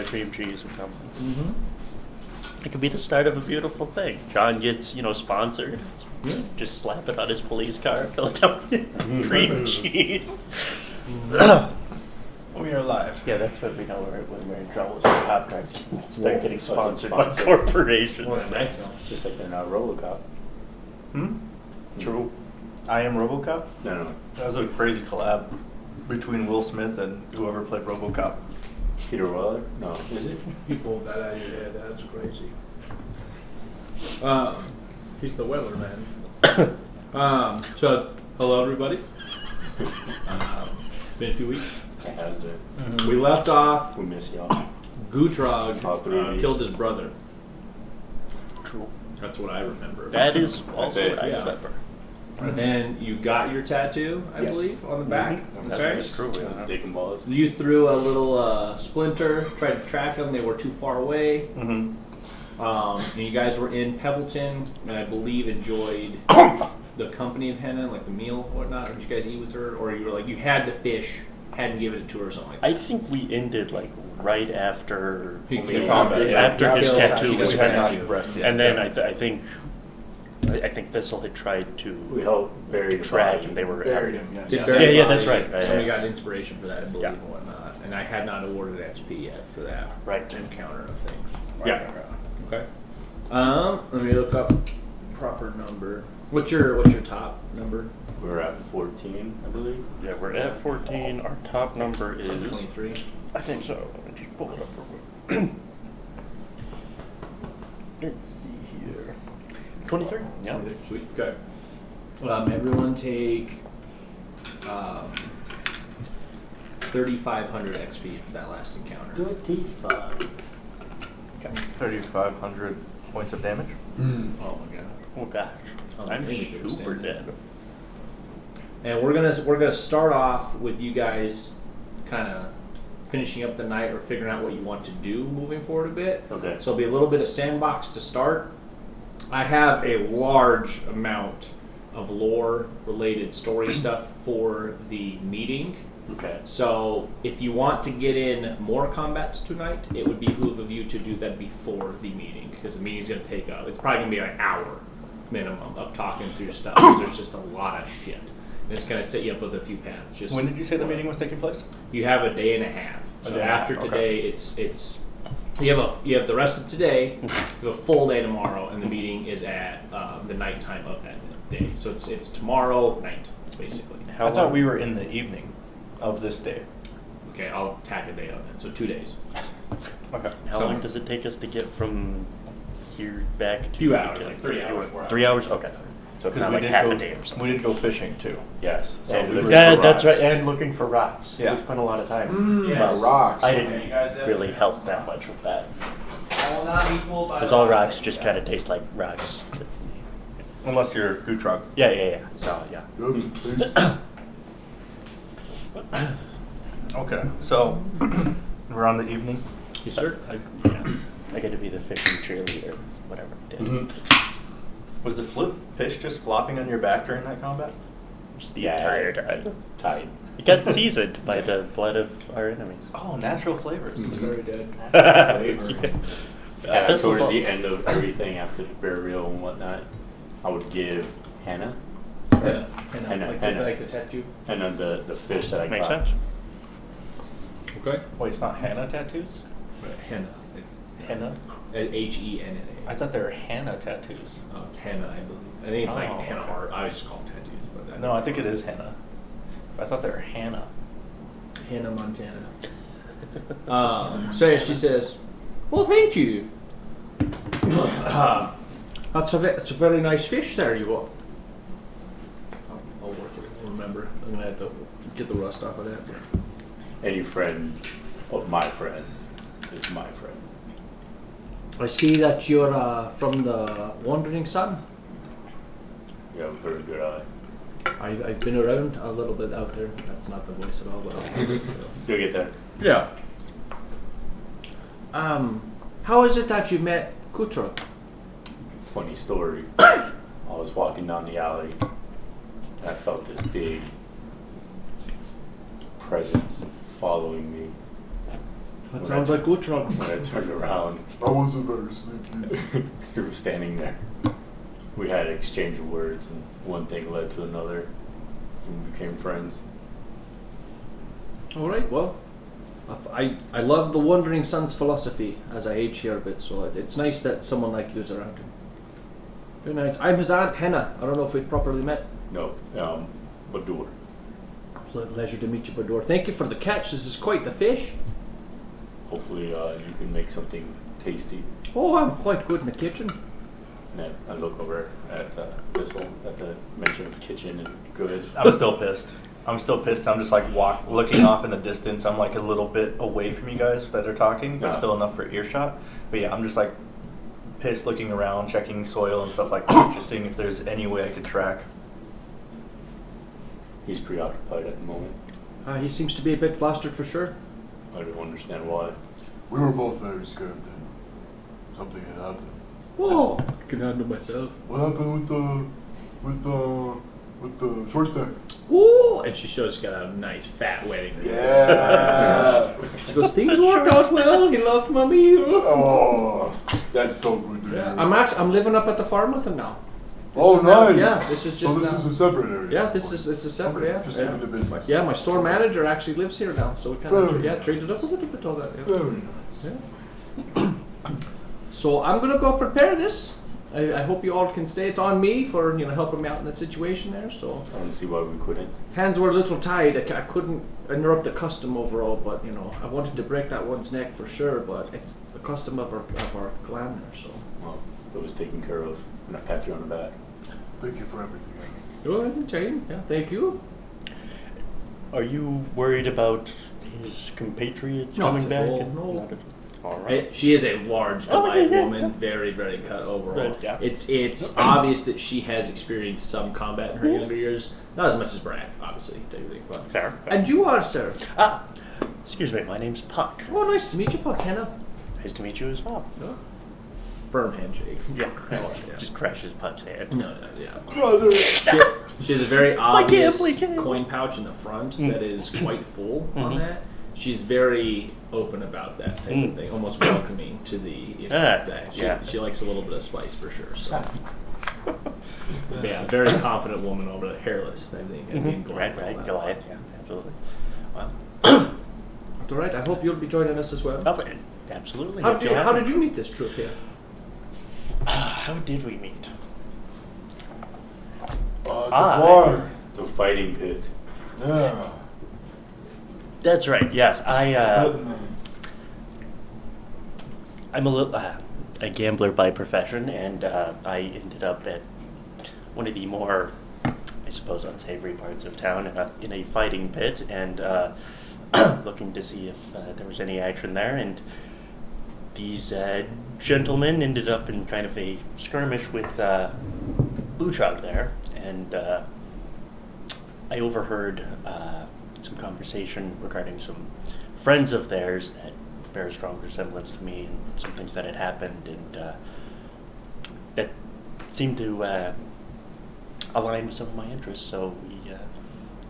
of cream cheese and company. It could be the start of a beautiful thing. John gets, sponsored. Yeah. Just slap it on his police car, Philadelphia cream cheese. We are live. Yeah, that's what we know when we're in trouble with cop cars. Start getting sponsored by corporations. Well, that film. Just like in RoboCop. True. I Am RoboCop? No. That was a crazy collab between Will Smith and whoever played RoboCop. Peter Weller? No, is it? You pulled that out of your head. That's crazy. He's the Weller man. So, hello everybody. Been a few weeks. It has been. We left off. We miss y'all. Gutrag killed his brother. True. That's what I remember. That is also it, what I yeah. remember. And you got your tattoo, I believe, on the back. That's right. That's true. Yeah. Dick and balls. You threw a little splinter, tried to track them. They were too far away. Mm-hmm. And you guys were in Pebbleton, and I believe enjoyed the company of Henna, like the meal, whatnot. Or did you guys eat with her, or you were like you had the fish, hadn't given it to her, or something like that? I think we ended like right after He The killed- combat, yeah. after his killed- tattoo he was We got had his not tattoo. rest yet. and then Yeah. I think Thistle had tried We to helped bury the track, body. and they were Buried him, yes. Did Yeah. bury Yeah, the that's body. right. Somebody Yes. got inspiration for that, I believe, Yeah. and whatnot. And I had not awarded XP yet for that Right. encounter of things. Yeah. Okay. Let me look up proper number. What's your top number? We're at 14, I believe. Yeah, we're at 14. Our top number is 23. I think so. Let me just pull it up real quick. Let's see here. 23? Yeah. Sweet. Okay. Everyone take 3,500 XP for that last encounter. 25. Okay. 3,500 points of damage. Oh my god. Oh gosh. I'm super dead. And we're gonna start off with you guys kind of finishing up the night or figuring out what you want to do moving forward a bit. Okay. So it'll be a little bit of sandbox to start. I have a large amount of lore related story stuff for the meeting. Okay. So if you want to get in more combat tonight, it would behoove of you to do that before the meeting, because the meeting's going to take up. It's probably going to be like an hour minimum of talking through stuff, because there's just a lot of shit. And it's going to set you up with a few paths. Just When did you say the meeting was taking place? You have a day and a half. A So day and a half, after okay. today, it's you have the rest of today, you have a full day tomorrow, and the meeting is at the nighttime of that day. So it's tomorrow night, basically. How I thought long- we were in the evening of this day. Okay, I'll tack a day on that. So 2 days. Okay. How So- long does it take us to get from here back to? Few hours, like 3 hours, 4 hours. 3 hours? Okay. So it's not like half a day or something. We did go fishing too. Yes. So And we looking were- Yeah, for that's rocks. right. And looking for rocks. Yeah. We spent a lot of time. Yes. rocks. I Okay, you guys didn't definitely really have help some that much with that. I will not be fooled by Because the all rocks rocks that just you kind of got. taste like rocks. Unless you're Gutrag. Yeah. So, yeah. Okay. So we're on the evening. Yes, sir. I get to be the fishing cheerleader, whatever I did. Was the fish just flopping on your back during that combat? Just the entire time. Tight. It got seasoned by the blood of our enemies. Oh, natural flavors. Very dead. Yeah, This is towards all- the end of everything, after the burial and whatnot, I would give Hannah Henna. Henna. Like the tattoo. and then the fish that I Makes caught. sense. Okay. Wait, it's not Hannah tattoos? Henna. It's Henna? Henna. I thought they were Hannah tattoos. Oh, it's henna, I believe. I think it's like Oh, henna okay. art. I always just call them tattoos, but No, I think it is Henna. I thought they were Hannah. Hannah Montana. So yeah, she says, "Well, thank you. That's a very nice fish there you got." I'll work it. I'll remember. I'm gonna have to get the rust off of that. Any friend of my friends is my friend. I see that you're from the Wandering Sun. You have a very good eye. I've been around a little bit out there. That's not the voice at all, but You'll get there. yeah. How is it that you met Gutrag? Funny story. I was walking down the alley and I felt this big presence following me. That sounds like Gutrag. When I turned around, I wasn't very sneaky. he was standing there. We had an exchange of words, and one thing led to another, and we became friends. All right, well, I love the Wandering Son's philosophy as I age here a bit, so it's nice that someone like you is around him. Very nice. I'm his aunt Henna. I don't know if we've properly met. No, Badur. Pleasure to meet you, Badur. Thank you for the catch. This is quite the fish. Hopefully, you can make something tasty. Oh, I'm quite good in the kitchen. And I look over at Thistle at the mentioned kitchen and good. I'm still pissed. I'm just like looking off in the distance. I'm like a little bit away from you guys that are talking, but Yeah. still enough for earshot. But yeah, I'm just like pissed, looking around, checking soil and stuff like that, just seeing if there's any way I could track. He's preoccupied at the moment. He seems to be a bit flustered for sure. I don't understand why. We were both very scared that something had happened. Whoa! I can handle myself. What happened with the short stack? Ooh! And she shows she's got a nice fat wedding. Yeah. She goes, things worked out well. He loved my meal. Oh, that's so good to hear. Yeah, I'm living up at the farm with him now. Oh, is now- nice. yeah, this is so just this now. is a separate area. Yeah, it's a separate. Okay, Yeah, just yeah. keeping the business. Yeah, my store manager actually lives here now, so we kind of Very nice. traded up a little bit all that. Yeah. Very nice. Yeah. So I'm gonna go prepare this. I hope you all can stay. It's on me for helping me out in that situation there. So I don't see why we couldn't. hands were a little tied. I couldn't interrupt the custom overall, but I wanted to break that one's neck for sure. But it's the custom of our clan there. So Well, it was taken care of, and I pat you on the back. Thank you for everything. go ahead and tell you. Yeah, thank you. Are you worried about his compatriots Not coming at back? all, no. Not at- All right. She is a large Oh, Goliath yeah, yeah, woman, yeah. very, very cut overall. Right, yeah. It's obvious that she has experienced some combat in her younger years. Not as much as Brad, obviously, technically. But. Fair. And you are, sir. Excuse me, my name's Puck. Oh, nice to meet you, Puck Hannah. Nice to meet you as well. No? Firm handshake. Yeah. Oh, yeah. Just crashes Puck's hand. No, yeah. Brother. She has a very my obvious gambling game. coin pouch in the front Mm. that is quite full on Mhm. that. She's very open about that type of thing, almost welcoming to the that. She likes a little bit of spice for sure. So, but yeah, very confident woman over the hairless, I think. And being Right, Goliath and all that. Goliath, yeah, absolutely. Well, That's all right. I hope you'll be joining us as well. oh, but absolutely. How if did, you'll how have did me. you meet this troop here? How did we meet? The Ah, bar. The fighting pit. Yeah. That's right. Yes, Batman. I'm a gambler by profession, and I ended up at one of the more, I suppose, unsavory parts of town in a fighting pit, and looking to see if there was any action there. And these gentlemen ended up in kind of a skirmish with Butrag there, and I overheard some conversation regarding some friends of theirs that bear a strong resemblance to me, and some things that had happened, and that seemed to align with some of my interests. So we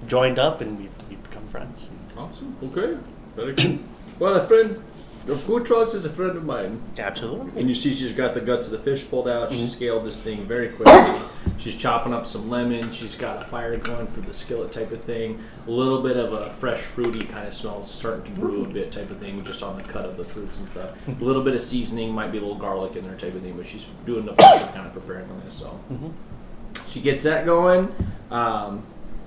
joined up, and we've become friends. Awesome. Okay. Very good. Well, a friend of Gutrag's is a friend of mine. Absolutely. And you see she's got the guts of the fish pulled out. She's Mhm. scaled this thing very quickly. She's chopping up some lemons. She's got a fire going for the skillet type of thing. A little bit of a fresh fruity kind of smells, starting to brew a bit type of thing, just on the cut of the fruits and stuff. A little bit of seasoning, might be a little garlic in there type of thing, but she's doing the proper kind of preparing on this. So Mhm. she gets that going.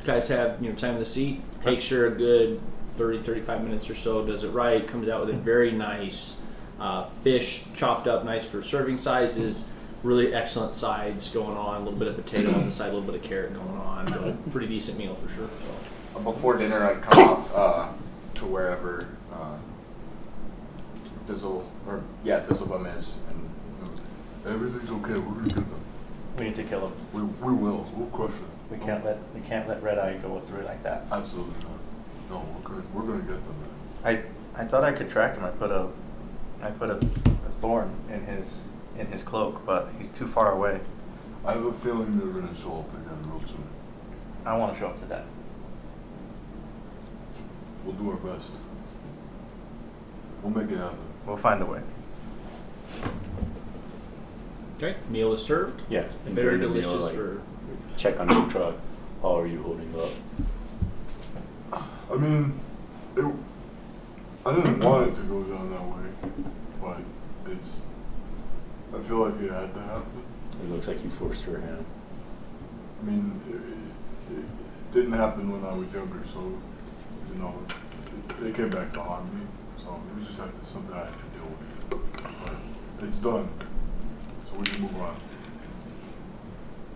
Guys have time in the seat. Takes her a good 30-35 minutes or so. Does it right. Comes out with a very nice fish, chopped up nice for serving sizes. Really excellent sides going on. A little bit of potato on the side, a little bit of carrot going on. But pretty decent meal for sure. So. Before dinner, I'd come up to wherever Thistlebum is, and Everything's okay. We're gonna get them. We need to kill him. We will. We'll crush them. We can't let Red Eye go through like that. Absolutely not. No, we're gonna get them. Man. I thought I could track him. I put a thorn in his cloak, but he's too far away. I have a feeling they're gonna show up again real soon. I want to show up to that. We'll do our best. We'll make it happen. We'll find a way. Okay, meal is served. Yeah. And very during the meal, delicious like, for. check on Gutrag. How are you holding up? I mean, I didn't want it to go down that way, but I feel like it had to happen. It looks like you forced her hand. I mean, it didn't happen when I was younger, so, you know, it came back to haunt me. So it was just something I had to deal with. But it's done, so we can move on.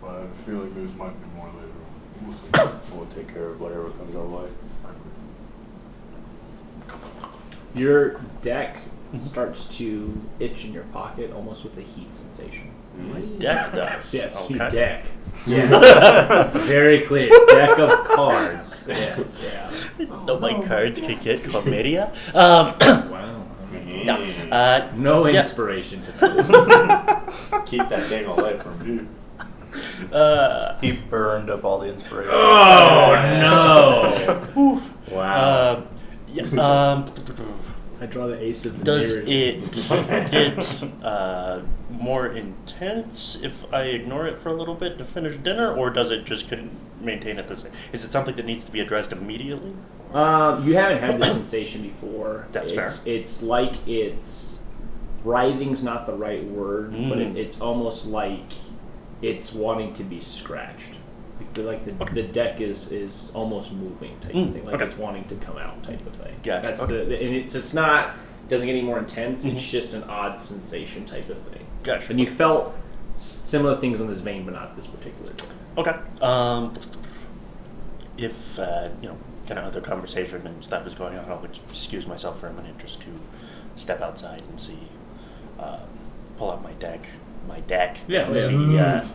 But I have a feeling there might be more later. We'll see. We'll take care of whatever comes our way. Your deck starts to itch in your pocket, almost with a heat sensation. My deck does. Yes, Okay. your deck. Yes. Very clear. Deck of cards. Yes, yeah. No, my cards can get chlamydia. Wow. No. No Yeah. inspiration tonight. Keep that thing away from you. He burned up all the inspiration. Oh no! Wow. Yeah. I draw the ace of the Does mirror. it get more intense if I ignore it for a little bit to finish dinner, or does it just maintain it the same? Is it something that needs to be addressed immediately? You haven't had this sensation before. That's fair. It's like writhing's not the right word, but Mm. it's almost like it's wanting to be scratched. The deck is almost moving type of thing, like okay. it's wanting to come out type of thing. Gotcha. That's Okay. and it's not doesn't get any more intense. It's just an odd sensation type of thing. Gotcha. And you felt similar things in this vein, but not this particular thing. Okay. If kind of other conversation and stuff is going on, I'll excuse myself for a minute just to step outside and see, pull out my deck. Yeah, and yeah. see,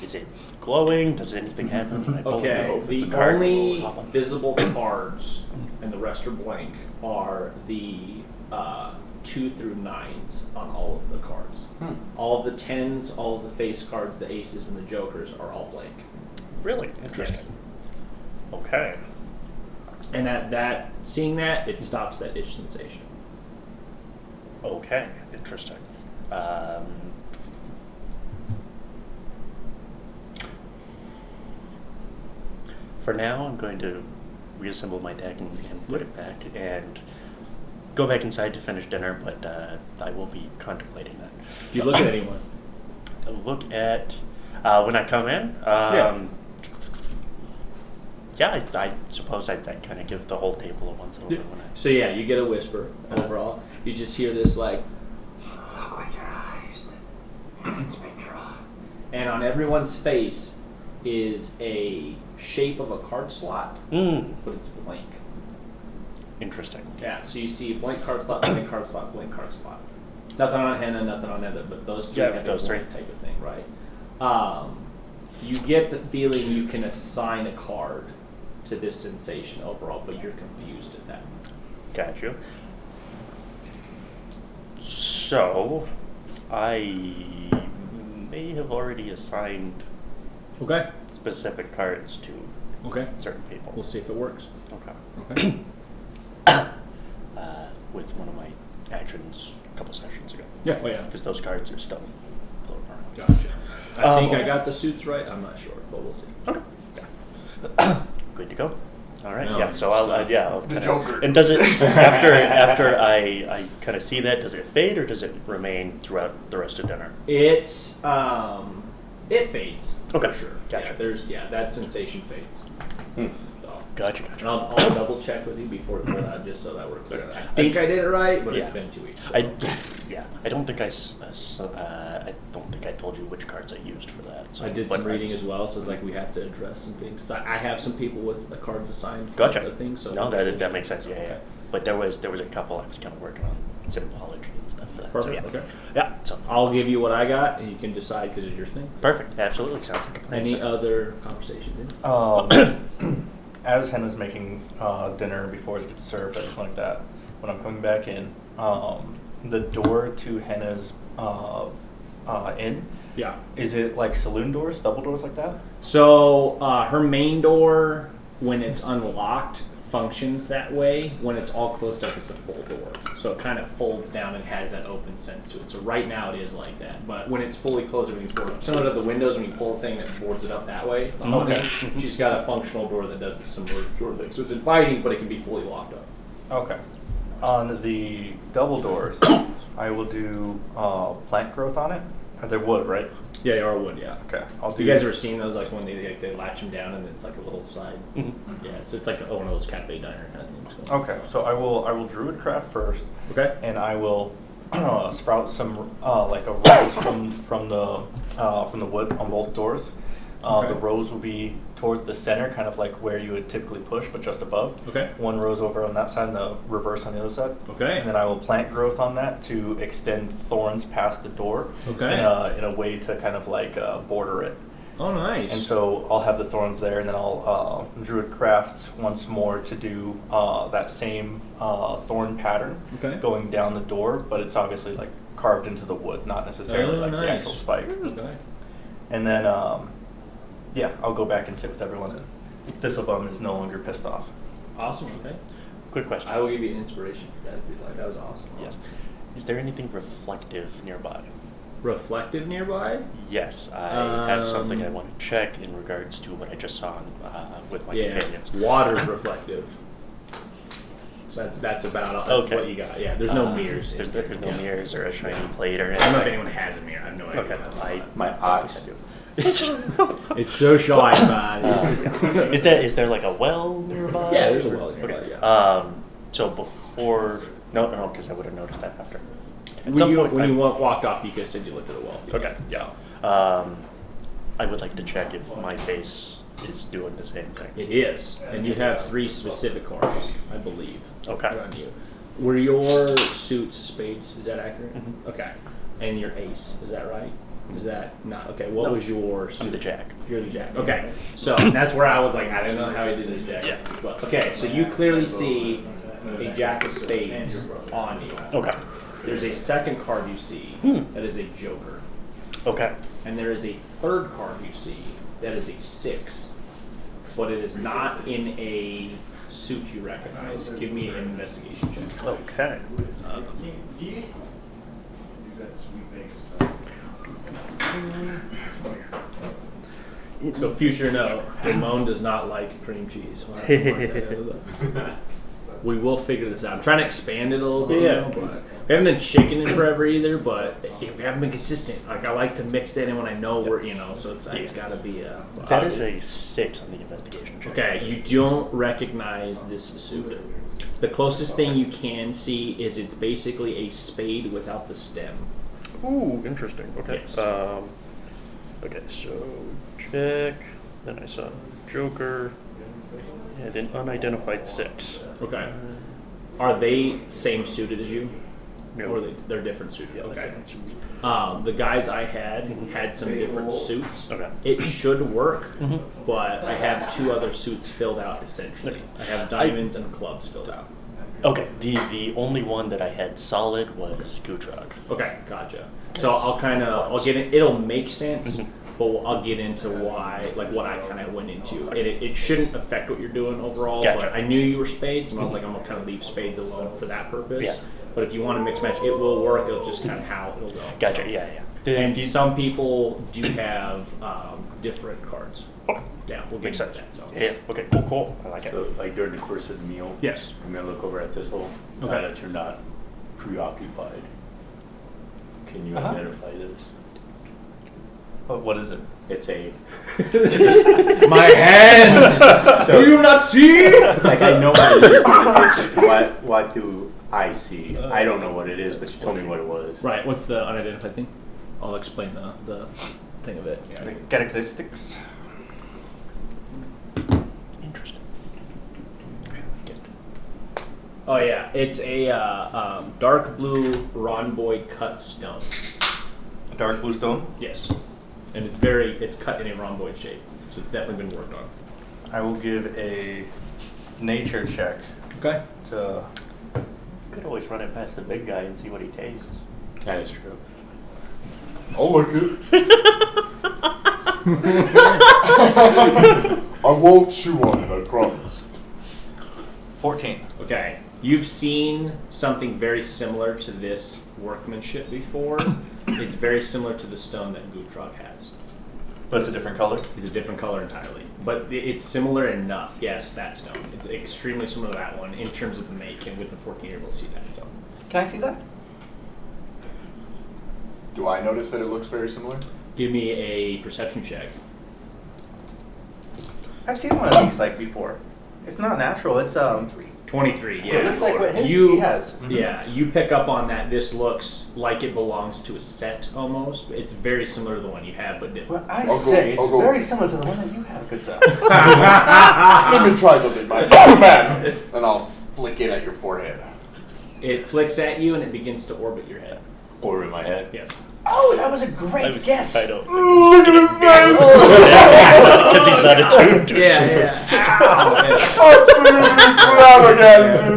is it glowing? Does anything happen when I pull it Okay, out? If it's the a card, only it'll pop up. visible cards, and the rest are blank, are the 2 through 9s on all of the cards. All of the 10s, all of the face cards, the aces, and the jokers are all blank. Really interesting. Okay. And at seeing that, it stops that itch sensation. Okay. Interesting. For now, I'm going to reassemble my deck and put it back and go back inside to finish dinner, but I will be contemplating that. Do you look at anyone? Look at when I come in. Yeah, I suppose I'd kind of give the whole table a once in a while when I. So yeah, you get a whisper overall. You just hear this like, look with your eyes, it's been drawn. And on everyone's face is a shape of a card slot, but it's blank. Interesting. Yeah, so you see blank card slot, blank card slot, blank card slot. Nothing on Henna, nothing on Heather, but those three have those a three. blank type of thing, right? You get the feeling you can assign a card to this sensation overall, but you're confused at that. Got you. So, I may have already assigned Okay. specific cards to Okay. certain people. We'll see if it works. Okay. Okay. With one of my actions a couple sessions ago. Yeah. Oh yeah. Because those cards are still floating around. Gotcha. I think I okay. got the suits right. I'm not sure, but we'll see. Okay. Yeah. Good to go. All right. No, yeah. So I'll The kinda, Joker. And does it after I kind of see that, does it fade or does it remain throughout the rest of dinner? It's it fades. Okay. For sure. Gotcha. Yeah, that sensation fades. So. Gotcha. And I'll double check with you before we pull out, just so that we're clear. I think I did it right, but Yeah. it's been 2 weeks. So. I don't think I don't think I told you which cards I used for that. So I did but some reading as well, so it's like we have to address some things. So I have some people with the cards assigned for Gotcha. the things. So No, that makes sense. Yeah, yeah. Okay. But there was a couple I was kind of working on symbology and stuff for that. Perfect. So, yeah. Okay. Yeah. So I'll give you what I got, and you can decide because it's your thing. perfect. Absolutely. Sounds like a plan. Any sir. other conversation? As Henna's making dinner before it gets served, everything like that, when I'm coming back in, the door to Henna's inn, Yeah. is it like saloon doors, double doors like that? So her main door, when it's unlocked, functions that way. When it's all closed up, it's a full door. So it kind of folds down and has that open sense to it. So right now it is like that. But when it's fully closed, everything's boarded up. Similar to the windows, when you pull a thing that boards it up that way. Okay. She's got a functional door that does a similar sort of thing. So it's inviting, but it can be fully locked up. Okay. On the double doors, I will do plant growth on it. They're wood, right? Yeah, they are wood, yeah. Okay. I'll Have do. you guys ever seen those, like when they latch them down and it's like a little side? Mm-hmm. Yeah, it's like one of those cafe diner kind of things. Okay. So I will druid craft first, Okay. and I will sprout some like a rose from the wood on both doors. Okay. The rose will be towards the center, kind of like where you would typically push, but just above. Okay. One rose over on that side and the reverse on the other side. Okay. And then I will plant growth on that to extend thorns past the door. Okay. In a way to kind of like border it. Oh, nice. And so I'll have the thorns there, and then I'll druid craft once more to do that same thorn pattern Okay. going down the door, but it's obviously like carved into the wood, not necessarily Oh, like the nice. actual spike. Okay. And then yeah, I'll go back and sit with everyone, and Thistlebum is no longer pissed off. Awesome. Okay. Quick question. I will give you an inspiration for that. If you'd like. That was awesome. Yes. Is there anything reflective nearby? Reflective nearby? Yes, I have something I want to check in regards to what I just saw with my companions. Water's reflective. So that's about that's Okay. what you got. Yeah, there's no mirrors. in There's there. no Yeah. mirrors or a shiny plate or I anything. don't know if anyone has a mirror. I have no idea. Okay, My ox. It's so shy, man. Is there like a well nearby? Yeah, there's a well nearby, Okay. yeah. So before no, because I would have noticed that after. At When some you, point, when I- you walked off, you could have said you looked at the well. Okay, yeah. I would like to check if my face is doing the same thing. It is, and you have 3 specific cards, I believe. Okay. On you. Were your suits spades? Is that accurate? Mhm. Okay. And your ace, is that right? Is that not okay? What No. was your I'm suit? the jack. You're the jack. Okay. So that's where I was like, I don't know how he did his jack. Yeah. But okay, so you clearly see a jack of spades on you. Okay. There's a second card you see that is a joker. Okay. And there is a third card you see that is a 6, but it is not in a suit you recognize. Give me an investigation check. Okay. So future note, Ramon does not like cream cheese. We will figure this out. I'm trying to expand it a little bit. Yeah. But we haven't done chicken in forever either, but we haven't been consistent. Like I like to mix that in when I know we're, so it's got to be a. That is a 6 on the investigation check. Okay, you don't recognize this suit. The closest thing you can see is it's basically a spade without the stem. Ooh, interesting. Okay. Yes. Okay, so check. Then I saw Joker and an unidentified 6. Okay. Are they same suited as you? No. Or they're different suited? Yeah, Okay. different suits. The guys I had some different suits. Okay. It should work, but I have 2 other suits filled out essentially. I have diamonds and clubs filled out. Okay, the only one that I had solid was Gutrag. Okay, gotcha. So I'll get it. It'll make sense, but I'll get into why, like what I kind of went into. It shouldn't affect what you're doing overall. Gotcha. But I knew you were spades, and I was like, I'm gonna kind of leave spades alone for that purpose. Yeah. But if you want to mix match, it will work. It'll just kind of how it'll go. Gotcha, So- yeah. And The- some people do have different cards. Okay. Yeah, we'll get Makes into sense. that. So. Yeah, okay, cool. I like it. So, like during the course of the meal, Yes. I'm gonna look over at Thistle. Okay. Now that you're not preoccupied, can you identify this? What is it? It's a. My hand. So- Do you not see? Like I know what it is. What do I see? I don't know what it is, but you told me what it was. Right. What's the unidentified thing? I'll explain the thing of it. The characteristics. Interesting. Oh yeah, it's a dark blue rhomboid cut stone. A dark blue stone. Yes, and it's cut in a rhomboid shape, so it's definitely been worked on. I will give a nature check Okay. to. Could always run it past the big guy and see what he tastes. That is true. I'll look it. I won't chew on it, I promise. 14. Okay. You've seen something very similar to this workmanship before. It's very similar to the stone that Gutrag has. But it's a different color? It's a different color entirely. But it's similar enough. Yes, that stone. It's extremely similar to that one in terms of the make, and with the 14 you're able to see that. So, Can I see that? Do I notice that it looks very similar? give me a perception check. I've seen one of these like before. It's not natural. It's 23. Yeah. It looks like what he has. Mhm. Yeah, you pick up on that. This looks like it belongs to a set almost. It's very similar to the one you have, but different. Well, I'll it's go. very similar to the one that you have, good sir. Let me try something, my man. And I'll flick it at your forehead. It flicks at you and it begins to orbit your head. Or in my head. Yes. Oh, that was a great guess. I don't. Look at his face! Because he's not attuned to it. Yeah. Absolutely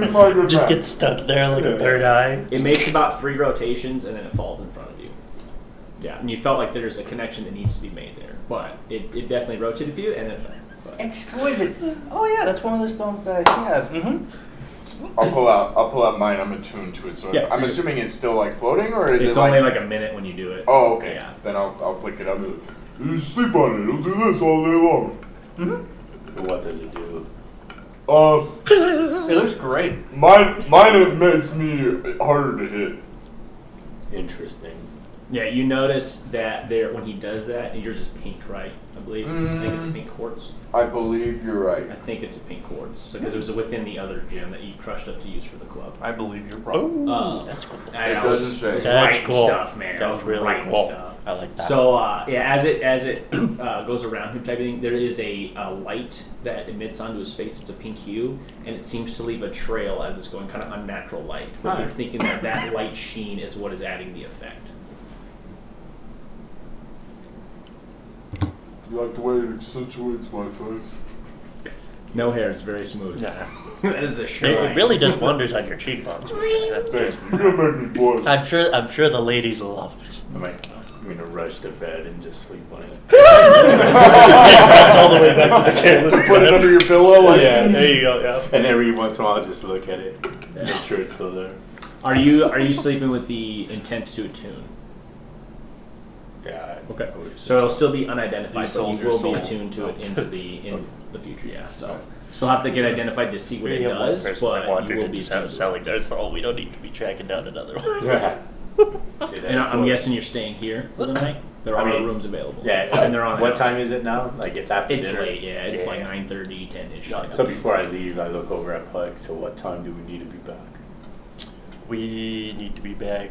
flabbergasted. Just get stuck there like a third eye. It makes about 3 rotations and then it falls in front of you. Yeah, and you felt like there's a connection that needs to be made there, but it definitely rotated you and then fell. But Exquisite. Oh yeah, that's one of the stones that he has. Mm-hmm. I'll pull out mine. I'm attuned to it, so Yeah. I'm assuming it's still like floating, or is it's it only like a minute when you do it. Oh, okay. Yeah. Then I'll flick it up. You sleep on it. It'll do this all day long. What does it do? It looks great. Mine it makes me harder to hit. Interesting. Yeah, you notice that there when he does that, and yours is pink, right? I believe. I think it's pink quartz. I believe you're right. I think it's a pink quartz because it was within the other gem that you crushed up to use for the club. I believe you're wrong. That's cool. I It know, doesn't it's- say. it's That's right cool. stuff, man. That was really right cool. Stuff. I like that. So yeah, as it goes around him type of thing, there is a light that emits onto his face. It's a pink hue, and it seems to leave a trail as it's going, kind of unnatural light. But you're thinking that light sheen is what is adding the effect. You like the way it accentuates my face? No hair is very smooth. Yeah. That is a It, sure. it really does wonders on your cheekbones. That's Thanks. just, You're gonna make me blush. I'm sure the ladies love it. I'm gonna rush to bed and just sleep on it. That's all the way back to the canvas. Put it under your pillow. Like, Yeah, there you go. Yeah. And every once in a while, I'll just look at it, make sure it's still there. Are you sleeping with the intent to attune? Yeah. Okay. So it'll still be unidentified, You but sold you your will soul. be attuned to it in the future. Yeah. So still have to get identified to see what it We have one does, person that but you wandered will be into attuned to selling it. their soul. We don't need to be tracking down another one. Yeah. And I'm guessing you're staying here for the night. There are no rooms available. Yeah. And they're on. What time is it now? Like it's after It's dinner. late. Yeah. It's Yeah. like 9:30, 10ish. So before I leave, I look over at Pug. So what time do we need to be back? We need to be back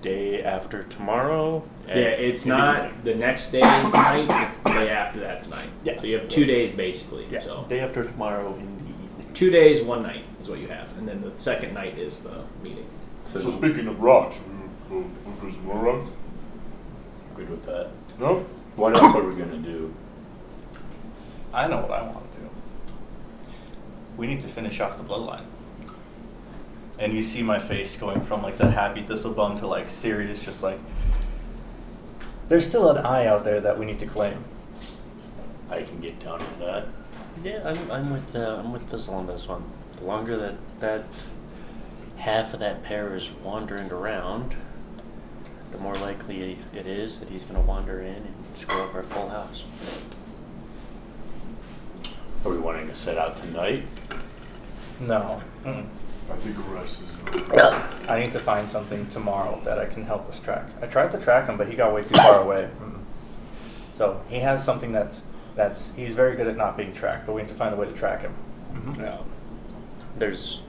day after tomorrow. Yeah, it's not the next day's night. It's the day after that tonight. Yeah. So you have 2 days basically. Yeah, So day after tomorrow in the evening. 2 days, 1 night is what you have, and then the second night is the meeting. So speaking of rocks, we go look for some more rocks? Good with that. No? What else are we gonna do? I know what I want to do. We need to finish off the bloodline. And you see my face going from like the happy Thistlebum to like serious, just like there's still an eye out there that we need to claim. I can get down to that. Yeah, I'm with Thistle on this one. The longer that half of that pair is wandering around, the more likely it is that he's going to wander in and screw up our full house. Are we wanting to set out tonight? No. Mm-mm. I think a rest is I need to find something tomorrow that I can help us track. I tried to track him, but he got way too far away. So he has something that's he's very good at not being tracked, but we need to find a way to track him. Yeah. There's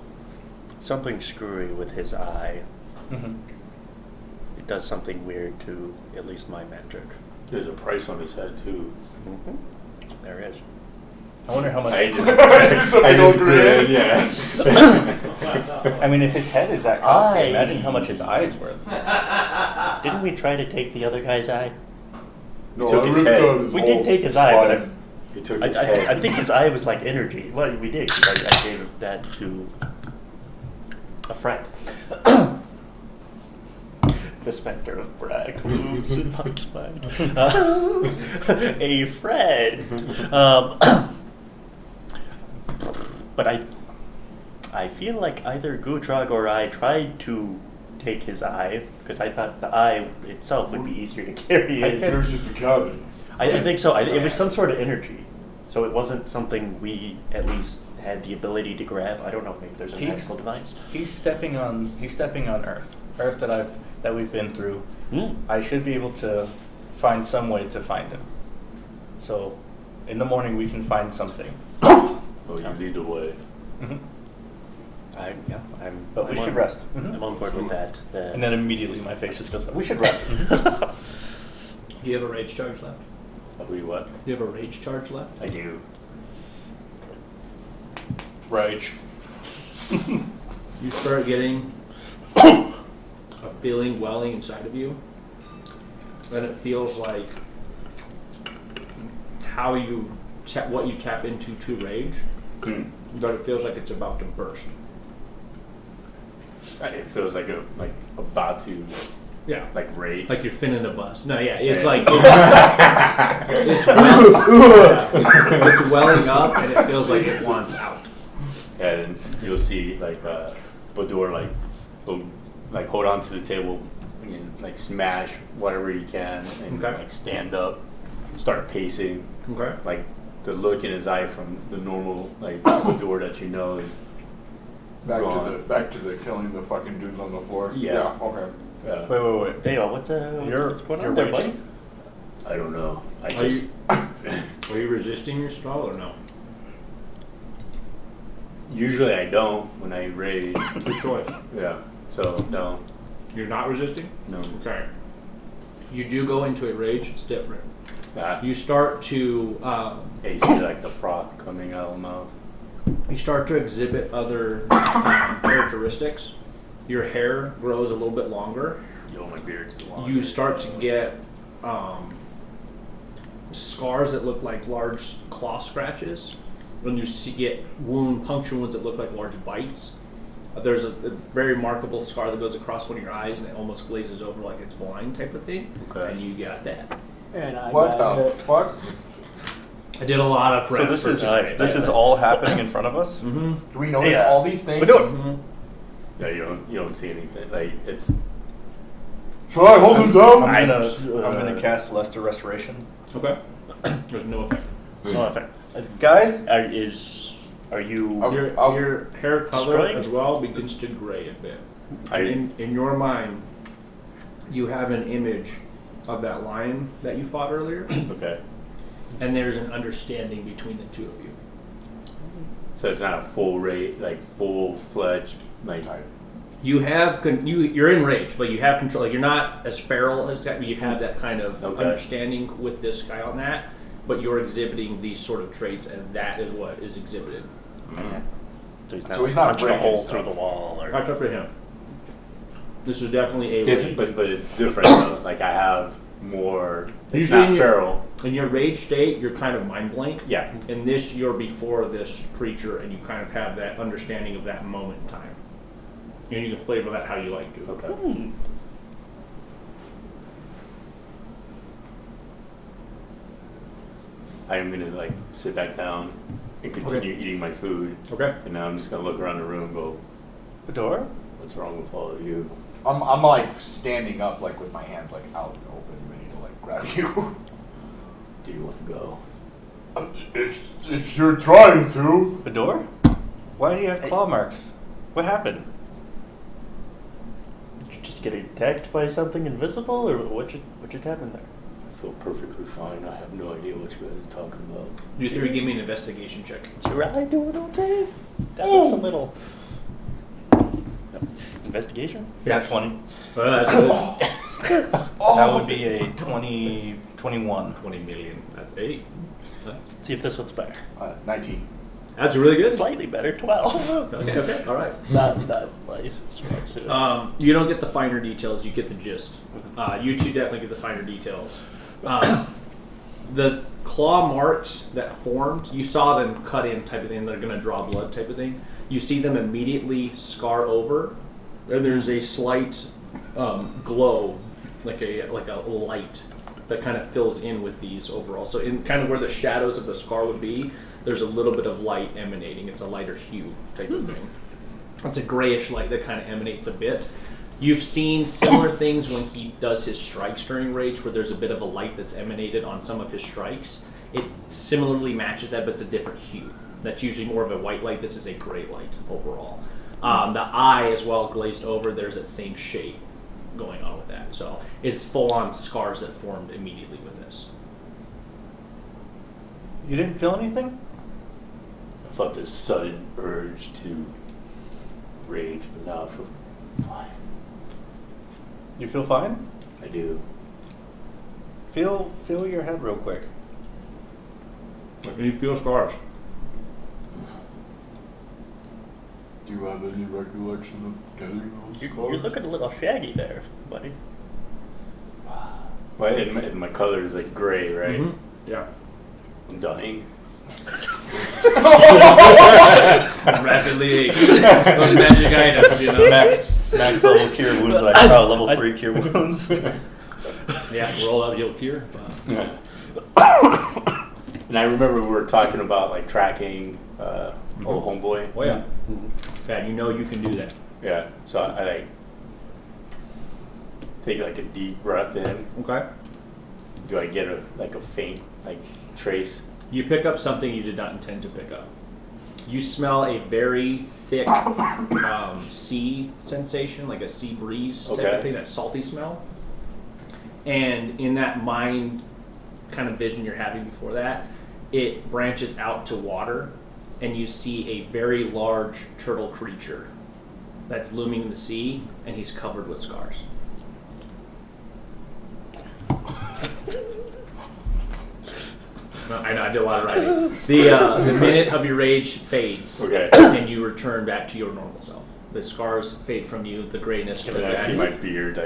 something screwy with his eye. Mm-hmm. It does something weird to at least my magic. There's a price on his head too. There is. I wonder how much. I just Something grin, yeah. I mean, if his head is that costly, imagine how much his eye is worth. Didn't we try to take the other guy's eye? No, Took I his ripped head. out his We whole did take his eye, but spine. He took I his head. I think his eye was like energy. Well, we did, 'cause I gave that to a friend. The specter of Bragg moves in my spine. A friend. But I I feel like either Gutrag or I tried to take his eye, because I thought the eye itself would be easier to carry. There's just a cavity. I think so. It was some sort of energy. So it wasn't something we at least had the ability to grab. I don't know, maybe there's a magical device. He's stepping on Earth that we've been through. I should be able to find some way to find him. So in the morning we can find something. Oh, you lead the way. But we should rest. I'm on board with that. And then immediately my face just goes, we should rest. Do you have a rage charge left? We what? Do you have a rage charge left? I do. Rage. You start getting a feeling welling inside of you, and it feels like how you what you tap into to rage, but it feels like it's about to burst. It feels like about to rage. Like you're finna to bust. No, yeah, it's like it's welling up, and it feels like it wants out. And you'll see Badur hold on to the table and smash whatever he can and stand up, start pacing. Okay. Like the look in his eye from the normal Badur that you know is gone. Back to the killing the fucking dudes on the floor. Yeah. Okay. Wait. Dale, what's going on there, buddy? I don't know. Are you resisting your spell or no? Usually I don't when I rage. Good choice. Yeah. So no. You're not resisting? No. Okay. You do go into a rage, it's different. Nah. You start to Yeah, you see the froth coming out of the mouth. you start to exhibit other characteristics. Your hair grows a little bit longer. My beard's long. You start to get scars that look like large claw scratches. When you get puncture wounds that look like large bites. There's a very remarkable scar that goes across one of your eyes and it almost glazes over like it's blind type of thing. Okay. And you got that. What the fuck? I did a lot of prep. So this is all happening in front of us? Mm-hmm. Do we notice Yeah. all these things? Mm-hmm. Yeah, you don't see anything. It's. Should I hold him down? I'm gonna cast Lesser Restoration. Okay. There's no effect. No effect. Guys, Are you? Your hair color Strength? as well begins to gray a bit. I- In your mind, you have an image of that lion that you fought earlier, Okay. and there's an understanding between the two of you. So it's not a full-fledged You have you're in rage, but you have control. Like you're not as feral as that. But you have that kind of understanding with this guy on that, but you're exhibiting these sort of traits, and that is what is exhibited. So he's not breaking a hole stuff. through the wall, or Catch up to him. This is definitely a rage. but it's different though. I have more. It's Usually not feral. In your rage state, you're kind of mind blank. Yeah. In this, you're before this creature, and you kind of have that understanding of that moment in time. And you can flavor that how you like to. Okay. I am gonna sit back down and continue eating my food. Okay. And now I'm just gonna look around the room and go, Badur? what's wrong with all of you? I'm standing up with my hands out and open, ready to grab you. Do you want to go? If you're trying to. Badur? Why do you have claw marks? What happened? did you just get attacked by something invisible, or what happened there? I feel perfectly fine. I have no idea what you guys are talking about. You three, give me an investigation check. Is your eye doing okay? That looks a little. No. Investigation? Yeah, 20. That's good. That would be a 21. 20 million. That's 8. Nice. See if this one's better. 19. That's really good. Slightly better, 12. Okay, all right. Not like strong suit. You don't get the finer details. You get the gist. You two definitely get the finer details. The claw marks that formed, you saw them cut in type of thing. They're going to draw blood type of thing. You see them immediately scar over, and there's a slight glow, like a light that kind of fills in with these overall. So in kind of where the shadows of the scar would be, there's a little bit of light emanating. It's a lighter hue type of thing. It's a grayish light that kind of emanates a bit. You've seen similar things when he does his strikes during Rage, where there's a bit of a light that's emanated on some of his strikes. It similarly matches that, but it's a different hue. That's usually more of a white light. This is a gray light overall. The eye as well, glazed over, there's that same shade going on with that. So it's full-on scars that formed immediately with this. You didn't feel anything? I felt this sudden urge to rage, but now I feel fine. You feel fine? I do. Feel your head real quick. Can you feel scars? Do you have any recollection of getting those You're scars? looking a little shaggy there, buddy. Well, and my color is like gray, right? Mm-hmm. Yeah. I'm dying. Rapidly age. Those magic items, you know. Max level cure wounds, like level 3 cure wounds. Yeah, roll out, you'll cure. Yeah. And I remember we were talking about like tracking old homeboy. Oh yeah. Yeah, you know you can do that. Yeah. So I like take like a deep breath in. Okay. Do I get a faint like trace? You pick up something you did not intend to pick up. You smell a very thick sea sensation, like a sea breeze type of thing, that salty smell. And in that mind kind of vision you're having before that, it branches out to water, and you see a very large turtle creature that's looming in the sea, and he's covered with scars. No, I know, I did a lot of writing. The minute of your rage fades, and you return back to your normal self. The scars fade from you, the grayness goes And I back. see my beard.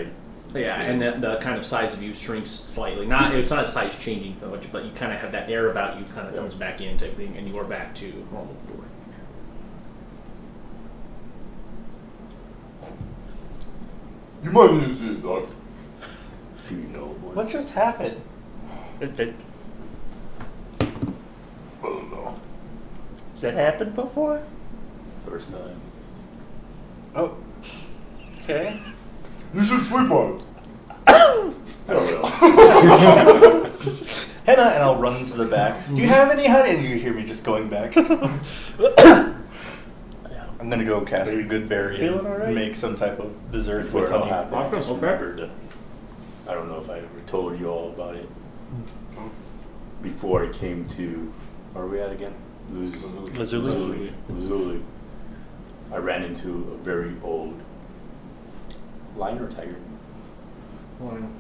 And the kind of size of you shrinks slightly. It's not a size changing so much, but you kind of have that air about you kind of comes back in type thing, and you are back to normal Badur. You might need to see a doctor. Do you know What just happened? I don't know. Has that happened before? First time. Oh. Okay. You should sleep on it. I don't know. Henna, and I'll run to the back. Do you have any honey? And you hear me just going back. I'm gonna go cast a good berry Feeling and all right? make some type of dessert Before with it all honey. happened, I just Okay. remembered. I don't know if I ever told you all about it. Before I came to, where are we at again? Lazuli. I ran into a very old lion or tiger?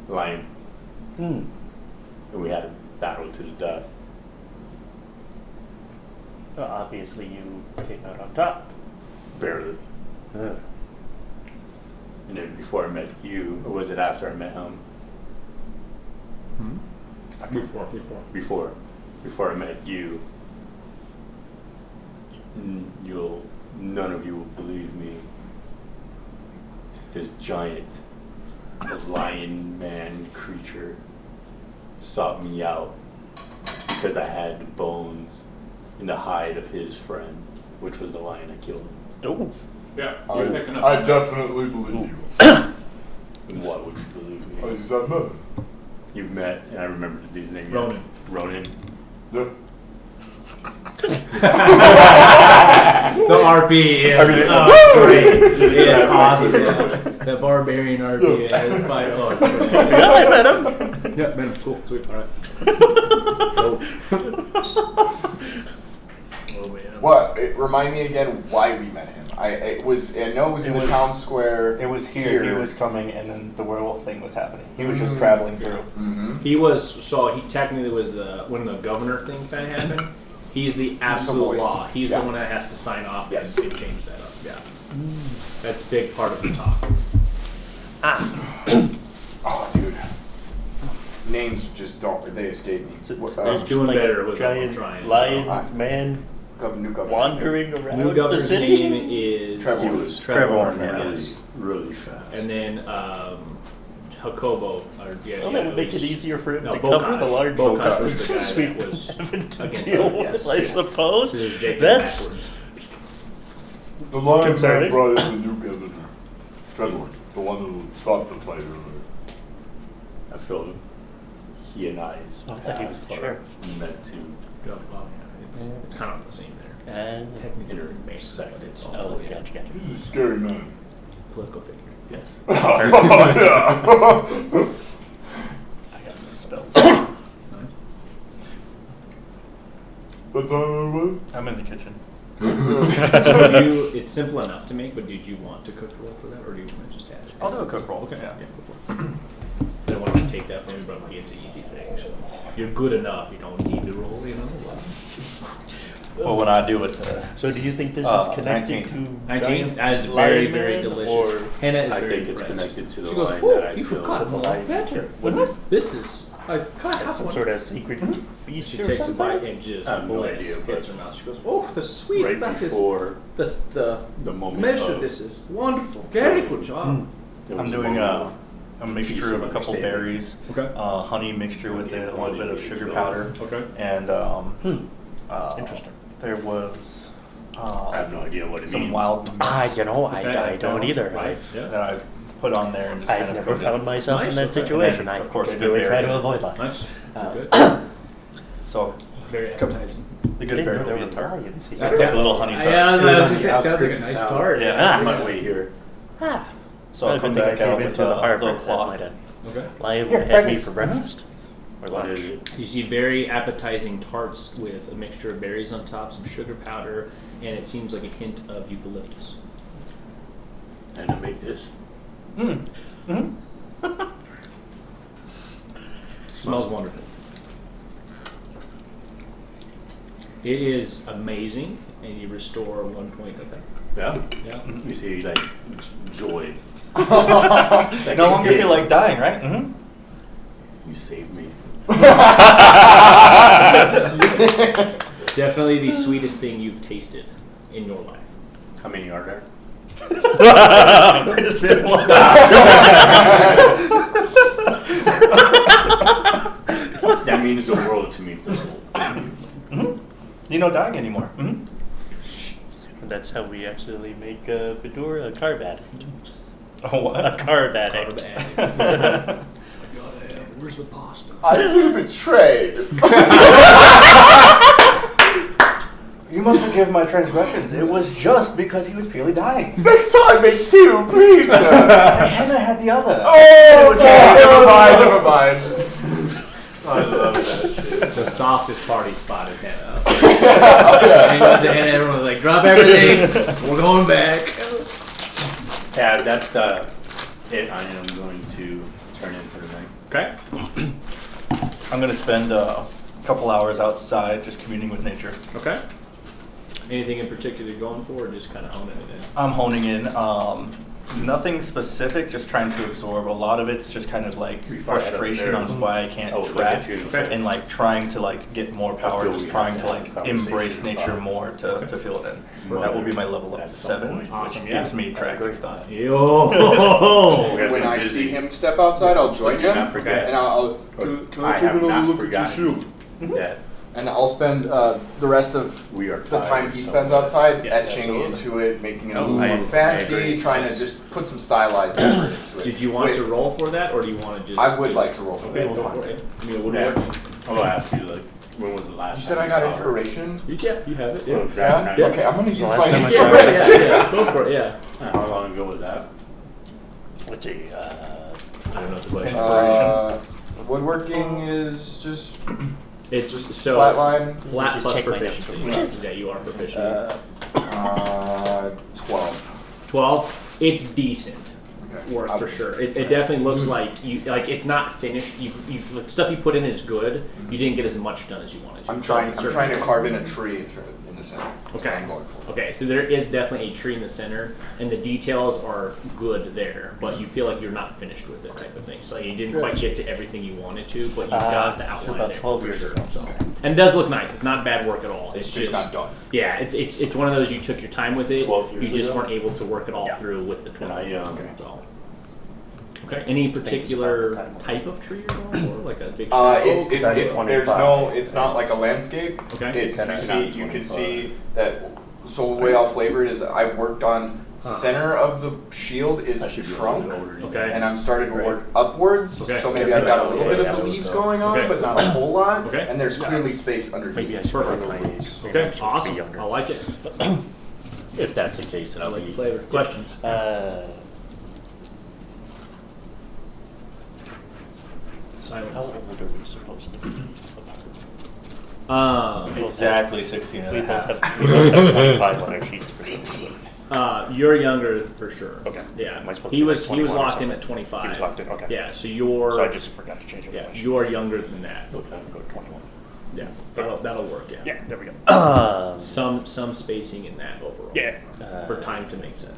Lion. And we had a battle to the death. Well, obviously, you came out on top. Barely. And then before I met you, or was it after I met him? Before I met you, none of you will believe me. This giant lion man creature sought me out because I had the bones and the hide of his friend, which was the lion I killed. Oh. Yeah, you're picking up. I definitely believe you. And why would you believe I me? just have met him. You've met, and I remember the dude's name. Ronan. Ronan. Yeah. The RP is great. It's awesome. Yeah. The barbarian RP. Yeah, it's fine. Oh, it's great. Yeah, I met him. Yeah, met him. Cool. Sweet. All right. Oh, man. What? Remind me again why we met him. I know it was in the town square. It was here. He was coming, and then the werewolf thing was happening. He was just traveling through. Mm-hmm. He technically was when the governor thing kind of happened. He's the absolute voice. law. He's Yeah. the one that has to sign off Yes. and change that up. Yeah. That's a big part of the talk. Oh, dude. Names just they escape me. What, He's doing Like better a with what I'm giant trying. lion so. man New governor. wandering around New the governor's city. name is Trevor. He was Trevor. really fast. And then Jacobo. Well, that would make it easier for him No, to cover Bocage. the large Bocage was the distances guy we that was having to against deal him, with, yes. I suppose. This is Jacob That's backwards. The lion man Concerning? brought in the new governor, Trevor, the one who stopped the fight earlier. I feel he and I's Oh, I thought he was the paths are sheriff. meant to. Well, yeah, it's kind of the same there. And Technically, it's intersect. It's all oh, yeah, gotcha. He's a scary man. political figure. Yes. Oh, yeah. I got some spells. What time, everybody? I'm in the kitchen. So it's simple enough to make, but did you want to cook roll for that, or do you want to just add it? I'll do a cook roll. Okay. Yeah. Go for it. I don't want to take that from you, but it's an easy thing. So you're good enough. You don't need to roll. Well, when I do, it's a. So do you think this Uh, is connected 19. to 19. giant That is very, lion very man, delicious. or- Henna is I very think it's impressed. connected to the She goes, line "Oh, that I you feel forgot the more line better. Was it? This is I can't have Some one." sort of secret beast She or takes a something? bite and just I have no bliss idea, hits but her mouth. She goes, "Oh, the sweets! right That is before the the moment measure. of- This is wonderful. Very good job." there I'm was doing moment a Piece mixture of of a couple understanding. berries, Okay. honey mixture with it, a little bit of sugar powder, Okay. and Interesting. there was I have no idea what it some means. wild mints You know, Okay. I don't either. Right. that Yeah. I put on there and just kind I've of never cooked found it. myself Nice, in that okay. situation. And I then, of course, really good try to berry. avoid that. Nice. Uh, Good. So Very appetizing. the I good didn't berry know there will be were a tart. lions. It's like a little honey tart. Yeah, It was I was on gonna the say, it sounds like outskirts a of nice town. tart. Yeah. On my way here. Ah, So I'll I come think back I out came with into the a harbor. little That cloth. might have Okay. lion Here, had try me this. for breakfast or What lunch. is it? You see very appetizing tarts with a mixture of berries on top, some sugar powder, and it seems like a hint of eucalyptus. And to make this. Smells wonderful. It is amazing, and you restore 1 point of that. Yeah. Yeah. You see, like, joy. No longer feel like dying, right? Mm-hmm. You saved me. Definitely the sweetest thing you've tasted in your life. How many are there? I just did one. That means the world to me, Thistle. You're not dying anymore. Mm-hmm. And that's how we actually make Badur a carb addict. Oh, A what? carb addict. Where's the pasta? I feel betrayed. You must forgive my transgressions. It was just because he was purely dying. Next time, make two, please, sir. Hannah had the other. Oh, never mind, never mind. I love that shit. The softest party spot is Hannah. Oh, yeah. And goes to Hannah, everyone's like, drop everything, we're going back. Yeah, that's the it I am going to turn in for tonight. Okay. I'm going to spend a couple hours outside just communing with nature. Okay. Anything in particular you're going for, or just kind of honing it in? I'm honing in. Nothing specific, just trying to absorb. A lot of it's just kind of like Before I head frustration upstairs. on why I can't Oh, look track at you. Okay. and like trying to like get more power, feel just we trying have to to like have a conversation embrace nature about- more to fill it in. That will be my level up At to some 7, point. Awesome, which yeah. gives me tracking stuff. Yo! When I see him step outside, I'll join Do him, not forget. and I'll Can I I take have another not look at your forgotten shoe? that and I'll spend the rest of we are the tied time with he someone. spends outside Yes, etching absolutely. into it, making it a Oh, little I more fancy, agree. trying to just put some stylized effort into it. Did you want to With- roll for that, or do you want to just... I would like to roll for Okay, that. go for it. I mean, it would Yeah. work. I'm gonna ask you, like, when was the last You said time I got saw her? inspiration? Yeah, you have it. Oh, Yeah. draft Yeah? night. Okay, I'm gonna use last my time I saw Yeah, her- inspiration. yeah, go for it, yeah. How long ago was that? Let's see. I don't know what the question Woodworking is just It's so flatline. flat Just plus check my notes. proficiency. Yeah, you are proficient. 12. 12. It's decent Okay. work for sure. It definitely looks like you it's not finished. You the stuff you put in is good. You didn't get as much done as you wanted to. I'm trying to carve. carve in a tree in the center. That's what Okay. I'm going for. Okay, so there is definitely a tree in the center, and the details are good there, but you feel like you're not finished with it, type of thing. So you didn't quite get to everything you wanted to, but you got the outline about there 12 for years sure. ago. So. And it does look nice. It's not bad work at all. It's just not done. Yeah, it's one of those you took your time with it. 12 You years just ago? weren't able to work it all Yeah. through with the 12. And I, Okay. So. Okay. Any particular type of tree you're going for, like a big? It's that's there's 25. no, it's not like a landscape. Okay. It's Kinda you not can 25. see that So the way I'll flavor it is I worked on center of the shield is I should be a trunk, little bit older. Okay. and I'm starting to work upwards. Okay. So maybe I've got a little bit Yeah, of the yeah. leaves going on, Okay. but not a whole lot. Okay. And there's clearly space Maybe I underneath should for put the my roots. Okay, be awesome. younger. I like it. If that's the case, then I I'll like be the flavor. Questions? How Silence. old are we supposed to be? Exactly 16 and We a both half. have 25 on our sheets for sure. You're younger for sure. Okay. Yeah. Am I supposed to He be like was 21 or locked in something? at 25. He was locked in, okay. Yeah. So you're. So I just forgot to change it. Yeah. You're younger than that. Okay, I'll go to 21. Yeah. That'll work. Yeah. Yeah, there we go. Some spacing in that overall. Yeah. For time to make sense.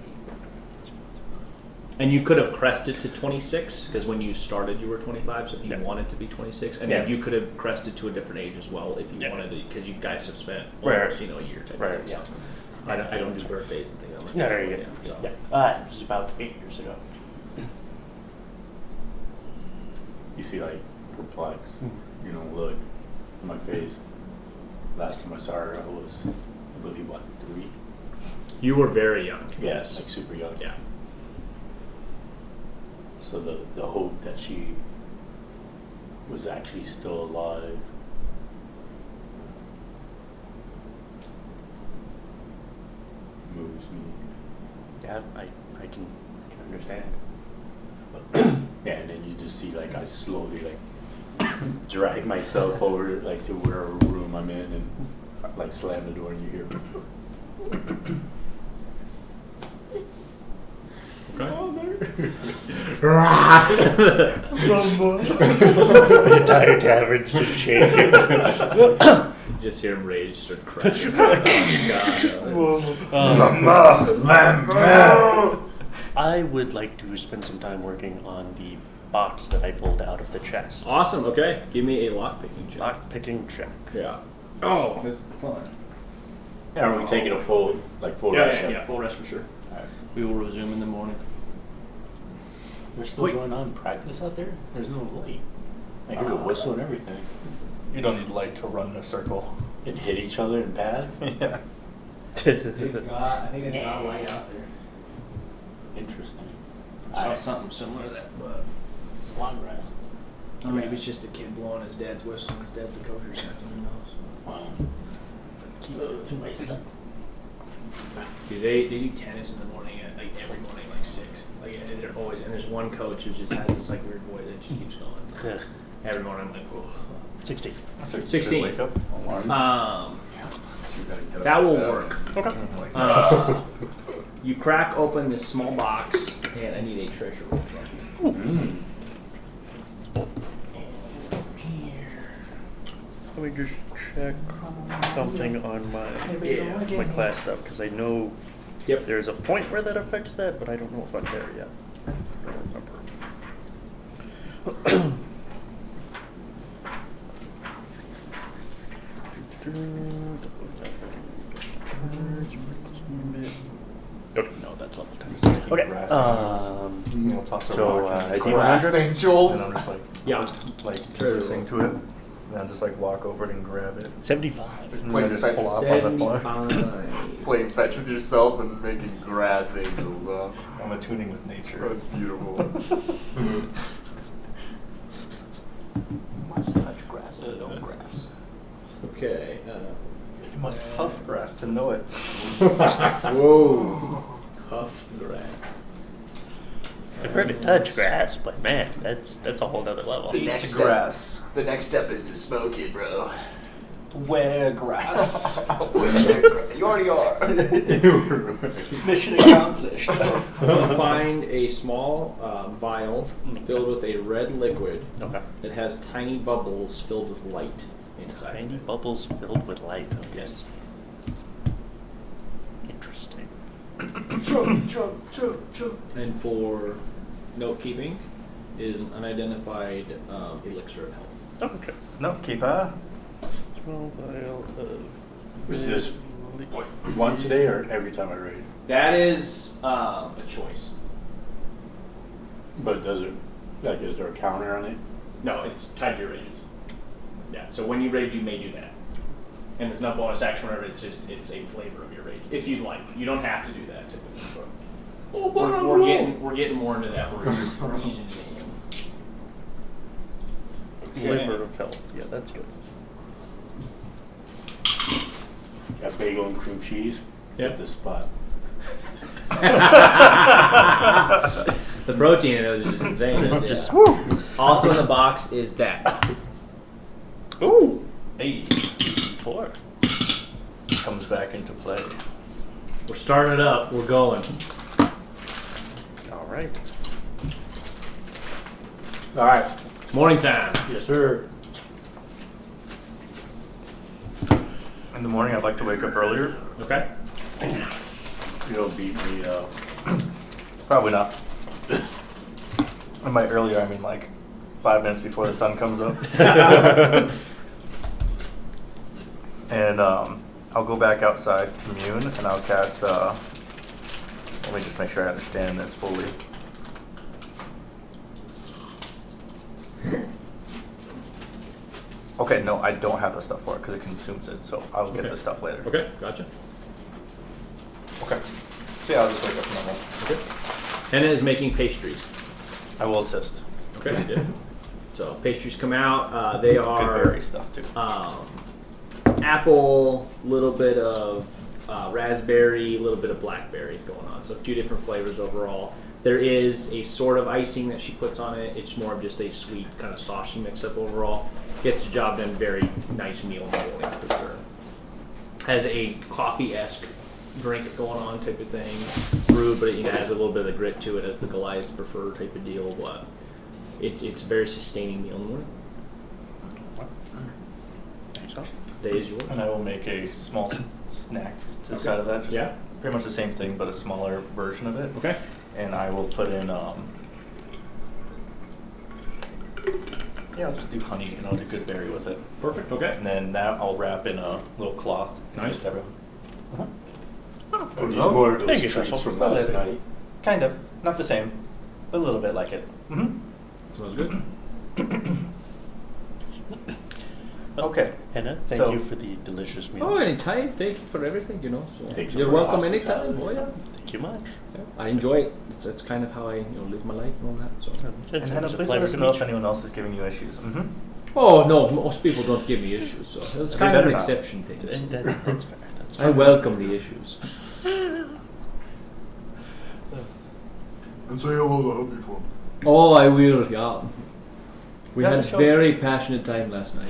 And you could have crested to 26 because when you started you were 25. So if you Yeah. wanted to be 26, and Yeah. then you could have crested to a different age as well if you Yeah. wanted to, because you guys have spent Right. almost a year together. Right, So yeah. I don't do birthdays and things like that. No, there you go. Yeah, so. Yeah. It was about 8 years ago. You see, like, perplexed, Hmm. you know, look on my face. Last time I saw her, I was, I believe, what, 3? You were very young. Yes. Like super young. Yeah. So the hope that she was actually still alive moves me. Yeah, I can understand. Yeah, and then you just see, like, I slowly, like, drag myself over, like, to wherever room I'm in and, like, slam the door and you hear, The entire tavern's just shaking. Just hear him rage start crashing. Oh, God. I would like to spend some time working on the box that I pulled out of the chest. Awesome. Okay. Give me a lockpicking check. Lock picking check. Yeah. Oh, this is fun. are we taking a full rest? Yeah. Full rest for sure. Alright. We will resume in the morning. We're still Wait. going on practice out there? There's no light. I hear the whistle and everything. You don't need light to run in a circle. And hit each other in pads? Yeah. I think they've got a light out there. Interesting. I saw something similar to that, but Long rest. or maybe it's just a kid blowing his dad's whistle. His dad's a coach or something. Who knows? Wow. Keep it to myself. Dude, they do tennis in the morning at like every morning, like 6. Like and they're always, and there's one coach who just has this like weird voice that just keeps going. Every morning I'm like, oh. 60. That's a good 16. wake up alarm. So you gotta get up That at will 7. work. Okay. It's like, You crack open this small box, and I need a treasure roll. Mm. Let me just check something on my class stuff because I know there's a point where that affects that, but I don't know if I'm there yet. I don't remember. Okay, no, that's level 10. Okay. We'll toss a So, rock in is the he corner. Grass 100? angels. And I'm just like, Yeah. like Sure. listening to it. And I'll just like walk over it and grab it. 75. And Play then just fetch. pull off on the floor. 75. Playing fetch with yourself and making grass angels, huh? I'm attuning with nature. That's beautiful. Must touch grass to know grass. Okay. You must puff grass to know it. Whoa. Huff grab. I've heard it touch grass, but man, that's a whole nother level. The next step. grass. The next step is to smoke it, bro. Wear grass. You already are. Mission accomplished. Find a small vial filled with a red liquid Okay. that that has tiny bubbles filled with light inside. Tiny bubbles filled with light. Okay. Yes. Interesting. Chug. And for note keeping is an unidentified elixir of health. Okay. No, keeper. Small vial of. Was this once a day or every time I raid? That is a choice. But does it, like, is there a counter on it? No, it's tied to your rages. Yeah. So when you rage, you may do that. and it's not bonus action, whatever. It's just it's a flavor of your rage. If you'd like, you don't have to do that typically. But we're getting more into that. We're easing it. Liver of health. Yeah, that's good. Got bagel and cream cheese. Yep. Hit the spot. The protein in it was just insane. It's just, Also in the box is that. ooh, Hey, 4. comes back into play. We're starting it up. We're going. All right. All right. Morning time. Yes, sir. In the morning, I'd like to wake up earlier. Okay. You don't beat me up. Probably not. And by earlier, I mean like 5 minutes before the sun comes up. And I'll go back outside, commune, and I'll cast. Let me just make sure I understand this fully. Okay, no, I don't have the stuff for it because it consumes it, so I'll get the stuff later. Okay, gotcha. Okay. So yeah, I'll just wake up normal. Okay. Henna is making pastries. I will assist. Okay, good. So pastries come out. They Good are berry stuff too. apple, little bit of raspberry, a little bit of blackberry going on. So a few different flavors overall. There is a sort of icing that she puts on it. It's more of just a sweet kind of saucy mix-up overall. Gets the job done. Very nice meal in the morning for sure. Has a coffee-esque drink going on type of thing. Brewed, but it has a little bit of the grit to it as the Goliaths prefer type of deal. But it's a very sustaining meal in the morning. Day is yours. And I will make a small snack to the side of that. Just Yeah. pretty much the same thing, but a smaller version of it. Okay. And I will put in, yeah, I'll just do honey and I'll do good berry with it. Perfect. Okay. And then that I'll wrap in a little cloth. And Nice. just everyone. Are these more of Thank those you, treats Cecil. from last night? Kind of. Not the same. But a little bit like it. Mm-hmm. Smells good. Okay. Henna, thank So- you for the delicious meal. Oh, anytime. Thank you for everything. So Thank you you're for welcome hospitality. anytime. Oh yeah. Thank you much. I enjoy it. It's kind of how I live my life and all that. So. And Hannah, please let us know if anyone else is giving you issues. Mm-hmm. Oh no, most people don't give me issues, so it's They kind of better an not. exception thing. That's fair. That's I welcome the issues. And say hello to hubby for me. Oh, I will. Yeah. We Yeah, had a the show- very passionate time last night.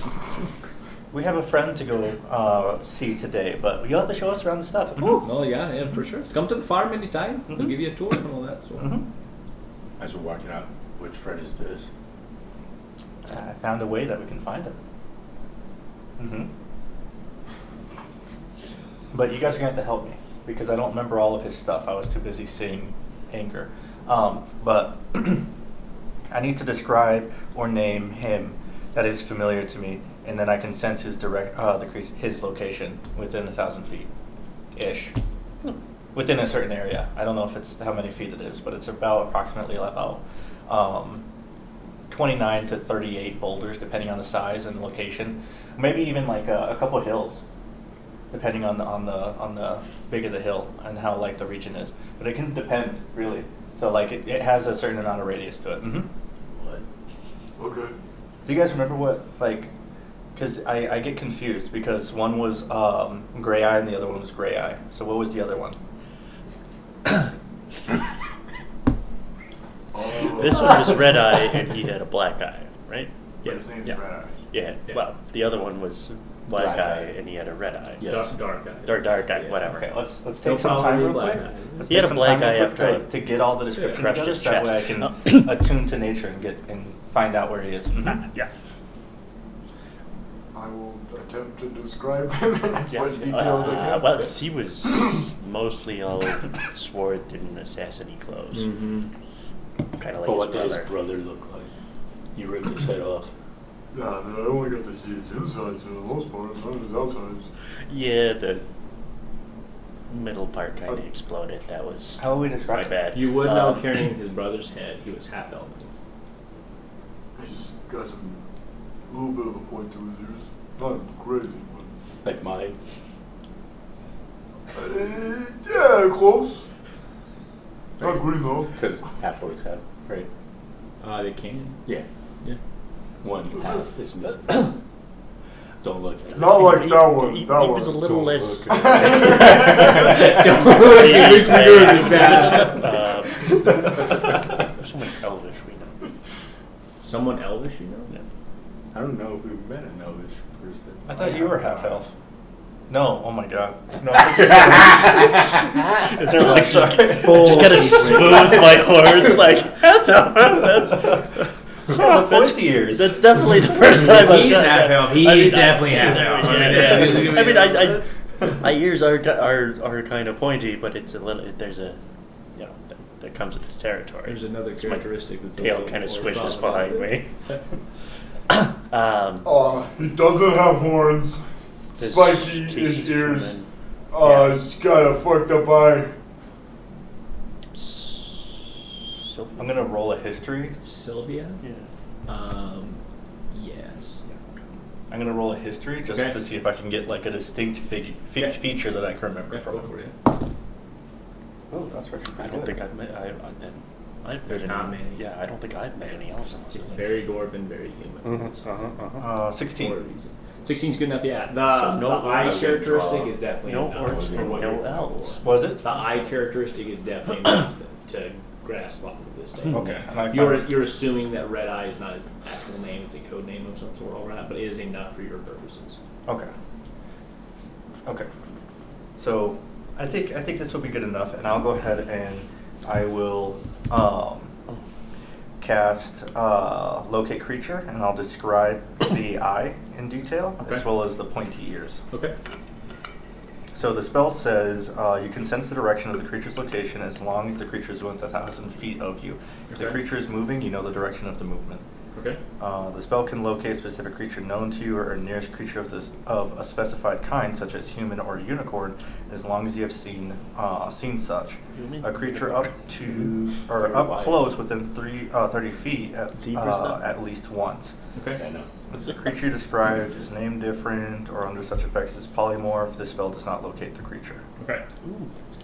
We have a friend to go see today, but you'll have to show us around the stuff. Oh yeah, for sure. Come to the farm anytime. We'll Mhm. give you a tour and all that. So. Mm-hmm. As we're walking out, which friend is this? I found a way that we can find him. Mm-hmm. But you guys are going to have to help me because I don't remember all of his stuff. I was too busy seeing anger. But I need to describe or name him that is familiar to me, and then I can sense his his location within 1,000 feet, ish. Within a certain area. I don't know if it's how many feet it is, but it's approximately about 29 to 38 boulders, depending on the size and location. Maybe even like a couple of hills, depending on the big of the hill and how like the region is. But it can depend really. So like it has a certain amount of radius to it. Mm-hmm. What? Okay. Do you guys remember what like? Because I get confused because one was gray eye and the other one was gray eye. So what was the other one? This one was red eye, and he had a black eye, right? His name's Yeah. Red Eye. Yeah. Yeah. Well, the other one was black Black eye, eye. and he had a red eye. Yes. Dark guy. Dark eye, Yeah. whatever. Okay, let's No take some problem time with real black quick. eye. Let's He had take a some black time real eye quick after to get all the description crushed together, his so that way I chest. can attune to nature and find out where he is. Mhm. Yeah. I will attempt to describe him in as Yeah. much detail as I can. Well, he was mostly all swathed in assassin-y clothes. Mm-hmm. Kind of like But what his did his brother. brother look like? You ripped his head off. Yeah, I mean, I only got to see his insides for the most part, not his outsides. Yeah, the middle part kind of exploded. That was How would we my describe it? bad. You would know Um, carrying his brother's head, he was half elven. He's got a little bit of a point to his ears. Not crazy, but Like mine. Yeah, close. Not green though. Because half orcs have, right? They can. Yeah. Yeah. One half is missing. Don't look at it. Not like that one. He That was one. a little Don't less. look. Don't worry, you're doing this bad. Someone elvish we know. Someone elvish, you know? Yeah. I don't know if we've met an elvish person. I thought you were half elf. No, oh my god. No. They're like, Sorry. just kind of smooth my horns, like, that's Pointy ears. That's definitely the first time I've He's done half that. elf. He's definitely half elf. I mean, my ears are kind of pointy, but it's a little. There's a, you know, that comes with the territory. There's another characteristic that's Tail kind of swishes behind me. He doesn't have horns. Spiky his ears. He's got a fucked up eye. So I'm gonna roll a history. Sylvia? yeah. Yes. I'm gonna roll a history just Okay. to see if I can get like a distinct feature that I can remember Yeah, from go it. for it. Oh, that's right. I don't think I've met. There's not many. Yeah, I don't think I've met any elves. It's very dwarven, very human. 16. 16 is good enough, yeah. So no the eye orcs. characteristic is definitely No enough orcs for and what no you're going elves. for. Was it? The eye characteristic is definitely enough to grasp off of this thing. Okay. And I You're assuming that Red Eye is not his actual name; it's a code name of some sort, all right, but it is enough for your purposes. Okay. Okay. So I think this will be good enough, and I'll go ahead and I will cast locate creature, and I'll describe the eye in detail Okay. as well as the pointy ears. Okay. So the spell says you can sense the direction of the creature's location as long as the creature is within 1,000 feet of you. If the Okay. creature is moving, you know the direction of the movement. Okay. The spell can locate a specific creature known to you or a nearest creature of a specified kind, such as human or unicorn, as long as you have seen such. Human? A creature up close within 30 feet at least once. Okay. I know. If the creature described is named different or under such effects as polymorph, this spell does not locate the creature. Okay.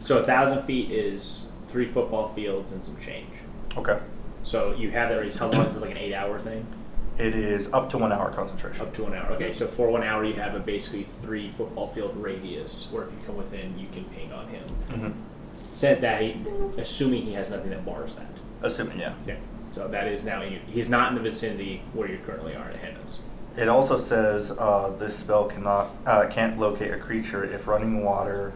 So 1,000 feet is 3 football fields and some change. Okay. So you have that race. How long is it? Like an 8-hour thing? It is up to 1 hour concentration. Up to an hour. Okay, so for 1 hour you have a basically 3 football field radius where if you come within, you can ping on him. Mm-hmm. Said that, assuming he has nothing that bars that. Assuming, yeah. Yeah. So that is now, he's not in the vicinity where you currently are at Henna's. It also says this spell can't locate a creature if running water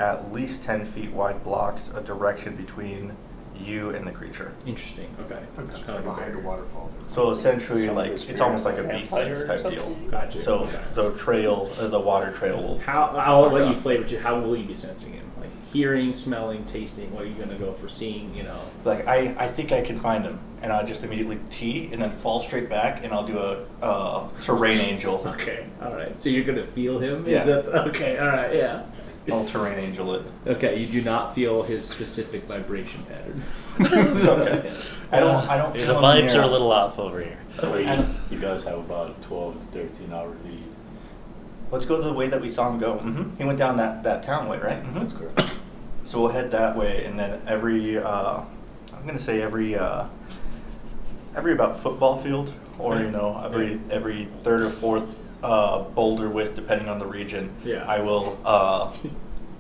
at least 10 feet wide blocks a direction between you and the creature. Interesting. Okay. It's Kind of a behind a barrier. waterfall. So essentially, Some of like this it's almost like a fear beast of sense vampire type or deal. something? Gotcha. So Okay. the water trail will. I'll let you flavor it. How will you be sensing him? Like hearing, smelling, tasting? What are you going to go for? Seeing, Like I think I can find him, and I'll just immediately tee and then fall straight back, and I'll do a terrain angel. Okay. All right. So you're going to feel him? Yeah. Is that okay? All right. Yeah. I'll terrain angel it. Okay. You do not feel his specific vibration pattern. Okay. I don't. The feel him vibes near are a us. little off over here. He does have about a 12 to 13 hour lead. Let's go the way that we saw him go. Mm-hmm. He went down that town way, right? Mm-hmm. That's correct. So we'll head that way, and then every about football field, or every third or fourth boulder width, depending on the region. Yeah. I will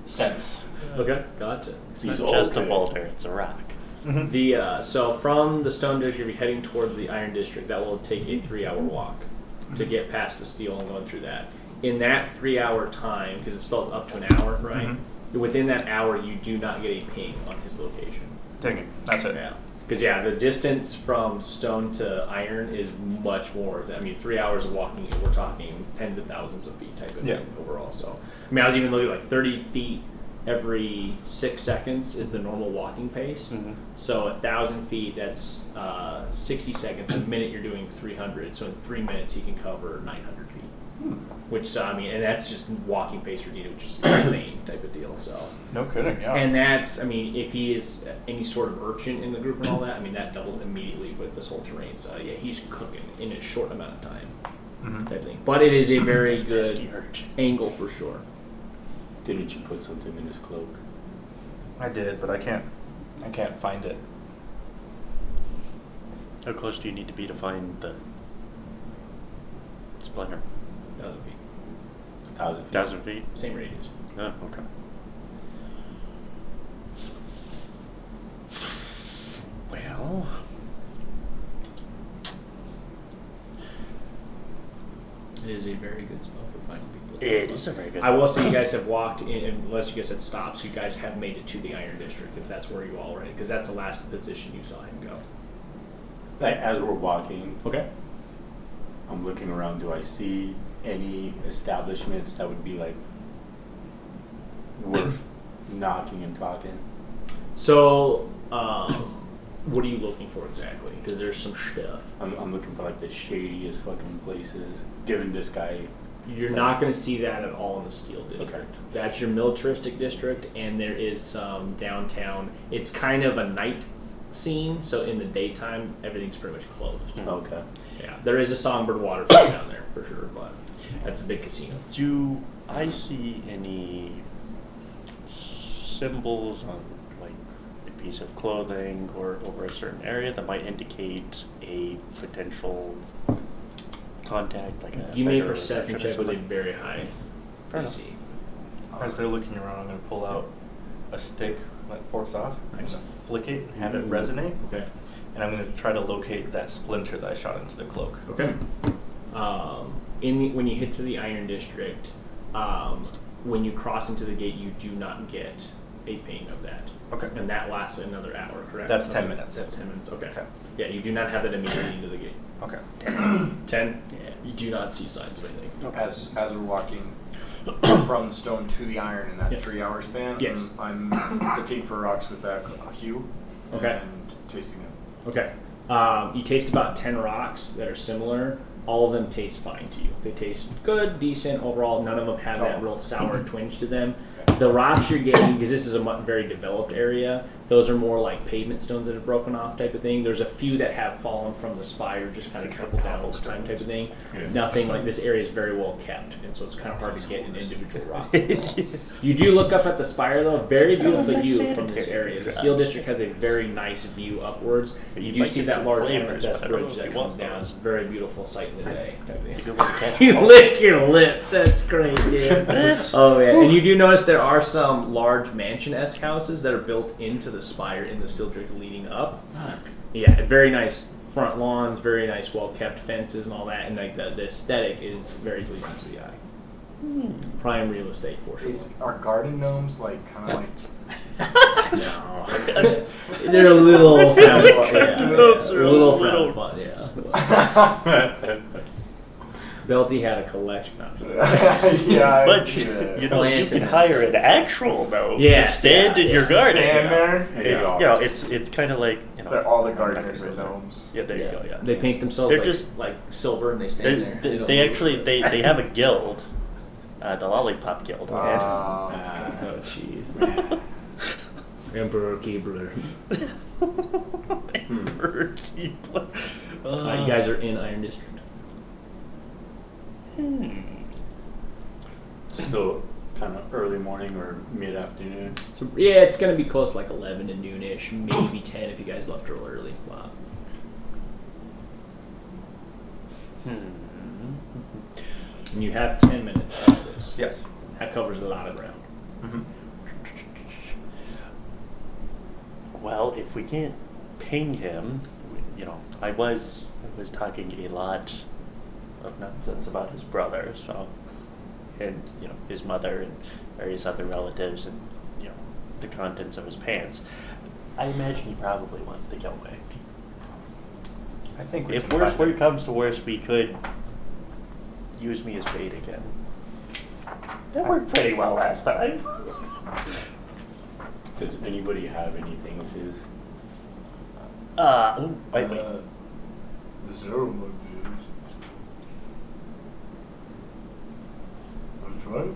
sense. Okay. Gotcha. It's He's not just a okay. boulder, it's a rock. Mm-hmm. The so from the Stone District, you'll be heading towards the Iron District. That will take a 3-hour walk to get past the steel and going through that. In that 3-hour time, because it spells up to an hour, right? Mm-hmm. Within that hour, you do not get a ping on his location. Dang it! That's it. Yeah. Because the distance from stone to iron is much more. 3 hours of walking, we're talking tens of thousands of feet type of Yeah. thing overall. So, I was even looking at like 30 feet every 6 seconds is the normal walking pace. Mm-hmm. So 1,000 feet, that's 60 seconds. A minute, you're doing 300. So in 3 minutes, you can cover 900 feet. Which and that's just walking pace for Dita, which is insane type of deal. So. No kidding. Yeah. And that's, if he is any sort of urchin in the group and all that, that doubled immediately with this whole terrain. So yeah, he's cooking in a short amount of time. type thing. But it is a very good Pesky urchin. angle for sure. Didn't you put something in his cloak? I did, but I can't find it. How close do you need to be to find the splinter? 1,000 feet. 1,000 feet. 1,000 feet? Same radius. Oh, okay. Well, It is a very good spell for finding people. it is a very good. I will say you guys have walked in, unless you guys had stopped, so you guys have made it to the Iron District, if that's where you all were, because that's the last position you saw him go. Like, as we're walking, Okay. I'm looking around. Do I see any establishments that would be like worth knocking and talking? So, what are you looking for exactly? Because there's some stuff. I'm looking for like the shadiest fucking places. Given this guy, You're not going to see that at all in the Steel District. Okay. That's your militaristic district, and there is some downtown. It's kind of a night scene, so in the daytime, everything's pretty much closed. okay. Yeah, there is a Songbird waterfront down there for sure, but that's a big casino. Do I see any symbols on like a piece of clothing or over a certain area that might indicate a potential contact, like a Give me a beggar or perception merchant or check with a something? very high Fair enough. AC. As they're looking around, I'm gonna pull out a stick that forks off. I'm Nice. gonna flick it, have it Ooh. resonate, Okay. and I'm gonna try to locate that splinter that I shot into the cloak. Okay. When you hit to the Iron District, when you cross into the gate, you do not get a ping of that. Okay. And that lasts another hour, correct? That's 10 minutes. That's 10 minutes. Okay. Okay. Yeah, you do not have that immediately into the gate. Okay. 10. Yeah. You do not see signs of anything. As we're walking from the stone to the iron in that Yeah. 3-hour span, Yes. I'm looking for rocks with that hue Okay. and tasting them. Okay. You taste about 10 rocks that are similar. All of them taste fine to you. They taste good, decent overall. None of them have that real sour twinge to them. The rocks you're getting, because this is a very developed area, those are more like pavement stones that have broken off type of thing. There's a few that have fallen from the spire, just kind of trickled down over time type of thing. Yeah. Nothing like this area is very well kept, and so it's kind of hard to get an individual rock. You do look up at the spire though, very beautiful view from this area. The Steel District has a very nice view upwards. You do might see get that some large flavors, amethyst but I don't know bridge if that you comes want down. those. It's a very beautiful sight in the day. type of It's a thing. good way to catch You them. lick your lips. That's great, dude. Oh yeah, and you do notice there are some large mansion-esque houses that are built into the spire in the Steel District leading up. Yeah, very nice front lawns, very nice, well-kept fences and all that, and like the aesthetic is very pleasing to the eye. Prime real estate for sure. Are garden gnomes like kind of like No, racist? they're a little frowned upon. Garden Yeah, gnomes are a a little little- frowned upon. Yeah. Belty had a collection. No, Yeah, I But see that. you know, you Planted can them. hire an actual gnome Yeah, to stand in yeah, your Just to garden. stand there. It's kind of like All the gardeners are gnomes. Yeah, there you go. Yeah, They paint themselves They're like, just- like silver and they stand there. They, don't they move. actually they have a guild, the Lollipop Guild. Oh jeez. Emperor Keebler. Emperor Keebler. You guys are in Iron District. Still kind of early morning or mid afternoon. So yeah, it's gonna be close to like 11 to noonish, maybe 10 if you guys left real early. Wow. And you have 10 minutes after this. Yes. That covers a lot of ground. Mm-hmm. Well, if we can't ping him, you know, I was talking a lot of nonsense about his brother, so, and you know, his mother and various other relatives, and you know, the contents of his pants. I imagine he probably wants to kill me. I think we If can worst find word comes to worst, we could use me as bait again. That worked pretty well last time. Does anybody have anything of his? Wait. This arrow might be his. Want to try it?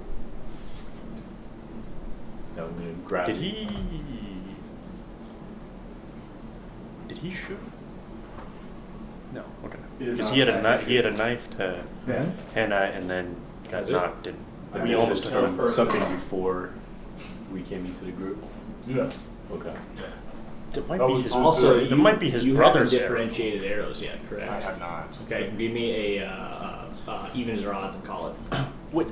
That I'm gonna grab. Did he shoot? No. Okay. Because he had a knife. He had a knife to Yeah. Hannah, and then got Is it? knocked. And And we this almost is took from him. something before we came into the group. Yeah. Okay. It might That be was his. Also, It might be his you brother's haven't arrow. differentiated arrows yet, correct? I have not. Okay, give me a evens or odds and call it. What?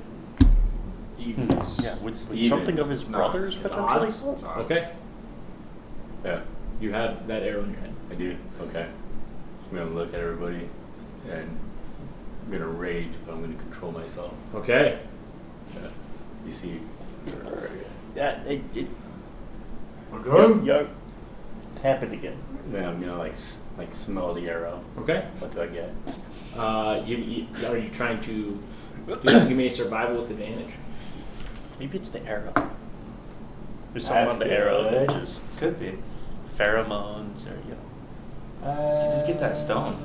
Evens. Yeah, would Stevens. something of his It's not. brothers It's potentially? odds. It's odds. Okay, Yeah, you have that arrow in your head. I do. Okay. I'm gonna look at everybody and I'm gonna rage, but I'm gonna control myself. Okay. Yeah. You see? Yeah, it Okay. yeah, happened again. Then I'm gonna like smell the arrow. Okay. What do I get? Are you trying to give me a survival with advantage? Maybe it's the arrow. There's something on the That's arrow that good. just Could be. pheromones or Did you get that stone?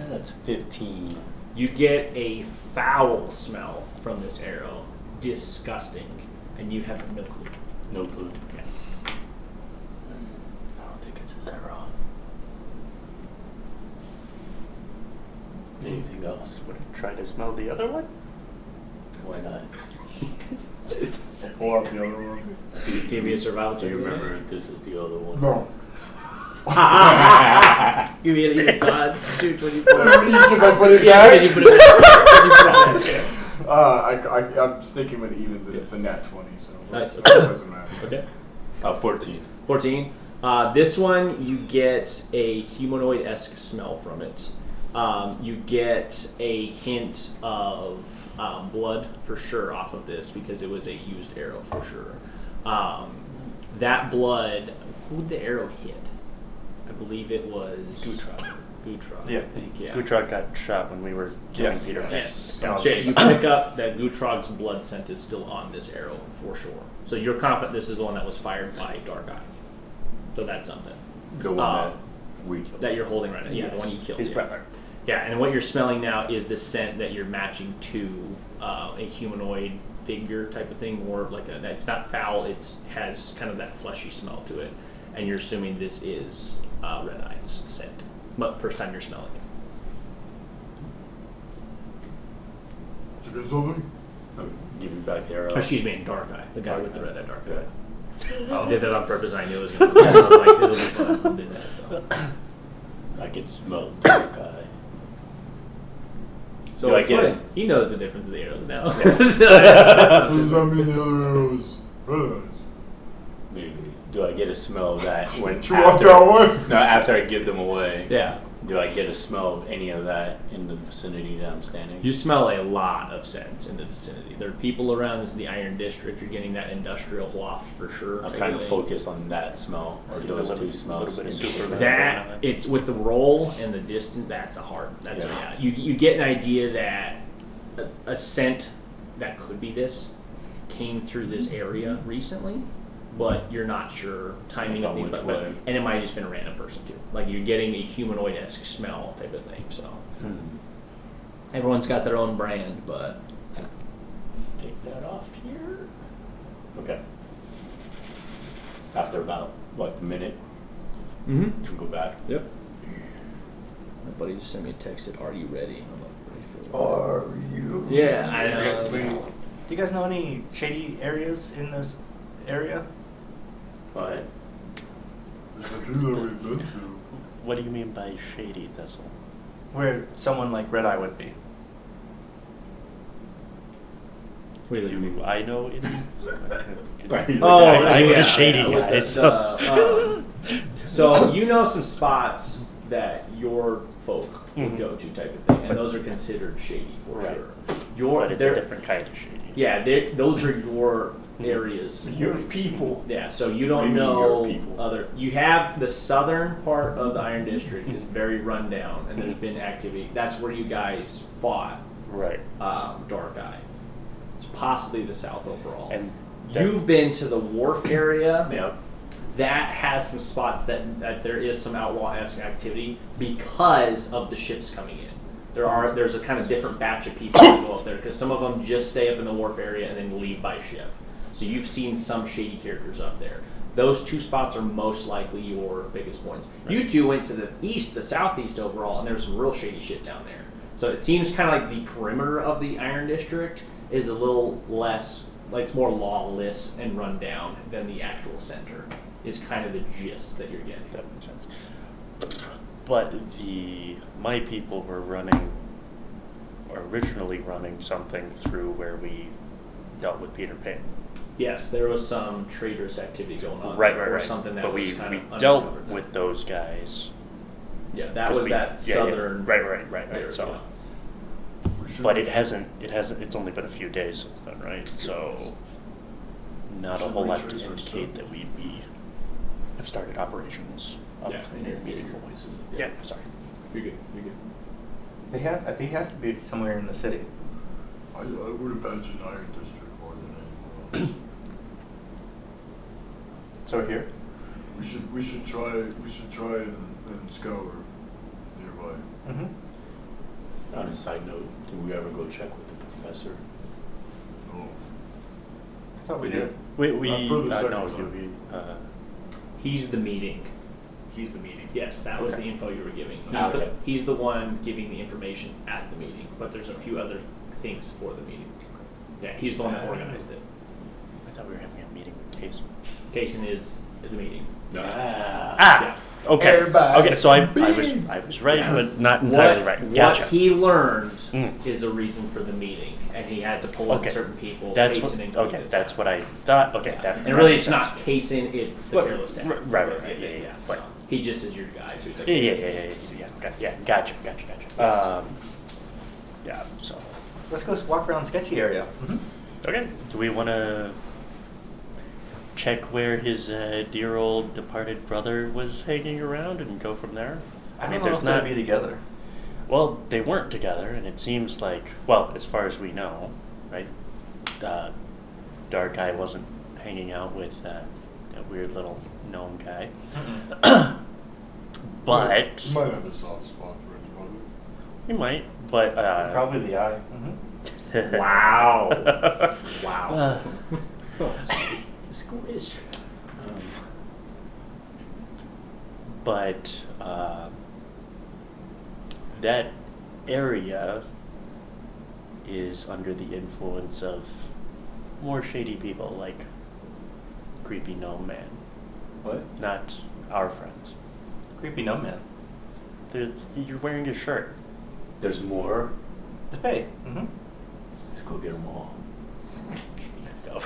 That's 15. You get a foul smell from this arrow, disgusting, and you have no clue. No clue. Yeah. I don't think it's his arrow. Anything else? Would I try to smell the other one? Why not? I'll pull out the other one. Give me a survival Do check. you remember this is the other one? No. Give me an evens odds. 224. Because I put it Yeah, back. because you put it back. 'Cause you put it back. I'm sticking with evens, and it's a nat 20, so Nice. it doesn't matter. Okay. 14. 14. This one, you get a humanoid-esque smell from it. You get a hint of blood for sure off of this because it was a used arrow for sure. That blood, who'd the arrow hit? I believe it was Gutrag. Gutrag, Yeah. I think, yeah. Gutrag got shot when we were killing Peter Pan. Yes. Yeah. Okay, you pick up that Gutrag's blood scent is still on this arrow for sure. So you're confident this is the one that was fired by Dark Eye. So that's something. The one that we killed. That you're holding right now. Yeah, the one you killed. His yeah. brother. Yeah, and what you're smelling now is the scent that you're matching to a humanoid figure type of thing, or like it's not foul. It has kind of that fleshy smell to it, and you're assuming this is Red Eye's scent. But first time you're smelling it. Did you get something? I'll give you back the arrow. Or, excuse me, Dark Eye, the guy Dark with the Eye. red eye, Dark Eye. Yeah. I did that on purpose. I knew it was going to be. I was like, it'll be fun. I did that. So, I can smell dark eye. so Do I it's get funny. it? He knows the difference of the arrows now. Yeah. So So does that mean the other arrow is red eyes? Maybe. Do I get a smell of that when Do you want that one? No, after I give them away. yeah. Do I get a smell of any of that in the vicinity that I'm standing? You smell a lot of scents in the vicinity. There are people around. This is the Iron District. You're getting that industrial waft for sure. I'm type trying of to thing. focus on that smell or Give a those little- two smells. little bit of in Superman. That it's with the roll and the distance. That's a hard. That's Yeah. You get an idea that a scent that could be this came through this area recently, but you're not sure timing of On things. which But, way. and it might have just been a random person too. Like you're getting a humanoid-esque smell type of thing. So everyone's got their own brand, but Take that off here. Okay. After about, what, a minute, mm-hmm. you can go back. Yep. My buddy just sent me a text. Said, "Are you ready?" I'm like, "Ready for Are you? what?" Yeah, I know. Do you guys know any shady areas in this area? What? There's the two that we've been to. What do you mean by shady, Thistle? Where someone like Red Eye would be? Wait, look at me. Do I know any? Oh, I'm yeah, the shady yeah, guy. with So. So you know some spots that your folk would Mhm. go to, type of thing, and those are considered shady for Right. sure. But it's a different kind of shady. Yeah, those are your areas. Your people. Yeah, so you What don't do you mean, know your people? other. You have the southern part of the Iron District is very run down, and there's been activity. That's where you guys fought Right. Dark Eye. It's possibly the south overall. And You've been to the wharf area. Yep. That has some spots that there is some outlaw-esque activity because of the ships coming in. There's a kind of different batch of people that go up there because some of them just stay up in the wharf area and then leave by ship. So you've seen some shady characters up there. Those two spots are most likely your biggest points. You two went to the east, the southeast overall, and there's some real shady shit down there. So it seems kind of like the perimeter of the Iron District is a little less, like it's more lawless and run down than the actual center. Is kind of the gist that you're getting. That makes sense. But my people were originally running something through where we dealt with Peter Pan. Yes, there was some traitorous activity going on. Right. Or something that but was we kind of dealt uncovered. with those guys. Yeah, that was that southern. Right. So, but it hasn't. It's only been a few days since then, right? So, not a Should whole lot to retrace our indicate step. that we have started operations up in you're your meaningful good. ways. Yeah. Yeah, sorry. You're good. I think he has to be somewhere in the city. I would imagine Iron District more than anyone else. So here? We should try and scour nearby. Mm-hmm. On a side note, did we ever go check with the professor? No. I thought we did. We Not for the second no, time. He's the meeting. He's the meeting. Yes, that was Okay. the info you were giving. Okay. He's the one giving the information at the meeting, but there's a few other things for the meeting. Yeah, he's the one that organized it. I thought we were having a meeting with Case. Kaysen is the meeting. Ah, okay. Everybody Okay, so I was right, but not entirely right. Gotcha. What he learned Mm. is a reason for the meeting, and he had to pull Okay. in certain people. That's Kaysen what, included. okay. That's what I thought. Okay, Yeah. that. And really, that it's makes not Kaysen; it's the Well, careless dad. right, yeah. So Right. he just is your guy. So he's like, Yeah. Gotcha. Yes. Yeah. So, Let's go walk around the sketchy area. Mm-hmm. okay. Do we want to check where his dear old departed brother was hanging around and go from there? I don't know if they'll be together. Well, they weren't together, and it seems like, well, as far as we know, right? Dark Eye wasn't hanging out with that weird little gnome guy. But He might have a soft spot for his brother. he might. But Probably the eye. Mm-hmm. Wow. Wow. Squish. But that area is under the influence of more shady people, like creepy gnome man. What? Not our friends. Creepy gnome man. You're wearing his shirt. There's more. The pay. Mm-hmm. Let's go get them all. So,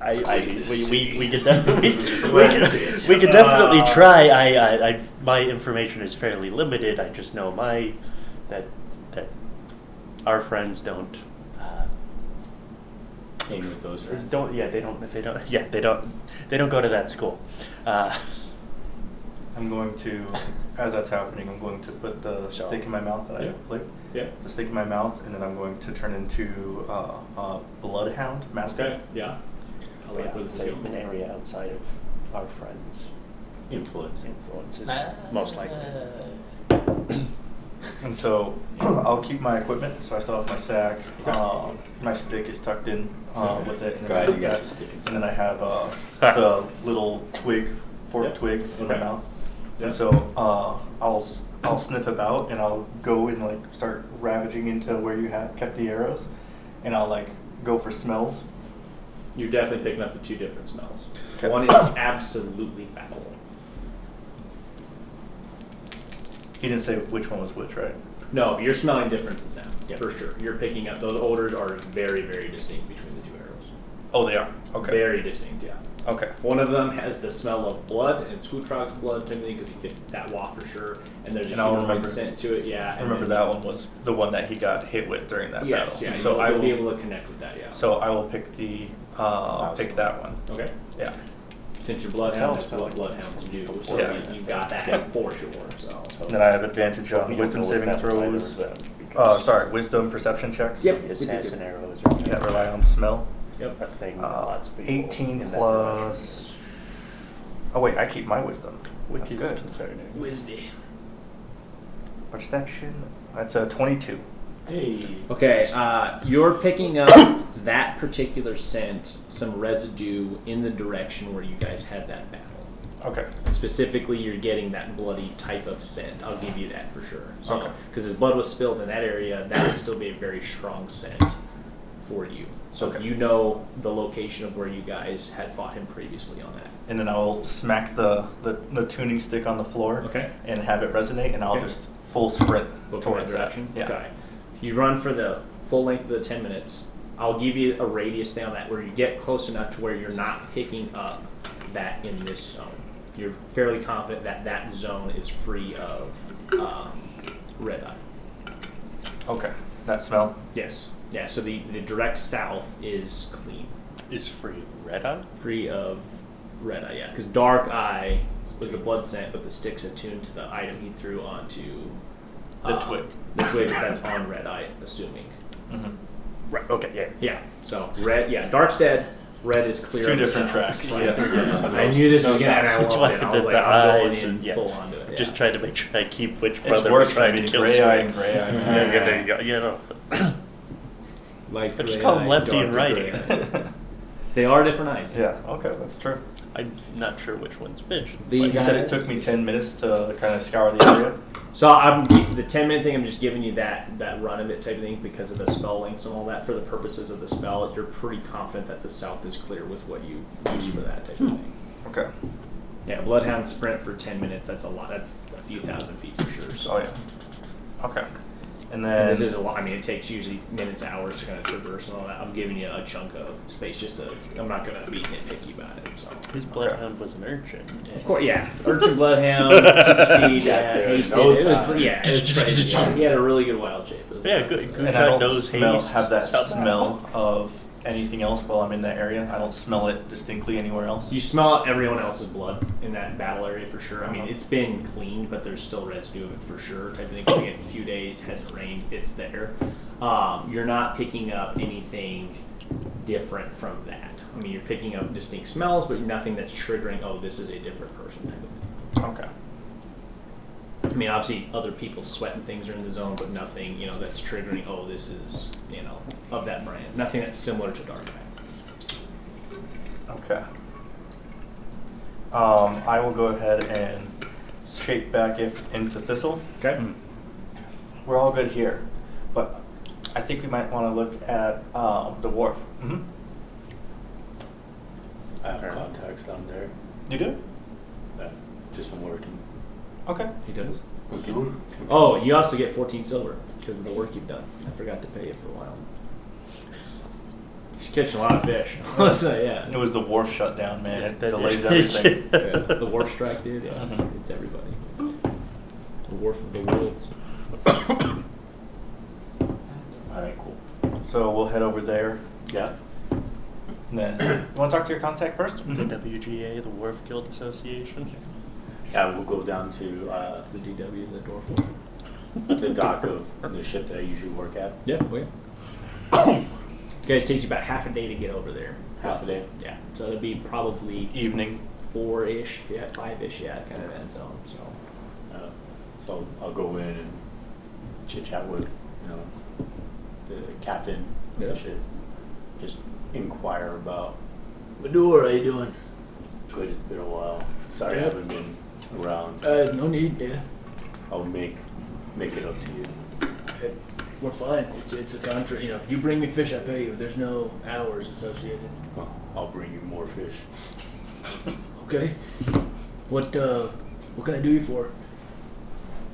we could definitely we could definitely try. I my information is fairly limited. I just know that our friends don't Hang with those friends. they don't go to that school. I'm going to, as that's happening, I'm going to put the So- stick in my mouth that Yeah. I flicked. Yeah. The stick in my mouth, and then I'm going to turn into a bloodhound mastiff. Okay. Yeah. I like Yeah, where it's this is an going. area outside of our friends' Influence. influences, most likely. And so I'll keep my equipment, so I still have my sack. My stick is tucked in with it, and then, Glad I you got have your stick and then I have the little forked Yeah. twig in my Okay. mouth. Yeah. And so I'll sniff about, and I'll go and like start ravaging into where you have kept the arrows, and I'll like go for smells. You're definitely picking up the two different smells. Okay. One is absolutely foul. He didn't say which one was which, right? No, you're smelling differences now, Yeah. for sure. You're picking up, those odors are very, very distinct between the two arrows. Oh, they are. Okay. Very distinct, yeah. Okay. One of them has the smell of blood, and it's Gutrag's blood technically because you get that waft for sure. And there's a And I'll human remember- scent to it, yeah. I remember that one was the one that he got hit with during that Yes, battle. yeah. So I you'll be will. able to connect with that, yeah. So I will pick the pick that one. Okay. Yeah. Since you're bloodhound, that's Tell us what bloodhounds do. So Yeah. you got that for sure. So. And then I have advantage We on don't wisdom know if saving that was either throws. of them, because Sorry, wisdom perception checks. Yep. the assassin arrows are That rely on smell. Yep. a thing. Lots of people 18 in that plus. Oh wait, I keep my wisdom. which That's is good. concerning. Wisdom. Perception. That's a 22. Hey. Okay, you're picking up that particular scent, some residue in the direction where you guys had that battle. Okay. And specifically, you're getting that bloody type of scent. I'll give you that for sure. So, Okay. because his blood was spilled in that area, that would still be a very strong scent for you. So Okay. you know the location of where you guys had fought him previously on that. And then I'll smack the tuning stick on the floor. Okay. And have it resonate, and I'll Okay. just full sprint Go towards that that. direction. Yeah. Okay. You run for the full length of the 10 minutes. I'll give you a radius thing on that where you get close enough to where you're not picking up that in this zone. You're fairly confident that that zone is free of red eye. Okay. That smell. Yes. Yeah, so the direct south is clean. Is free of red eye? Free of red eye, yeah. Because dark eye was the blood scent, but the stick's attuned to the item he threw onto The twig. The twig that's on red eye, assuming. Mm-hmm. Right. Okay. Yeah. Yeah. So red, yeah, dark's dead. Red is clear. Two of the different south. tracks. Right. Yeah. I knew this was No gonna happen. sound. I wanted it. I was like, I'm going in Yeah. full onto it. Yeah. Just trying to make sure I keep which It's brother worse we're trying for to me. kill. Gray eye straight. and gray eye. Yeah, there you go. You know. like I just red call them eye, lefty dark and righty. gray. They are different eyes. Yeah. Okay, that's true. I'm not sure which one's which. These You guys- said it took me 10 minutes to kind of scour the area. So I'm the 10-minute thing. I'm just giving you that run of it type of thing because of the spell lengths and all that. For the purposes of the spell, you're pretty confident that the south is clear with what you use for that type of thing. Okay. Yeah, Bloodhound sprint for 10 minutes. That's a lot. That's a few thousand feet for sure. So Oh yeah. Okay. And and then this is a lot. I mean, it takes usually minutes, hours to kind of traverse and all that. I'm giving you a chunk of space just to. I'm not gonna be nitpicky about it. So. His bloodhound was an urchin. Of course, yeah. Urchin Bloodhound, super speed, hasted. no It was, time. yeah, it was crazy. He had a really good wild shape. It was Yeah, nuts. good. and I don't knows smell, haste. have that Sounds smell of anything else while I'm in that area. I don't smell it distinctly anywhere else. You smell everyone else's blood in that battle area for sure. I mean, Uh-huh. it's been cleaned, but there's still residue of it for sure. Type of thing. 'Cause again, a few days hasn't rained. It's there. You're not picking up anything different from that. I mean, you're picking up distinct smells, but nothing that's triggering. Oh, this is a different person. Type of thing. Okay. I mean, obviously, other people's sweat and things are in the zone, but nothing, that's triggering. Oh, this is, of that brand. Nothing that's similar to Dark Knight. Okay. I will go ahead and shape back into Thistle. Okay. We're all good here, but I think we might want to look at the wharf. Mm-hmm. I have contacts down there. You do? Just from working. Okay. He does. Let's do it. Oh, you also get 14 silver because of the work you've done. I forgot to pay you for a while. She's catching a lot of fish. So, yeah. It was the wharf shutdown, man. Yeah, It that- delays everything. Yeah, the wharf strike, dude. Yeah, Mhm. it's everybody. The wharf of the worlds. Alright, cool. So we'll head over there. Yeah. And then, you want to talk to your contact first? The WGA, the Wharf Guild Association. Yeah, we'll go down to The DW, the door for. the dock of the ship that I usually work at. Yeah, yeah. You guys takes you about half a day to get over there. Half a day? Yeah. So it'll be probably Evening. 4-ish, yeah, 5-ish, yeah, kind of that zone. So So I'll go in and chit chat with, the captain of Yeah. the ship. Just inquire about. Badur, how you doing? Good, it's been a while. Sorry I Yeah. haven't been around. No need, yeah. I'll make it up to you. We're fine. It's a contract. If you bring me fish, I pay you. There's no hours associated. Well, I'll bring you more fish. Okay. What can I do you for?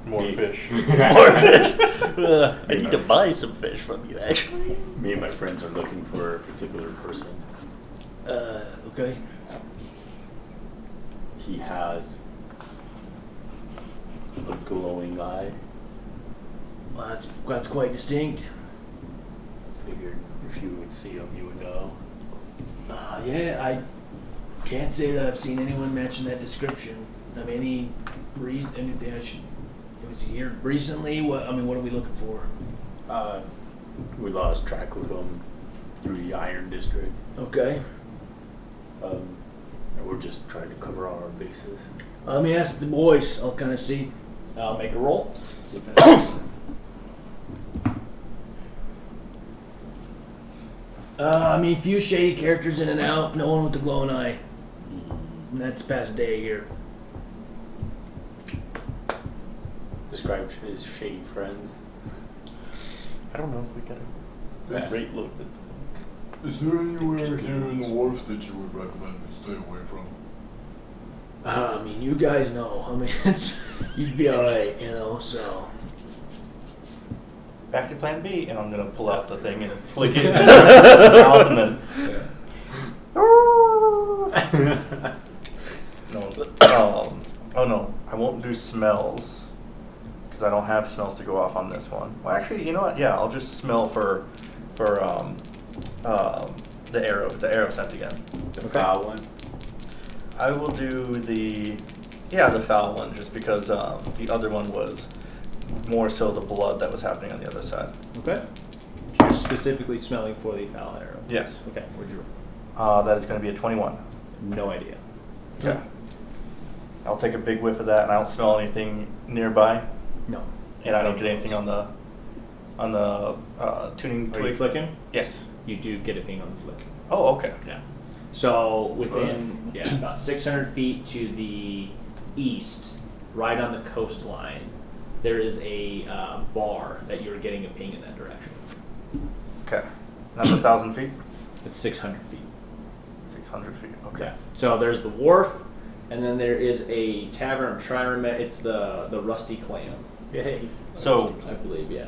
More Me. fish. More fish. I need to buy some fish from you, actually. Me and my friends are looking for a particular person. Okay. He has a glowing eye. Well, that's quite distinct. Figured if you would see him, you would know. Yeah, I can't say that I've seen anyone mention that description. I mean, any reason, anything I should. Was he here recently? What are we looking for? We lost track of him through the Iron District. Okay. And we're just trying to cover all our bases. Let me ask the boys. I'll kind of see. I'll make a roll. See if I mean, few shady characters in and out. No one with the glowing eye. And that's past day here. Describe his shady friends. I don't know if we got a great look at. Is there anywhere here in the wharf that you would recommend to stay away from? I mean, you guys know. I mean, you'd be alright, you know, so. Back to plan B, and I'm gonna pull out the thing and flick it in the mouth and then. No, oh no, I won't do smells because I don't have smells to go off on this one. Well, actually, you know what? Yeah, I'll just smell for the arrow scent again. The foul one. I will do the foul one just because the other one was more so the blood that was happening on the other side. Okay. You're specifically smelling for the foul arrow. Yes. Okay. Where'd you? That is going to be a 21. No idea. Okay. I'll take a big whiff of that, and I don't smell anything nearby, No. and I don't get anything on the tuning Are you twig. flicking? Yes. You do get a ping on the flick. Oh, okay. Yeah. So within about 600 feet to the east, right on the coastline, there is a bar that you're getting a ping in that direction. Okay. That's 1,000 feet. It's 600 feet. 600 feet. Okay. Yeah. So there's the wharf, and then there is a tavern. I'm trying to remember. It's the Rusty Clam. Yay. So I believe, yeah.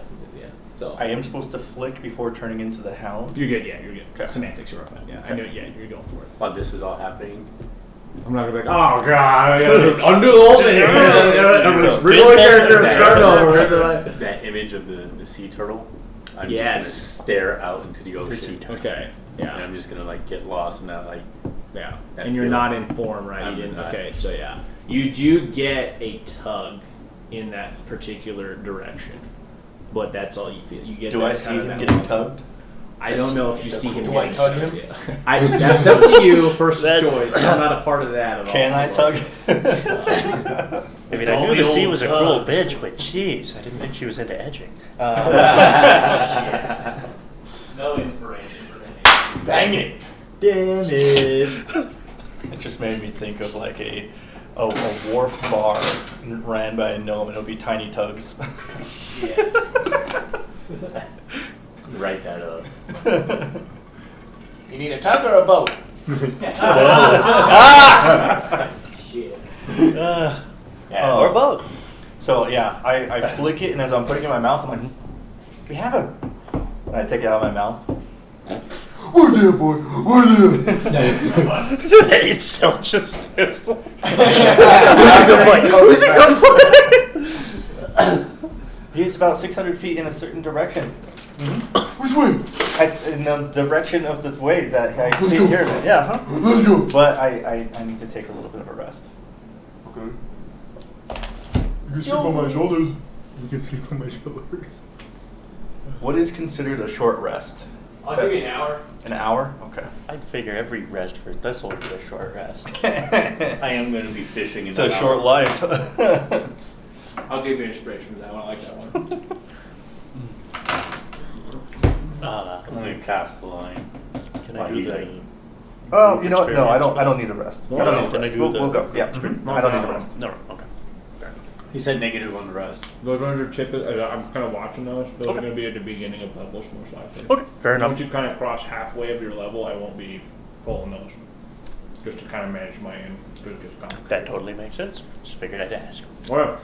So I am supposed to flick before turning into the hound. you're good. Yeah, you're good. Okay. Semantics are fine. Yeah, I know. Yeah, you're going for it. While this is all happening, I'm not gonna be like, oh god, undo the whole thing. So, Reload character, start over. that image of the sea turtle, I'm Yes. just gonna stare out into the ocean. Okay. And Yeah. I'm just gonna like get lost in that like. Yeah. That And you're feeling. not in form, right? I'm You didn't. not. Okay. So yeah, you do get a tug in that particular direction, but that's all you feel. You get. Do that I see kind of him that getting look. tugged? I don't know if you see him. Do I getting tug tugged, him? yeah. That's up to you, personal That's- choice. I'm not a part of that at all. Can I tug? I mean, I All knew the the sea old was a cruel tugs. bitch, but jeez, I didn't think she was into edging. Shit. No inspiration for anything. Dang it! Damn it! It just made me think of like a wharf bar ran by a gnome, and it'll be tiny tugs. Yes. Write that up. You need a tug or a boat? Shit. Yeah, or both. So yeah, I flick it, and as I'm putting it in my mouth, I'm like, we have him. And I take it out of my mouth. Where's the boy? Where's the? It's still just. It's Who's it good for? He's about 600 feet in a certain direction. Which way? In the direction of the way that I Let's take go. care of it. Yeah, huh? Let's go. But I need to take a little bit of a rest. Okay. You can sleep on my shoulders. You can sleep on my shoulders. What is considered a short rest? I'll give you an hour. An hour? Okay. I'd figure every rest for Thistle would be a short rest. I am going to be fishing in It's a an short hour. life. I'll give you inspiration for that one. I like that one. I'm going to cast the line. Can Why I do you the? like- Oh, you know what? No, I don't need a rest. I don't need a Can I rest. do We'll the- go. Yeah. I don't need a rest. No, okay. He said negative on the rest. Those ones are typically. I'm kind of watching those. Those Okay. are going to be at the beginning of levels, most likely. Okay, fair enough. Once you kind of cross halfway of your level, I won't be pulling those. Just to kind of manage my end. Because it gets complicated. That totally makes sense. Just figured I'd ask. Alright.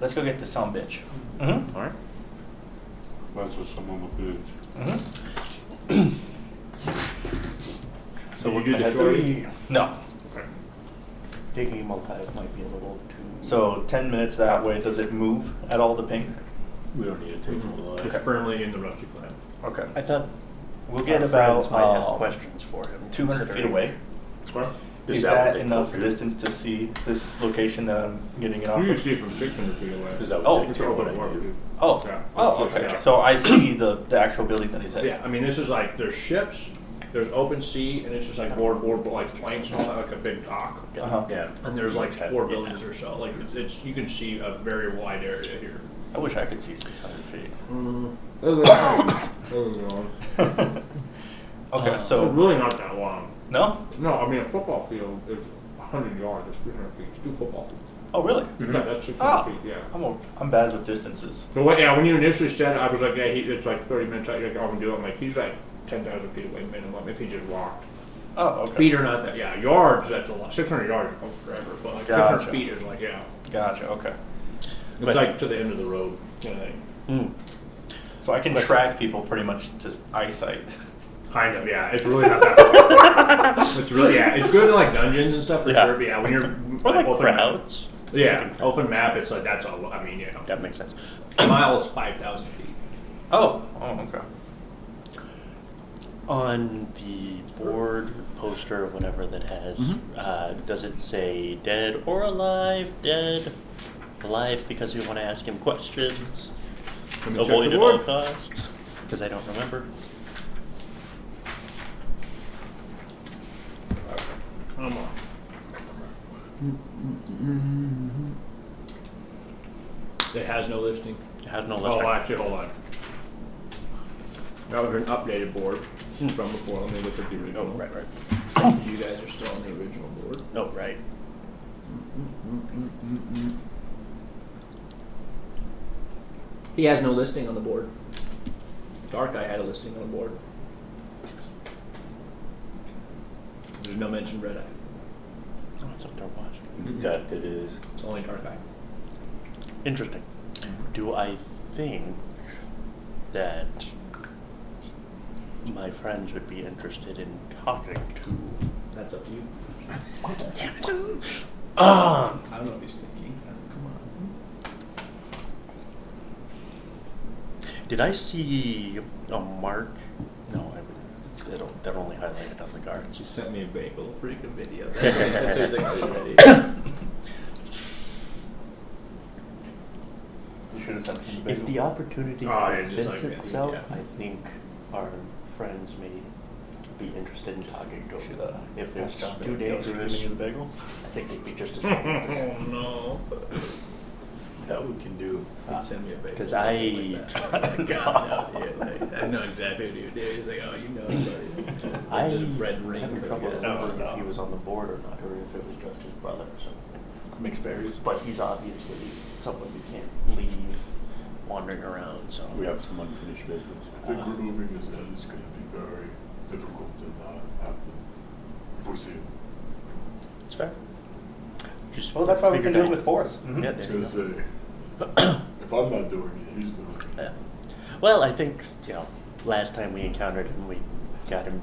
Let's go get this son bitch. Mm-hmm. All right. That's what someone will do. Mm-hmm. So you we're do gonna the head shorty? No. Digging multi might be a little too. So 10 minutes that way. Does it move at all, the ping? We don't need to take him alive. It's firmly in the rusty clan. Okay. I thought We'll get our about friends might have questions for him. 200 feet away. Is that what that they enough call it? distance to see this location that I'm getting it off You can of? see from 600 feet away. Is that Oh, what they Control what what I it do? Oh, Yeah. oh, It's okay. just- So I see the actual building that he's in. Yeah, I mean, this is like, there's ships, there's open sea, and it's just like board, like planes and all that, like a big dock. Uh-huh. Yeah. And there's like Okay, 4 yeah. buildings or so. Like, it's you can see a very wide area here. I wish I could see 600 feet. Okay, It's so really not that long. no. No, I mean a football field is 100 yards. It's 300 feet. It's 2 football fields. Oh, really? Yeah, that's 600 Oh, feet. Yeah. I'm bad with distances. So when you initially said it, I was like, yeah, it's like 30 minutes out. You're like, oh, I'm doing. I'm like, he's like 10,000 feet away minimum if he just walked. Oh, okay. Feet are not that. Yeah, yards. That's a lot. 600 yards goes forever, but like Gotcha. 600 feet is like Gotcha. Okay. it's like to the end of the road kind of thing. Mm. So I can track people pretty much to eyesight. Kind of, yeah. It's really not that far. It's really, yeah. It's good in like dungeons and stuff for Yeah. sure. But yeah, when you're Or like open crowds. Map, yeah, open map. It's like that's all. I mean, yeah. That makes sense. A mile is 5,000 feet. Oh, okay. On the board, poster, whatever that has, does it say dead or alive? Dead, alive because we want to ask him questions. Let me check Avoid the at all board. costs. Because I don't remember. Come on. It has no listing. It has no Oh, listing. actually, hold on. That was an updated board from before. Let me look at the original. Oh, right. You guys are still on the original board. Oh, right. He has no listing on the board. Dark Eye had a listing on the board. There's no mention of Red Eye. Oh, it's up there watching. That it is. It's only Dark Eye. Interesting. Do I think that my friends would be interested in talking to? That's up to you. Damn it. I don't know if he's thinking. Come on. Did I see a mark? No, I wouldn't. They're only highlighted on the guards. She sent me a bagel freaking video. That's basically ready. You should have sent me the If the opportunity Oh, yeah, just presents like itself, yeah. I think our friends may be interested in talking to Should, him. If ask it's John too Bailey, should we dangerous, give you the bagel? I think they'd be just as happy. Oh no. That we can do. He'd send me a bagel. 'Cause Like God, no, yeah, like, I know exactly what he would do. He's like, oh, you know, buddy. I It's a red ring. having trouble I guess. remembering if he was on the board or not, or if it was just his brother. So, Mixed berries. but he's obviously someone we can't leave wandering around. So We have some unfinished business. I think removing his head is going to be very difficult to not happen if we see it. it's fair. Just Well, that's why we can figured do it I'd- with Boris. Yeah, Mhm. I was there you going to go. say, if I'm not doing it, he's doing it. Yeah. Well, I think, last time we encountered him, we got him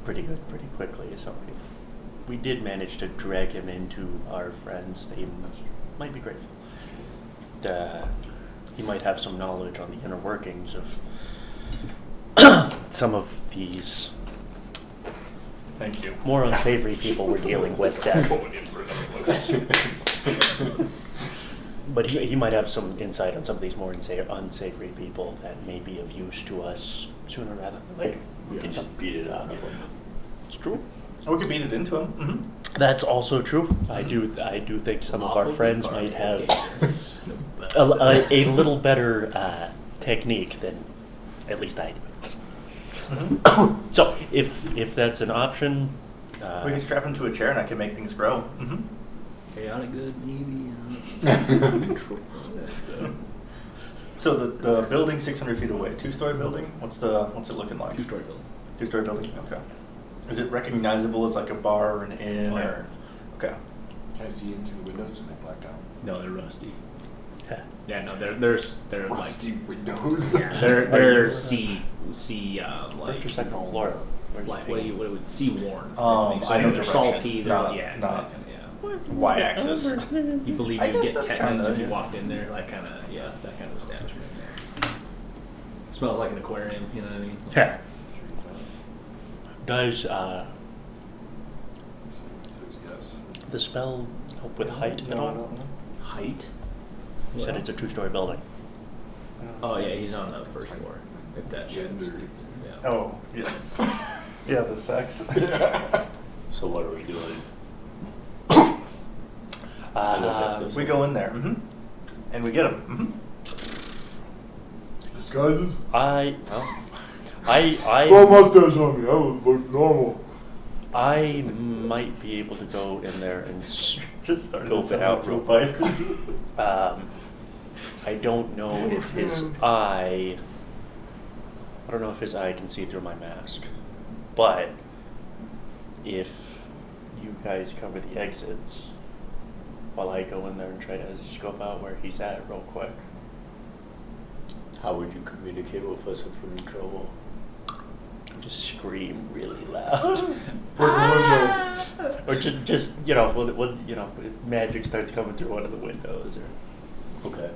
pretty good pretty quickly. So if we did manage to drag him into our friends, they might be grateful. He might have some knowledge on the inner workings of some of these Thank you. more unsavory people we're dealing with. But he might have some insight on some of these more unsavory people that may be of use to us sooner rather than later. We can just beat it out of them. It's true. Or we could beat it into him. Mm-hmm. That's also true. I do think some of our friends might have a little better technique than at least I do. Mm-hmm. So if that's an option, We can strap him to a chair and I can make things grow. Mm-hmm. Chaotic good, maybe. So the building 600 feet away, 2-story building. What's it looking like? 2-story building. 2-story building. Okay. Is it recognizable as like a bar or an inn Oh, yeah. or? Okay. Can I see into the windows and they blacked out? No, they're rusty. yeah. Yeah, no, they're Rusty like windows. they're sea like First or second floor. like what would sea worn? I so know they're direction. salty. They're Not- yeah, not- exactly, yeah. Y-axis. You believe I you guess get that's tetanus kinda, if you yeah. walked in there, like kind of that kind of establishment there. Smells like an aquarium, you know what I mean? Yeah. Does It says yes. the spell help with height at No, I all? don't know. Height? You said it's a 2-story building. Oh yeah, he's on the first floor. If that shits. Gender. Yeah. Oh, yeah. Yeah, the sex. So what are we doing? We go in there, mm-hmm. And we get him. Mm-hmm. Disguises? Throw a mustache on me. I would look normal. I might be able to go in there and Just started scope it out real quick. I don't know if his eye. I don't know if his eye can see through my mask, but if you guys cover the exits while I go in there and try to scope out where he's at real quick. How would you communicate with us if we're in trouble? Just scream really loud. Break a window. Or just you know, when if magic starts coming through one of the windows, or Okay.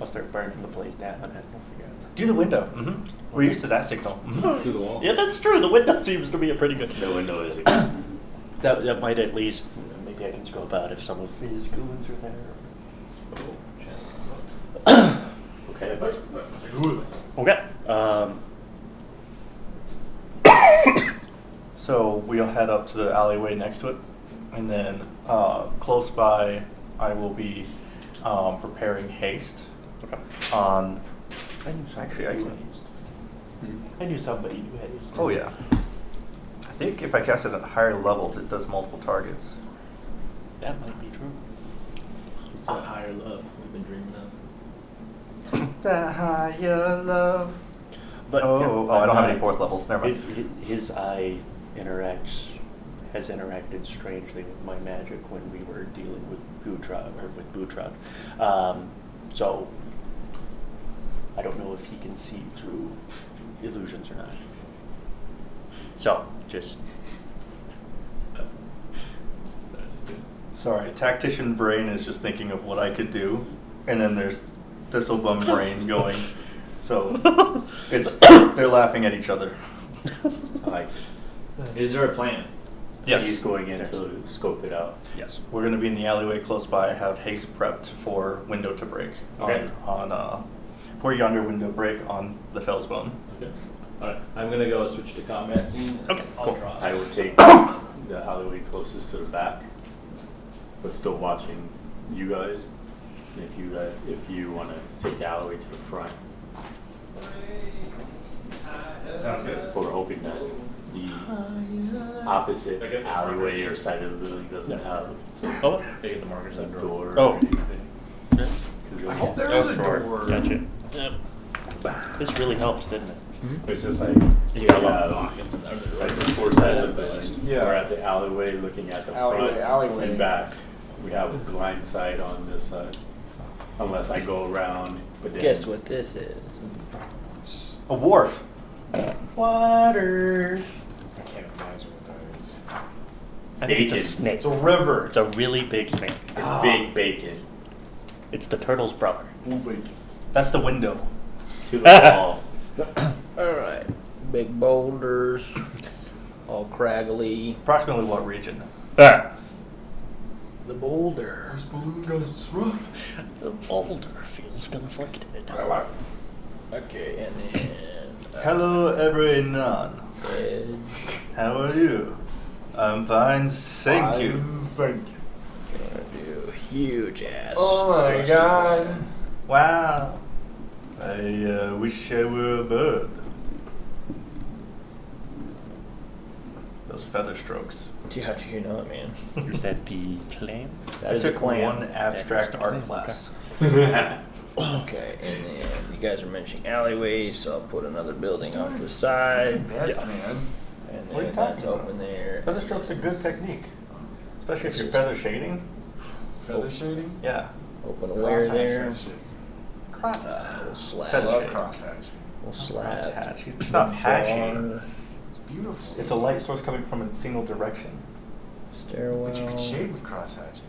I'll start burning the place down. I don't forget. Do the window. Mm-hmm. We're used to that signal. Mhm. Through the wall. Yeah, that's true. The window seems to be a pretty good. The window is That might at least maybe I can scope out if some of his goons are there. okay. Let's do it. Okay. So we'll head up to the alleyway next to it, and then close by, I will be preparing haste Okay. on. Actually, I can. I knew somebody who had his. Oh yeah. I think if I cast it at higher levels, it does multiple targets. That might be true. It's that higher love we've been dreaming of. That higher love. But Oh, I don't have any fourth levels. Never mind. His eye has interacted strangely with my magic when we were dealing with Butrag. So I don't know if he can see through illusions or not. So just Sorry, tactician brain is just thinking of what I could do, and then there's Thistlebum brain going. So it's they're laughing at each other. Like, Is there a plan? Yes. he's going in to scope it out. yes. We're going to be in the alleyway close by. I have haste prepped for window to break Okay. for yonder window break on the Fellsbone. Okay. Alright, I'm gonna go switch to combat scene. Okay, I'll cool. draw. I would take the alleyway closest to the back, but still watching you guys. If you want to take the alleyway to the front. Sounds good. We're hoping that the opposite alleyway or side of the building doesn't have Oh. They get the markers a that door Oh. or anything. 'Cause I hope you'll- there is a door. Gotcha. Yep. This really helps, didn't it? It's just like You you got have pockets in there. like the four sides of the building. Yeah. We're at the alleyway looking at the Alleyway, front alleyway. and back. We have a blind side on this side, unless I go around. But then Guess what this is? A wharf. Water. I can't imagine what that is. I think it's a Bacon. snake. It's a river. It's a really big snake. It's big bacon It's the turtle's brother. Blue bacon. That's the window. to the wall. Alright. Big boulders. All craggly. Approximately what region? Ah. The boulder. First balloon goes rough. The boulder feels conflicted. Okay, and then Hello, everyone. edge. How are you? I'm fine, thank you. Thank you. Gonna do a huge ass. Oh my rusty god. top. Wow. I wish I were a bird. Those feather strokes. Yeah, you know it, man. Is that the clam? That I is a took clan. one abstract That is the art clan, class. Okay, and then you guys are mentioning alleyways, so I'll put another building off to the side. Best, man. And What are you then that's talking about? open there. Feather stroke's a good technique. Especially if you're feather shading. Feather shading? Yeah. Open a wear Crosshatch there. that shit. Cross. We'll I slab. love shading. crosshatch. We'll slab. Hatch. It's not hatching. Bar, It's beautiful. It's a light source coming from a single direction. stairwell. But you can shade with crosshatching.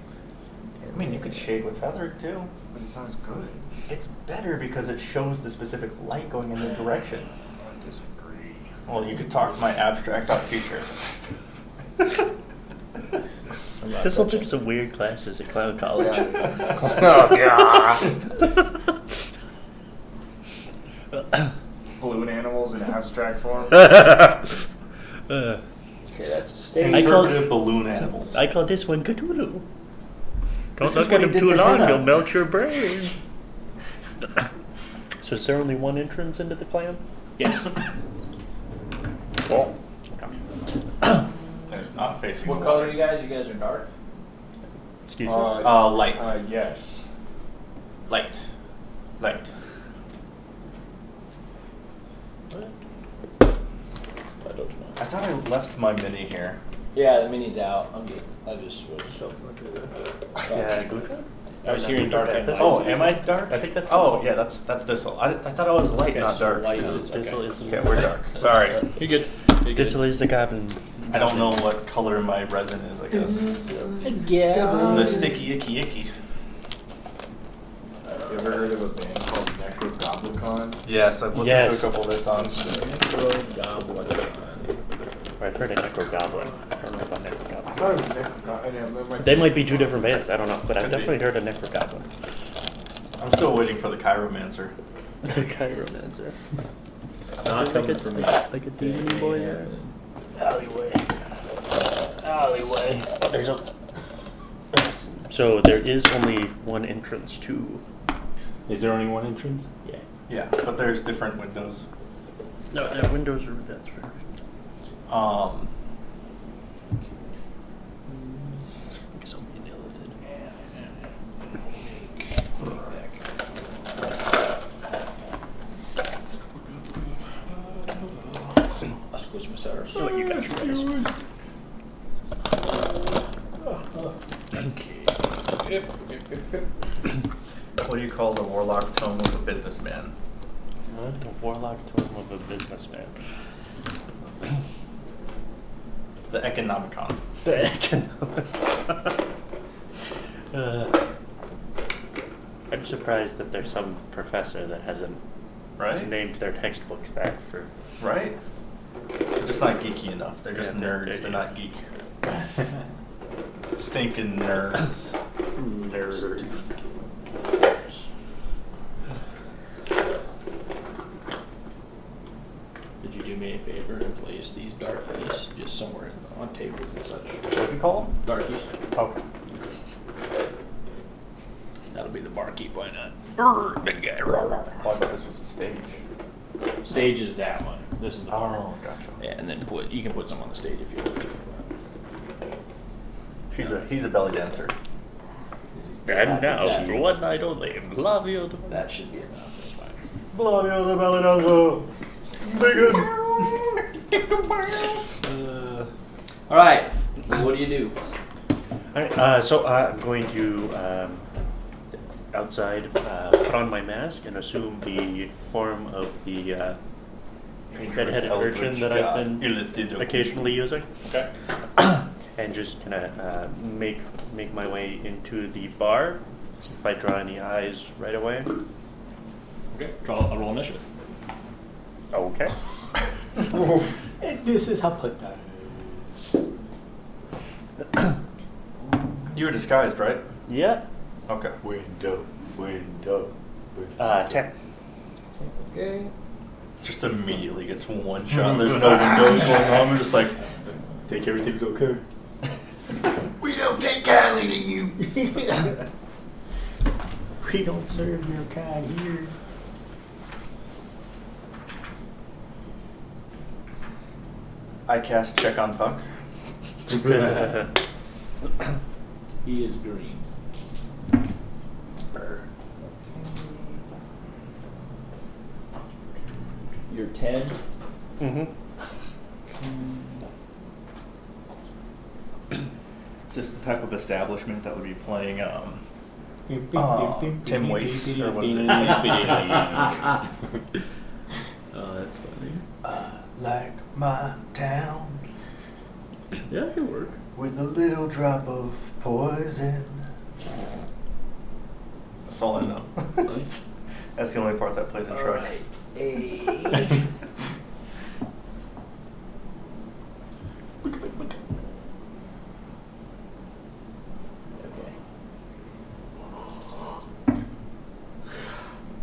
I mean, you could shade with feather too. But it's not as good. It's better because it shows the specific light going in the direction. I disagree. Well, you could talk to my abstract art teacher. I'm not This will touching. take some weird classes at Cloud College. Oh god. Balloon animals in abstract form. Uh, Okay, that's a stage. I call- Interpretive balloon animals. I call this one Cthulhu. Don't is look what at he him did too to long, Hannah. he'll melt your brain. So is there only one entrance into the clan? Yes. Oh. And it's not facing What the color water. are you guys? You guys are dark. Excuse me. Light. Yes. Light. Light. I thought I left my mini here. Yeah, the mini's out. I'm good. I just was so. Yeah, Gutrag? I was hearing dark and light. Oh, am I dark? I think that's Oh, Thistle. yeah, that's Thistle. I thought I was light, Okay, not so dark. light No. is- Thistle is Okay, we're dark. Sorry. You're good. Thistle is the goblin. I don't know what color my resin is, I guess. Yeah. The sticky icky icky. You ever heard of a band called Necrogoblicon? Yes, I've listened Yes. to a couple of their songs. I've heard of Necro Goblin. I don't know about Necro I Goblin. thought it was Necrogoblicon. They might be two different bands. I don't know, but I've Could be. definitely heard of Necro Goblin. I'm still waiting for the Chiromancer. The Chiromancer. Not like coming a, from me. like a DVD boy there. Alleyway. Alleyway. Oh, there's a. So there is only one entrance to. Is there only one entrance? Yeah. Yeah, but there's different windows. No, the windows are. That's fair. Um, I guess I'll be an elephant. Las Christmas So what you got for us? what do you call the warlock tome of a businessman? The warlock tome of a businessman. The Economicon. The economic. I'm surprised that there's some professor that hasn't Right? named their textbooks back for. Right? They're just not geeky enough. They're just Yeah, nerds. They're not geek. Stinking nerds. Nerds. Did you do me a favor and place these darkies just somewhere on tables and such? What do you call them? Darkies. Okay. That'll be the barkeep. Why not? Big guy. Oh, I thought this was a stage. Stage is that one. This is the bar. Oh, gotcha. Yeah, and then you can put some on the stage if you want to. He's a belly dancer. And now, That- for one night only, Blavio. That should be enough. That's fine. Blavio the belly dancer. Big All right. What do you do? Alright, so I'm going to, outside, put on my mask and assume the form of the red-headed urchin that I've been occasionally using. Okay. And just kind of make my way into the bar. See if I draw any eyes right away. Okay. Draw a roll initiative. Okay. And this is how put that. You were disguised, right? Yeah. Okay. Window. 10. Okay. Just immediately gets one shot. There's no windows going on. We're just like, Think everything's okay. We don't take kindly to you. We don't serve your kind here. I cast check on puck. He is green. You're 10. Mm-hmm. Is this the type of establishment that would be playing Tim Waits or what is it? Oh, that's funny. Like my town Yeah, it can work. with a little drop of poison. That's all I know. Nice. That's the only part that played in All Shrek. right. Hey.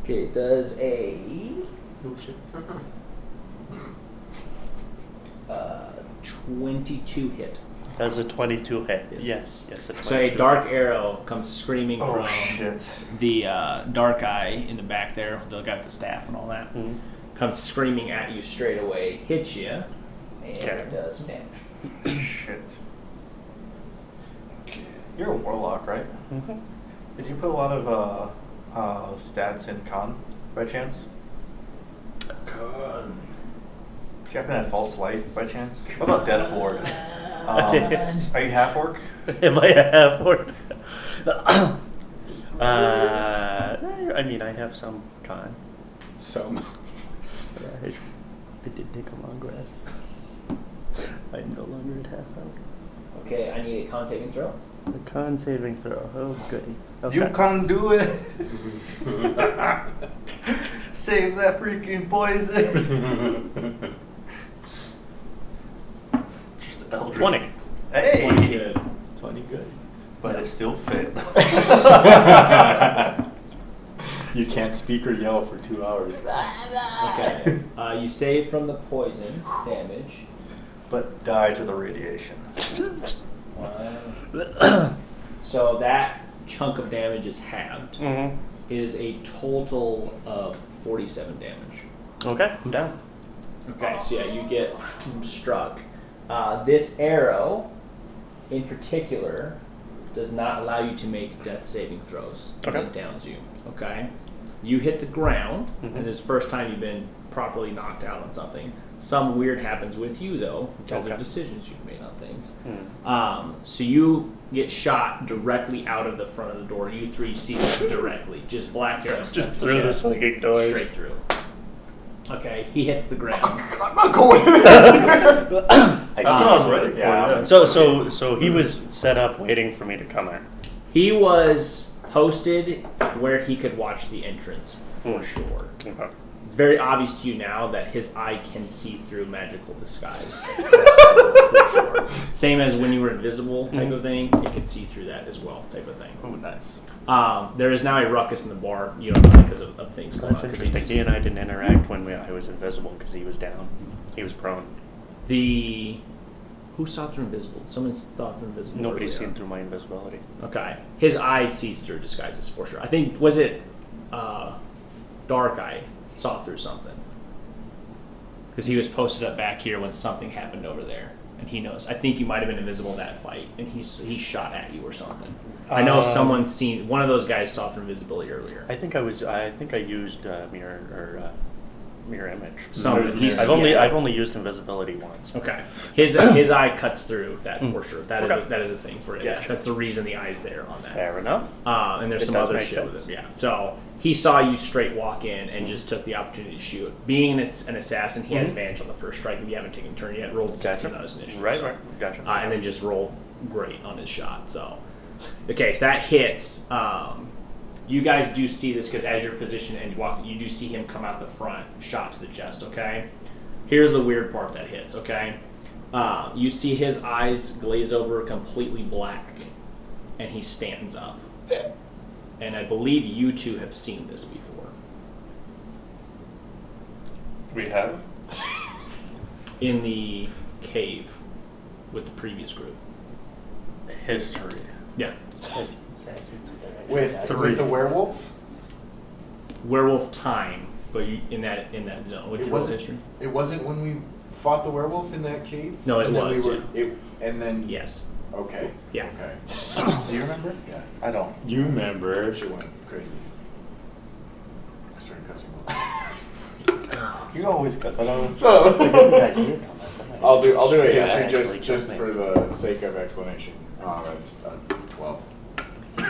Okay, it does a 22 hit. That's a 22 hit. Yes. Yes, a 22. So a dark arrow comes screaming Oh from shit. the dark eye in the back there, the guy with the staff and all that, Mhm. comes screaming at you straight away, hits you, and Okay. it does some damage. Shit. You're a warlock, right? Mm-hmm. Did you put a lot of stats in con by chance? Con. Did you happen to have false light by chance? What about death ward? Are you half orc? Am I a half orc? I mean, I have some con. Some. Yeah, I did take a long rest. I'm no longer at half hour. Okay, I need a con saving throw. A con saving throw. Oh, goody. Okay. You can't do it. Save that freaking poison. Just Eldritch. 20. Hey. 20 good. 20 good. But it still fit. You can't speak or yell for 2 hours. Okay. You save from the poison damage. But die to the radiation. So that chunk of damage is halved. Mm-hmm. It is a total of 47 damage. Okay, I'm down. Okay, so yeah, you get struck. This arrow, in particular, does not allow you to make death saving throws. Okay. It downs you. Okay? You hit the ground, Mhm. and this is the first time you've been properly knocked out on something. Some weird happens with you, though, because Okay. of decisions you've made on things. Mm. So you get shot directly out of the front of the door. You three see it directly. Just black arrows. Just stuck to through the chest, psychic doors. Straight through. Okay, he hits the ground. I'm not going. That's what I was ready for. Yeah. So he was set up waiting for me to come in. He was posted where he could watch the entrance, for sure. Okay. It's very obvious to you now that his eye can see through magical disguise. For sure. Same as when you were invisible type of thing, it could see through that as well type of thing. Oh, nice. There is now a ruckus in the bar, you know, because of things going That's on. 'cause interesting. he He and I didn't interact when I was invisible because he was down. He was prone. Who saw through invisible? Someone saw through invisible. Nobody's earlier. seen through my invisibility. Okay. His eye sees through disguises for sure. I think, was it Dark Eye saw through something? Because he was posted up back here when something happened over there. And he knows. I think you might have been invisible in that fight, and he shot at you or something. I know someone's seen, one of those guys saw through invisibility earlier. I think I used mirror image. Something. I've only used invisibility once. Okay. His eye cuts through that for sure. That is Okay. that is a thing for it. Gotcha. That's the reason the eye's there on that. Fair enough. And there's It some does other make shit with sense. it. Yeah. So he saw you straight walk in and just took the opportunity to shoot. Being an assassin, he has advantage on the first strike. If you haven't taken a turn yet, rolled 16 on his initiative. Right, so. right. Gotcha. And then just rolled great on his shot. So, okay, so that hits. You guys do see this because as you're positioned and you walk, you do see him come out the front, shot to the chest. Okay. Here's the weird part that hits. Okay. You see his eyes glaze over completely black, and he stands up. And I believe you two have seen this before. We have? In the cave with the previous group. History. Yeah. With the werewolf? Werewolf time, but you, in that zone. Would you roll history? It wasn't when we fought the werewolf in that cave? No, it and then was, and then... Yes. Okay. Yeah. Okay. Do you remember? Yeah. I don't. You remember. She went crazy. I started cussing. You always cuss. I don't. So, Guys, here, I'll do a Yeah, history actually, just me. for the sake of explanation. That's 12.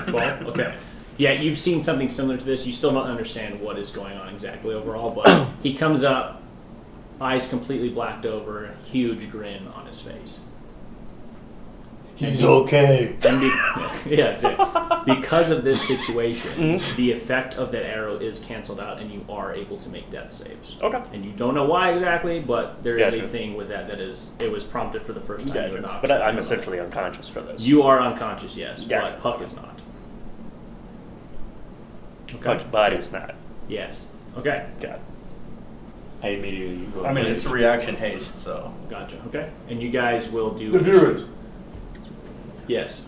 12? Okay. Yeah, you've seen something similar to this. You still don't understand what is going on exactly overall, but he comes up, eyes completely blacked over, huge grin on his face. He's okay. And yeah, exactly. Because of this situation, the effect of that arrow is canceled out, and you are able to make death saves. Okay. And you don't know why exactly, but there is Gotcha. a thing with that is it was prompted for the first time. You were Gotcha. knocked But out. I'm essentially unconscious for this. You are unconscious, yes, Gotcha. but Puck is not. Okay. Puck's body's not. Yes. Okay. Got it. I immediately go. I mean, it's a reaction haste, so. Gotcha. Okay. And you guys will do. The viewers. Yes.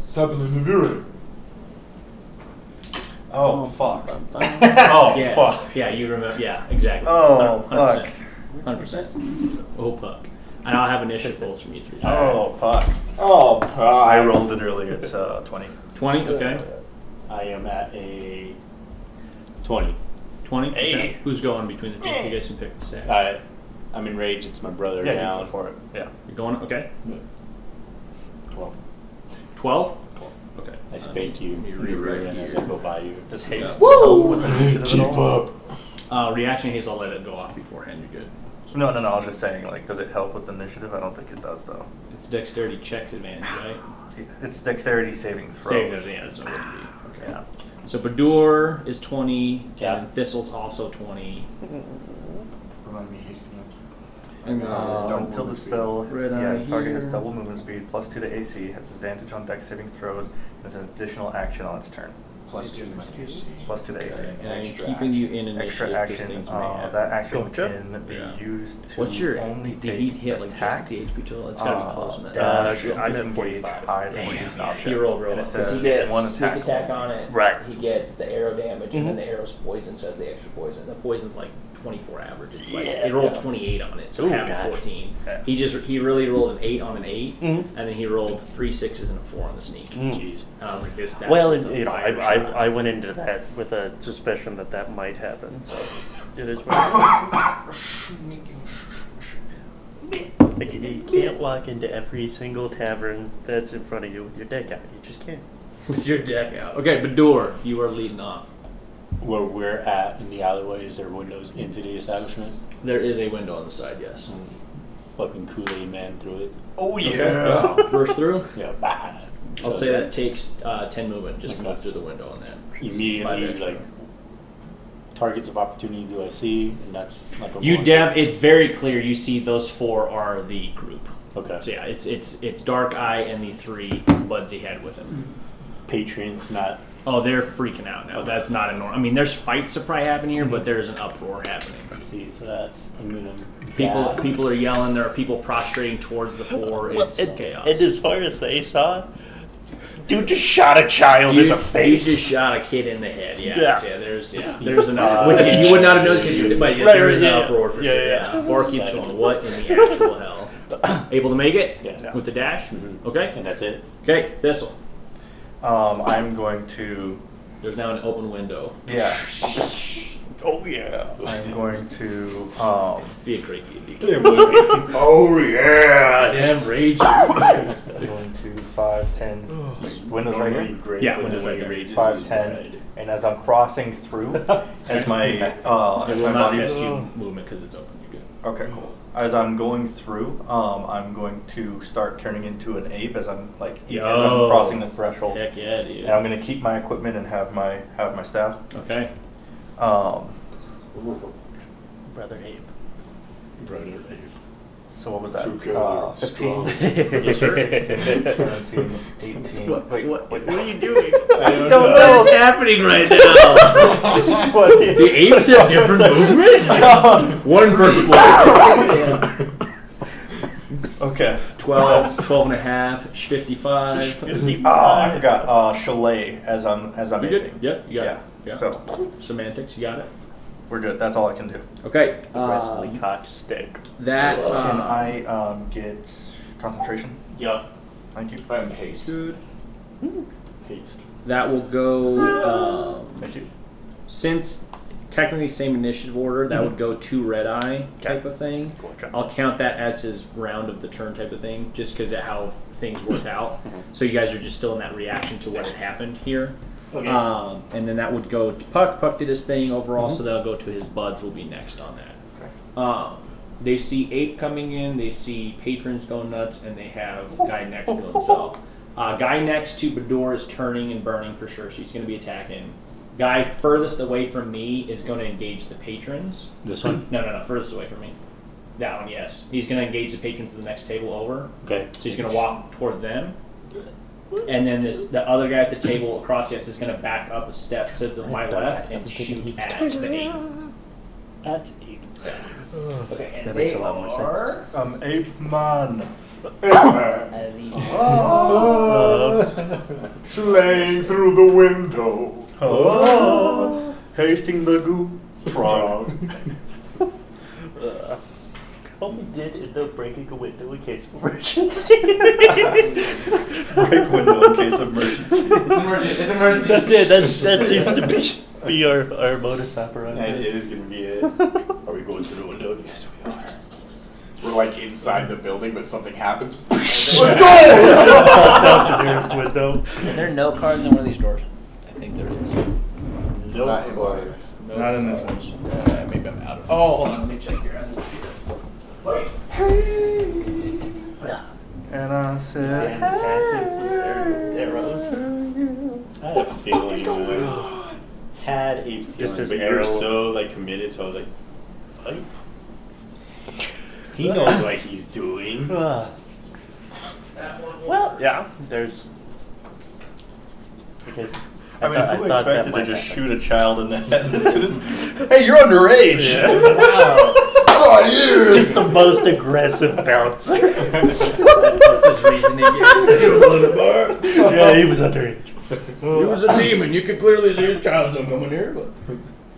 What's happening in the viewing? Oh, fuck. Bum, bum. Oh, Yes. fuck. Yeah, you remember. Yeah, exactly. Oh, 100%. 100%. Oh, Puck. And I'll have initiative rolls from you three. Oh, Puck. Oh, I rolled it earlier. It's 20. 20, okay. I am at a 20. 20? Okay. Hey. Who's going between the two? You guys can pick the stat. I'm enraged. It's my brother Yeah, you now. go for it. Yeah. You're going, okay. 12. 12? Okay. I spank you. Let me rewrite and here. as I go by you. Does haste Woo! help with initiative Keep at all? up. Reaction haste, I'll let it go off beforehand. You're good. No. I was just saying, like, does it help with initiative? I don't think it does, though. It's dexterity check advantage, right? It's dexterity saving throws. Save it, yeah, that's what it would be. Okay. Yeah. So Badur is 20, Yeah. and Thistle's also 20. Remind me hasting up. And Double Until the movement speed. spell, Red eye target has here. double movement speed, +2 to AC, has advantage on dex saving throws, and has an additional action on its turn. +2 to my AC. +2 to AC. and I'm Extra keeping you action. in initiative. Extra because action. things may happen. That action Gotcha. can be Yeah. used to What's your only did he take hit like attack, just the HP total? It's gotta be close on that. dash, I'm at disengage, 45. hide, or Damn, use an yeah, object. he rolled real and well. it 'Cause says he gets one sneak attack. attack on it. Right. He gets the arrow damage, and then Mhm. the arrow's poison, so has the extra poison. The poison's like 24 average. It's like Yeah. it rolled 28 on it, so Ooh, half gosh. 14. Yeah. He really rolled an 8 on an 8, Mhm. and then he rolled 3 6s and a 4 on the sneak. Jeez. And I was like, this. Well, is and, I went into that with a suspicion that might happen. So it is what it is. Like, you can't walk into every single tavern that's in front of you with your deck out. You just can't. with your deck out. Okay, Badur, you are leading off. Where we're at in the alleyway, is there windows into the establishment? There is a window on the side, yes. Fucking Kool-Aid man through it. Oh yeah! Burst through. Yeah, bah. I'll So say that takes 10 movement just to Okay. move through the window on that. Immediately, 5 extra. like, targets of opportunity do I see? And that's like a You it's very clear. You see those 4 are the group. Okay. So yeah, it's Dark Eye and the 3 buds he had with him. Patrons, not. Oh, they're freaking out now. That's not a normal. I mean, there's fights that probably happen here, but there's an uproar happening. See, so that's. I'm gonna. People are yelling. There are people prostrating towards the 4. It's chaos. And as far as they saw, dude just shot a child in the face. You just shot a kid in the head. Yeah. Yeah. There's an uproar. Which you would not have noticed because you. But Right, there is an yeah. uproar for sure. Yeah. Or keeps going. What in the actual hell? Able to make it Yeah. with the dash. Mhm. Okay. And that's it. Okay. Thistle. I'm going to. There's now an open window. Yeah. Oh yeah. I'm going to. Be a great D&D. Oh yeah! Damn rage. Going to 5, 10. Windows right here. Great. Yeah, when windows right there. rages 5, is 10. red. And as I'm crossing through, as my It as will my not body. cast you movement because it's open. You're good. Okay, cool. As I'm going through, I'm going to start turning into an ape as I'm as I'm Yo. crossing the threshold. Heck yeah, dude. And I'm gonna keep my equipment and have my staff. Okay. Brother Abe. Brother Abe. So what was that? Together, 15, strong. Yes, sir. 17, 18. Wait, what are you doing? I don't What is happening right now? What? The apes have different movements? One per square. Okay. 12 and a half, 55. Oh, I forgot. Chalet as I'm You good? aping. Yep, you got it. Yeah. So Semantics, you got it. we're good. That's all I can do. Okay. Aggressively cocked stick. That Can I get concentration? Yup. Thank you. I'm haste. good. Haste. That will go. Thank you. Since it's technically same initiative order, that would go 2 red eye type of thing. Gotcha. I'll count that as his round of the turn type of thing, just because of how things work out. So you guys are just still in that reaction to what had happened here. Okay. And then that would go to Puck. Puck did his thing overall, so that'll go to his buds. Will be next on that. Okay. They see Ape coming in. They see patrons going nuts, and they have guy next to himself. Guy next to Badur is turning and burning for sure, so he's going to be attacking. Guy furthest away from me is going to engage the patrons. This one? No, furthest away from me. That one, yes. He's going to engage the patrons to the next table over. Okay. So he's going to walk towards them. And then the other guy at the table across, yes, is going to back up a step to my left and shoot at the ape. At 8. Okay, and That they makes a lot more sense. are Ape man. Slaying through the window. Oh, hasting the Gutrag. Well, we did end up breaking a window in case of emergency. Break window in case of emergency. It's emergency. That's it. That seems to be our modus operandi. That is gonna be it. Are we going through the window? Yes, we are. We're like inside the building, but something happens. Let's go! Bust out the nearest window. Are there no cards in one of these doors? I think there is. Nope. Not in mine. No Not in this cards. one. Maybe I'm out of. Oh, hold on. Let me check here. Wait. And I said, Assassins with their arrows. I had a feeling. Had a feeling. This is but you're arrow. so like committed, so I was like, what? He knows what he's doing. Well, yeah, there's. Because I mean, who thought that expected to might just happen. shoot a child in the head as soon as... Hey, you're underage. Yeah. Wow. Oh, you. Just the most aggressive bouncer. That's his reasoning. Yeah, he was underage. He was a demon. You could clearly see his child's don't come in here, but.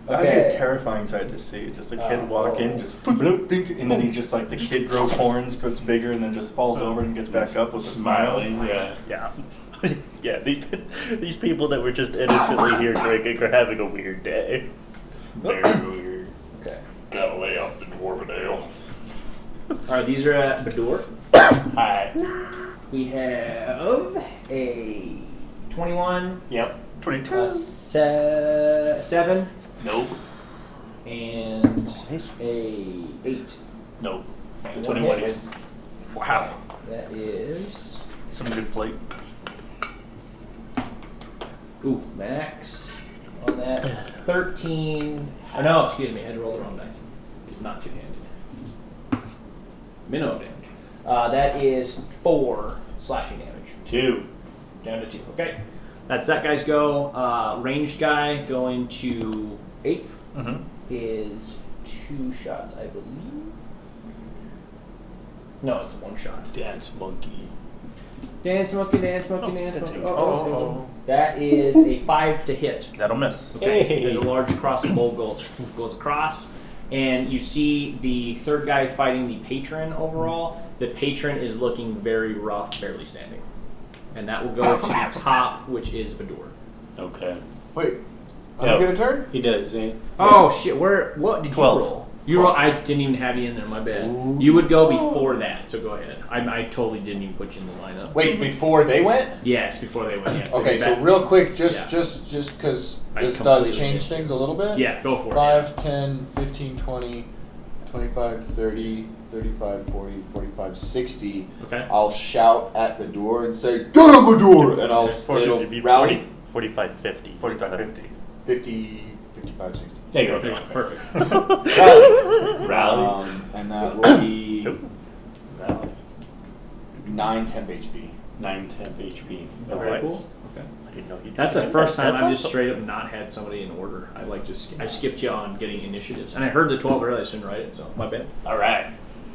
That'd be a terrifying sight to see. Just a kid walk in, just floop, dink, and then he just like the kid grows horns, gets bigger, and then just falls over and gets back up with a smile. Smiling, yeah. Yeah. Yeah, these people that were just innocently here drinking are having a weird day. Very weird. Okay. Gotta lay off the dwarven ale. Alright, these are at Badur. Hi. We have a 21, Yep. 22. 7, Nope. and a 8. Nope. One 21 hit. hits. Wow. That is. Some good plate. Ooh, max on that. 13. Oh, no, excuse me. I had to roll the wrong dice. It's not two-handed. Minimum damage. That is 4 slashing damage. 2. Down to 2. Okay. That's that guy's go. Ranged guy going to 8 Mm-hmm. is 2 shots, I believe. No, it's 1 shot. Dance monkey. Dance monkey, dance monkey, dance that's monkey. it. Oh. That is a 5 to hit. That'll miss. Okay. Hey. There's a large crossbow goes across, and you see the third guy fighting the patron overall. The patron is looking very rough, barely standing. And that will go to the top, which is Badur. Okay. Wait, I Yeah. don't get a turn? He does, eh? Oh shit! What did 12. you roll? You roll. I didn't even have you in there. My bad. You would go before that, so go ahead. I totally didn't even put you in the lineup. Wait, before they went? Yes, before they went. Yes. Okay, they'd be so back. real quick, Yeah. just because I this does completely change missed it. things a little bit. Yeah, go for it. 5, 10, 15, 20, 25, 30, 35, 40, 45, 60. Okay. I'll shout at the door and say, "Get him, Badur!" And it'll It'd be rally 45, 50. 45, 50. 50, 55, 60. There you Okay, go. perfect. Rally. Rally. And that will be Rally. 9 temp HP. 9 temp HP. Very Alright. cool. Okay. I didn't know you did That's the that. first time That's I've just awesome. straight up not had somebody in order. I skipped you on getting initiatives, and I heard the 12 earlier. I shouldn't write it, so my bad. Alright.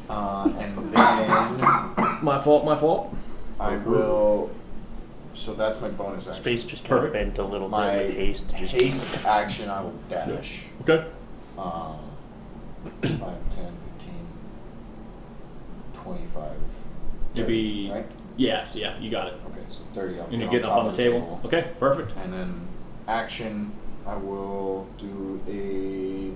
And then My fault. My fault. I will. So that's my bonus action. Space just kind of Perfect. bent a little My bit with haste. Just haste action, I will dash. Okay. 5, 10, 15, 25. You'd 30, be right? Yes. Yeah. You got it. Okay, so 30. I'll And get you're getting up on the of table. Okay. Perfect. And then action, I will do a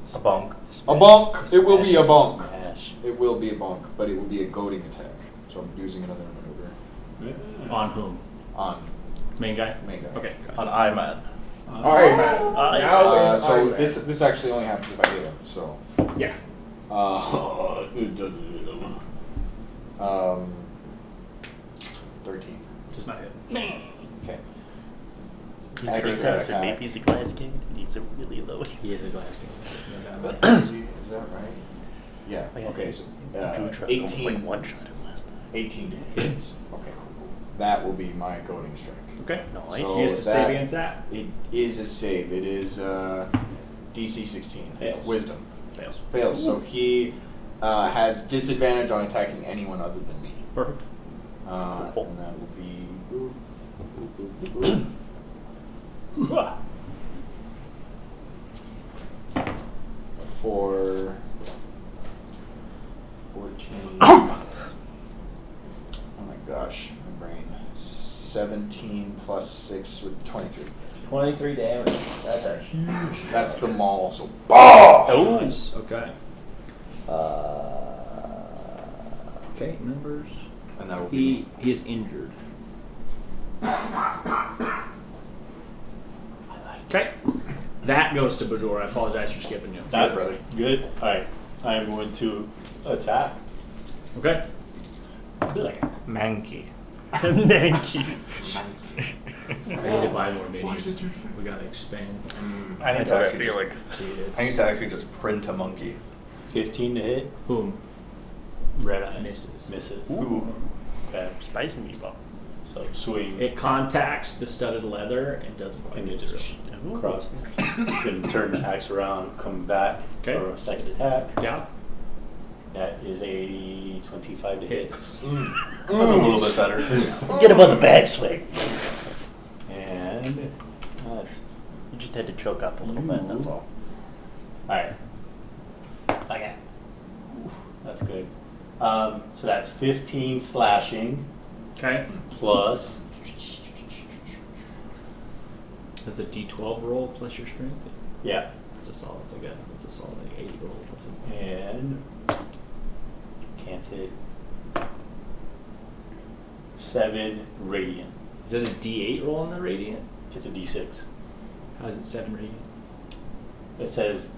Spunk. a bonk. It will be a bonk. Smash. It will be a bonk, but it will be a goading attack. So I'm using another maneuver On whom? on Main guy. Mega. Okay. On Gotcha. Iman. All right, man. Now So this actually only happens if I hit him. So Yeah. it doesn't hit him. 13. Just not hit. Okay. He's Extra a glass, attack. maybe he's a glass king. He's a really low. He is a glass king. Is that right? Yeah. Oh, yeah. Okay. So Gutrag almost 18. like one shot him last time. 18 hits. Okay. Cool. That will be my goading strike. Okay. Nice. So He has to that- save against that. It is a save. It is DC 16. Fails. Wisdom. Fails. Fails. So he has disadvantage on attacking anyone other than me. Perfect. Cool. And that will be. For plus 6 with 23. 23 damage. That's a huge. That's the maul. So, oh! Nice. Okay. Okay, members. And that will be. He is injured. Okay. That goes to Badur. I apologize for skipping you. That, brother. Good. All right. I'm going to attack. Okay. I'll be like, Manky. thank you. I need to buy more Why minis. did you say? We gotta expand. I need to actually just, Kids. I need to actually just print a monkey. 15 to hit. Boom. Red eye. Misses. Misses. Ooh. Okay. Spicy meatball. So swing. It contacts the studded leather and doesn't quite And get it through. just cross. Then turn the axe around, come back Okay. for a second attack. Yeah. That is a 25 to hit. That's a little bit better. Get him on the bag swing. And that's You just had to choke up a little bit, that's all. alright. Okay. That's good. So that's 15 slashing Okay. plus That's a D12 roll plus your strength. yeah. It's a solid. It's okay. It's a solid 8 roll. And can't hit 7 radiant. Is that a D8 roll on the radiant? It's a D6. How is it 7 radiant? It says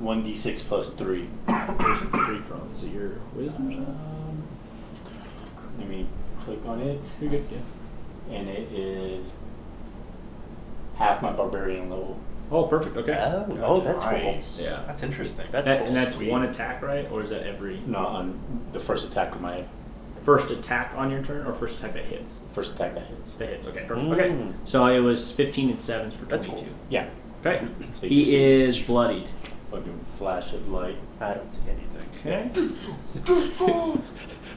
1d6 plus 3. Where's the 3 from? Is it your wisdom or something? Let me click on it. You're good. Yeah. And it is half my barbarian level. Oh, perfect. Okay. Oh, that's Nice. Yeah. That's interesting. That's And that's sweet. one attack, right? Or is that every Not on the first attack of my first attack on your turn, or first attack that hits? first attack that hits. That hits. Okay. Perfect. Mm. Okay. So it was 15 and 7s for 22. That's cool. Yeah. Okay. So you see He is bloodied. fucking flash of light. I don't see anything. Okay.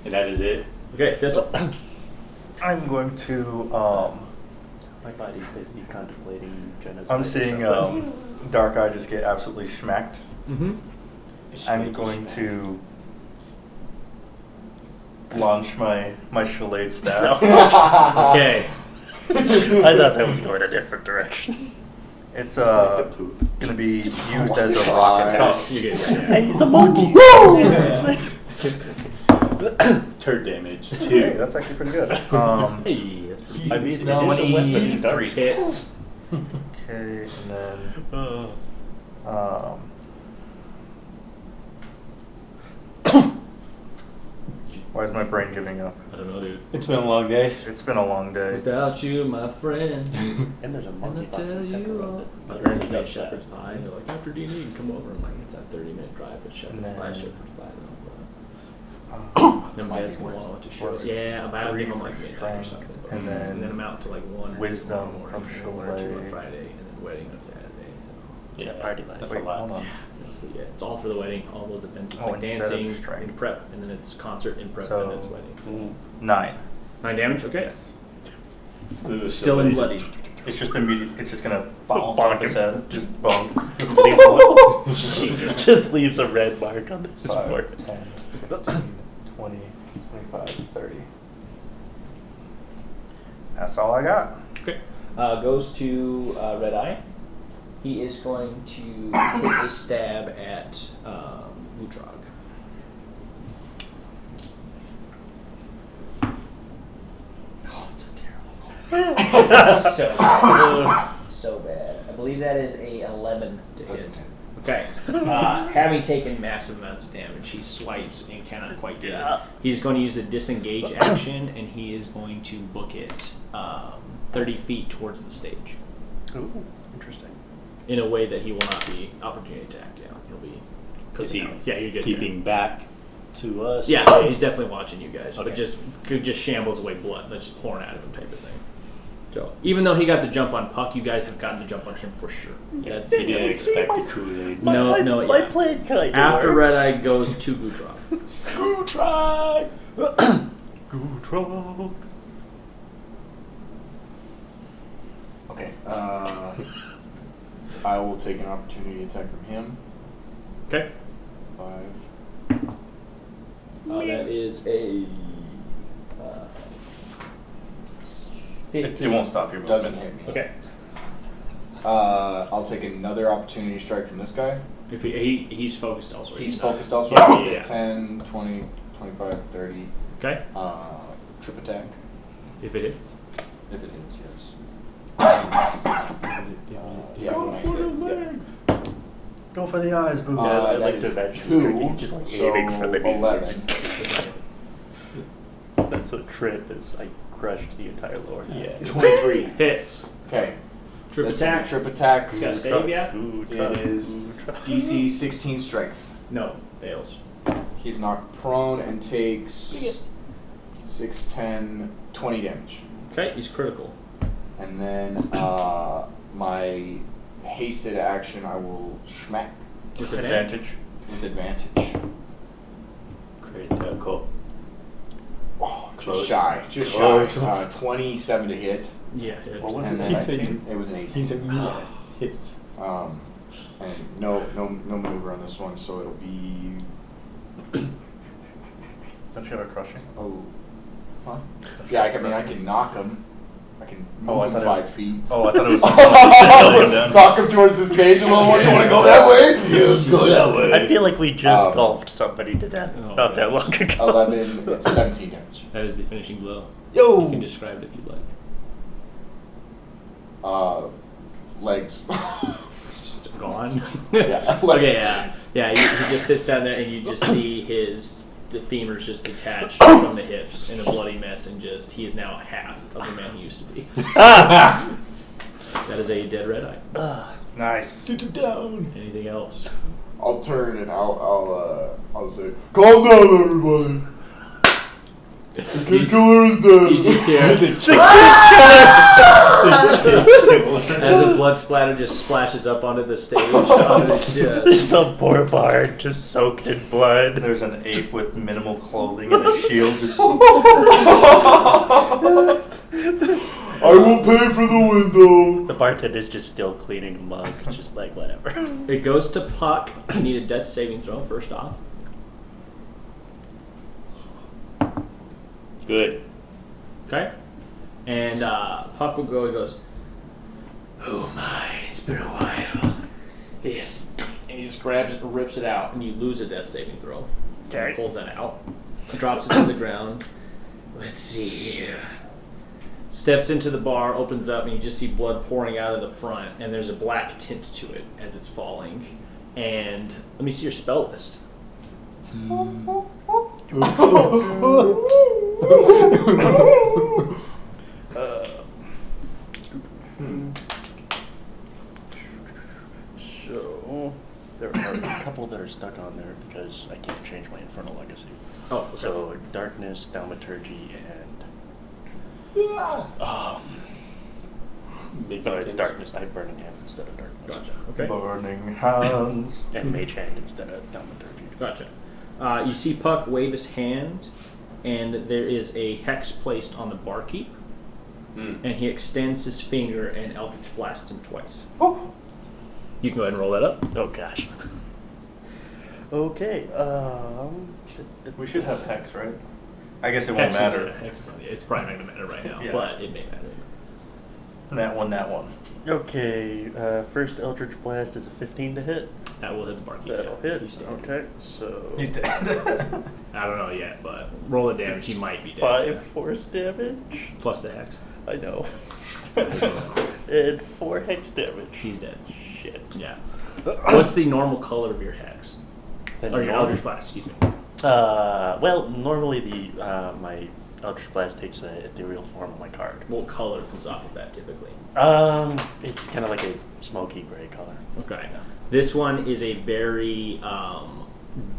And that is it. Okay. Thistle. I'm going to, My body's busy contemplating genocide. I'm seeing so- Dark Eye just get absolutely smacked. Mm-hmm. I'm going to launch my Shillade staff. Okay. I thought that was going a different direction. It's Like the poop. gonna be used as a rock attack. You get it. Hey, he's a monkey. Turd damage. Hey, 2. that's actually pretty good. Hey, that's pretty I mean, He's it is a weapon. 23 hits. Okay, and then why is my brain giving up? I don't know, dude. It's been a long day. It's been a long day. Without you, my friend. And there's a monkey And I box in tell the center you of all. it. My parents made shepherd's pie. They're like, after D&D, you can come over. I'm like, it's that 30-minute drive, but shepherd's And pie, then- shepherd's pie. Um, Then my dad's gonna want to show. plus Yeah, about 3 give him for like midnight or strength, something. But and then I'm out to like 1 or 2 wisdom tomorrow from morning, and then 1 or 2 on Shillade. Friday, and then wedding on Saturday. So. Yeah, party life. That's Wait, a lot. hold on. So, yeah, it's all for the wedding. All those events. It's Oh, like instead of dancing strength. in prep, and then it's concert in prep, So- and then it's wedding. So. 9. 9 damage. Okay. Yes. Ooh, Still so in they bloody. just- It's just immediate. It's just gonna bounce Bonk off his him. head. Just bonk. Just leaves a red mark on his 5, forehead. 10, 15, 20, 25, 30. That's all I got. Okay. Goes to Red Eye. He is going to take a stab at Butrag. Oh, it's so bad. I believe that is a 11 to hit. Okay. Having taken massive amounts of damage, he swipes and cannot quite get it. He's going to use the disengage action, and he is going to book it 30 feet towards the stage Ooh, interesting. in a way that he will not be opportunity attacked. Yeah, he'll be. Is he Yeah, you're good. keeping back to us? Yeah, he's definitely watching you guys, Okay. but just shambles away blood that's just pouring out of him type of thing. So even though he got the jump on Puck, you guys have gotten the jump on him for sure. That's, He didn't expect the Kool-Aid. No, I yeah. played kind After Red Eye goes to Gutrag. Gutrag! Gutrag. Okay. I will take an opportunity attack from him. Okay. 5. That is a It won't stop your movement. Doesn't hit me. Okay. I'll take another opportunity strike from this guy. If he's focused elsewhere. He's not- focused elsewhere. Yeah, yeah. 10, 20, 25, 30. Okay. Trip attack. If it hits. If it hits, yes. Go for the leg. Go for the eyes, boo. Yeah, I that like is to imagine 2, Tricky just like so aiming for the knee. 11. That's a trip is I crushed the entire lower half. Yeah. 23. Hits. Okay. Trip This attack. Trip attack. He's got a save, yeah? It is DC 16 strength. No, fails. He's knocked prone and takes 6, 10, 20 damage. Okay, he's critical. And then my hasted action, I will schmack With Advantage. with advantage. Critical. Oh, just Close. shy. Just Close. shy. 27 to hit. Yeah. What was And it? then 19? it was an 18. He's a meat. Hits. And no maneuver on this one, so it'll be. Don't you have a crushing? Oh, huh? Yeah, I can knock him. I can Oh, I move him thought 5 feet. Oh, I thought it was something like just killing him down. Knock him towards the stage a little more. You want to go that way? Yes, go that way. I feel like we just Um, golfed somebody to death Oh, not that yeah. long ago. 11. It's 17 damage. That is the finishing blow. You can describe it if you'd like. Legs. Just gone. Yeah, legs. Okay, yeah. Yeah, he just sits down there and you just see the femurs just detached from the hips in a bloody mess, and he is now half of the man he used to be. That is a dead red eye. Nice. Anything else? I'll turn and I'll say, calm down, everybody. The kid killer is dead. You just hear as a blood splatter just splashes up onto the stage. Onto his chest. Some poor bard just soaked in blood. There's an ape with minimal clothing and a shield. Just I will pay for the window. The bartender's just still cleaning a mug. It's just like, whatever. It goes to Puck. You need a death saving throw first off. Good. Okay? And Puck will go, he goes, oh my, it's been a while. Yes. And he just grabs it and rips it out, and you lose a death saving throw. Okay. He pulls that out, drops it to the ground. Let's see here. Steps into the bar, opens up, and you just see blood pouring out of the front, and there's a black tint to it as it's falling. And let me see your spell list. So there are a couple that are stuck on there because I can't change my Infernal Legacy. Oh, okay. So Darkness, Thaumaturgy, and no, it's Darkness. I have Burning Hands instead of Darkness. Gotcha. Okay. burning hands. And Mage Hand instead of Thaumaturgy. Gotcha. You see Puck wave his hand, and there is a hex placed on the barkeep, and he extends his finger and Eldritch blasts him twice. Oh. You can go ahead and roll that up. Oh gosh. Okay. We should have text, right? I guess it won't matter. Hex is on the, it's probably not going to matter right now, Yeah. but it may matter. That one. Okay. First Eldritch Blast is a 15 to hit. That will hit the barkeep. That'll yeah. hit. He's standing. Okay. So He's dead. I don't know yet, but roll the damage. He might be dead. 5 force damage. Plus the hex. I know. And 4 hex damage. He's dead. Shit. Yeah. What's the normal color of your hex? Then Or your normal- Eldritch Blast, excuse me. Well, normally my Eldritch Blast takes the ethereal form of my card. What color comes off of that typically? It's kind of like a smoky gray color. Okay. This one is a very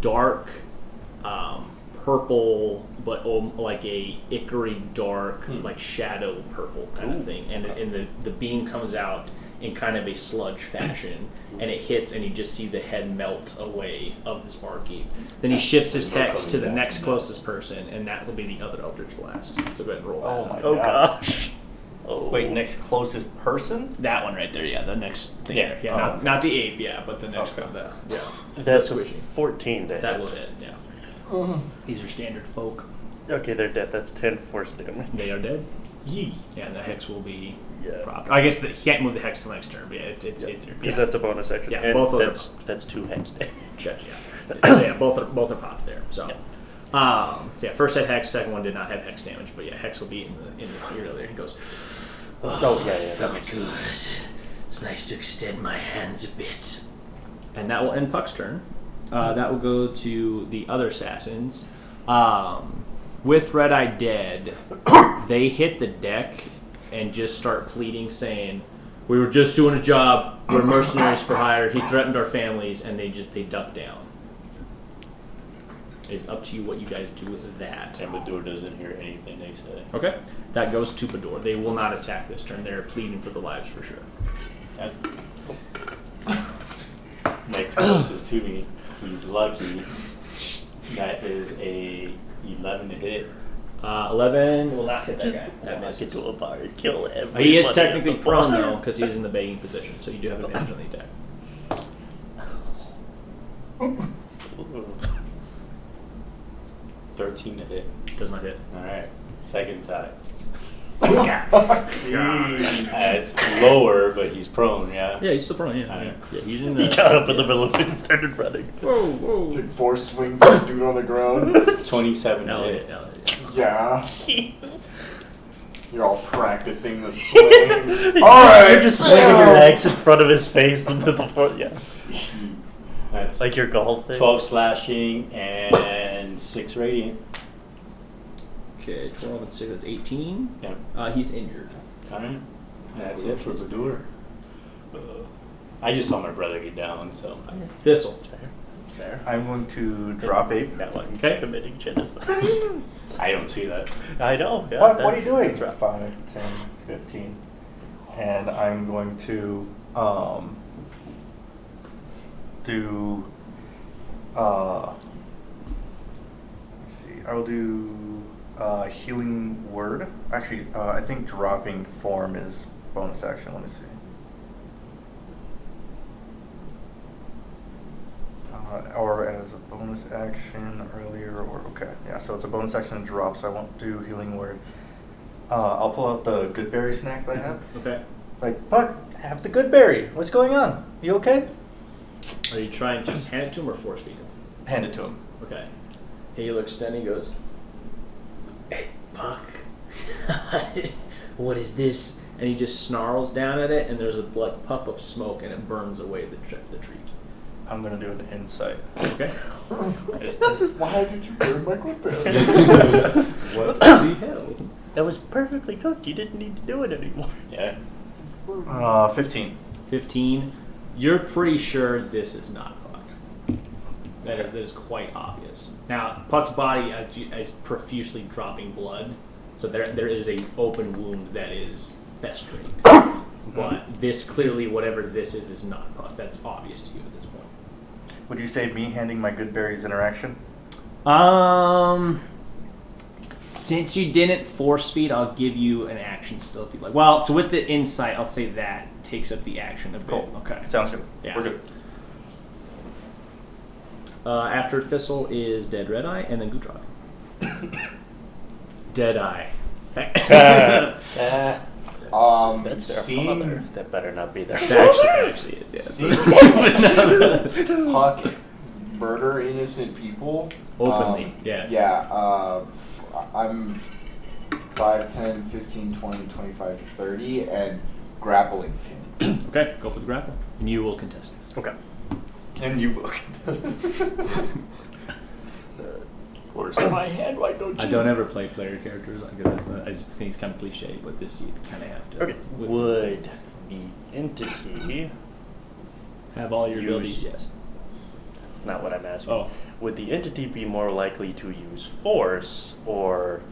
dark purple, but like a ichory dark, like shadow purple kind of thing. And the beam comes out in kind of a sludge fashion, and it hits, and you just see the head melt away of this barkeep. Then he shifts his hex to the next closest person, and that will be the other Eldritch Blast. So go ahead and roll that. Oh my Oh god. gosh. Oh. Wait, next closest person? That one right there, yeah, the next thing Yeah. there. Yeah, Oh. not the ape, yeah, but the next Okay. one, yeah. That's a Squishy. 14 to That hit. will hit, yeah. These are standard folk. Okay, they're dead. That's 10 force damage. They are dead. Yee. Yeah, and the hex will be Yeah. propped. I guess that he can't move the hex till next turn, but yeah, it's Because that's a bonus action. Yeah, and both those that's 2 hex damage. Gotcha, yeah. So, yeah, both are popped there. So, Yeah. first had hex, second one did not have hex damage, but yeah, hex will be in the ear there. He goes, Oh, yeah, that makes Good. sense. It's nice to extend my hands a bit. and that will end Puck's turn. That will go to the other assassins. With Red Eye dead, they hit the deck and just start pleading, saying, "We were just doing a job. We're mercenaries for hire. He threatened our families," and they duck down. It's up to you what you guys do with that. And Badur doesn't hear anything they say. Okay, that goes to Badur. They will not attack this turn. They're pleading for the lives for sure. Next closest to me, he's lucky. That is a 11 to hit. 11 will not hit that guy. That Knock it misses. to a bar and kill everybody. He is at technically the prone bar. though, because he's in the begging position, so you do have advantage on the attack. Ooh. 13 to hit. Does not hit. Alright. Second side. Jeez. It's lower, but he's prone, yeah? Yeah, he's still prone. Yeah, Alright. yeah. He's in He the. got up in the middle of it and started running. Whoa, whoa. Took 4 swings at the dude on the ground. 27 to No, hit. yeah. Yeah. Jeez. You're all practicing the swing. You're Alright. just swinging your axe in front of his face and the front. Yes. Jeez. That's Like your golf thing. 12 slashing and 6 radiant. Okay, 12 and 6, that's 18. Yeah. He's injured. Alright. That's it for Badur. I just saw my brother get down, so. Thistle. It's fair. It's fair. I'm going to drop ape. That wasn't Okay. committing genocide. I don't see that. I know. Yeah, What are you that's- doing? That's rough. 5, 10, 15. And I'm going to do let's see. I will do healing word. Actually, I think dropping form is bonus action. Let me see. Or as a bonus action earlier, or okay, yeah. So it's a bonus action to drop. So I won't do healing word. I'll pull out the good berry snack that I have. Okay. Like, Puck, have the good berry. What's going on? You okay? Are you trying to just hand it to him or force feed him? Hand it to him. Okay. He looks down and he goes, Hey, Buck. What is this? and he just snarls down at it, and there's a like puff of smoke, and it burns away the treat. I'm gonna do an insight. Okay. Why did you burn my good berry? What the hell? That was perfectly cooked. You didn't need to do it anymore. Yeah. 15. 15. You're pretty sure this is not Puck. That is quite obvious. Now, Puck's body is profusely dropping blood, so there is a open wound that is festering. But this clearly, whatever this is not Puck. That's obvious to you at this point. Would you say me handing my good berries interaction? Since you didn't force feed, I'll give you an action still if you'd like. Well, so with the insight, I'll say that takes up the action a bit. Cool. Okay. Sounds good. Yeah. We're good. After Thistle is Dead Red Eye, and then Gutrag. Dead Eye. That's their Seeing father. That better not be their That actually is, yeah. seeing Puck murder innocent people Openly, yes. Yeah, I'm 5, 10, 15, 20, 25, 30, and grappling him. Okay, go for the grapple. And you will contest this. Okay. And you look. Force in my hand, why don't you? I don't ever play player characters. I just think it's kind of cliche, but this you kind of have to. Okay. Would the entity? Have all your use- abilities, yes. That's not what I'm asking. Oh. Would the entity be more likely to use force or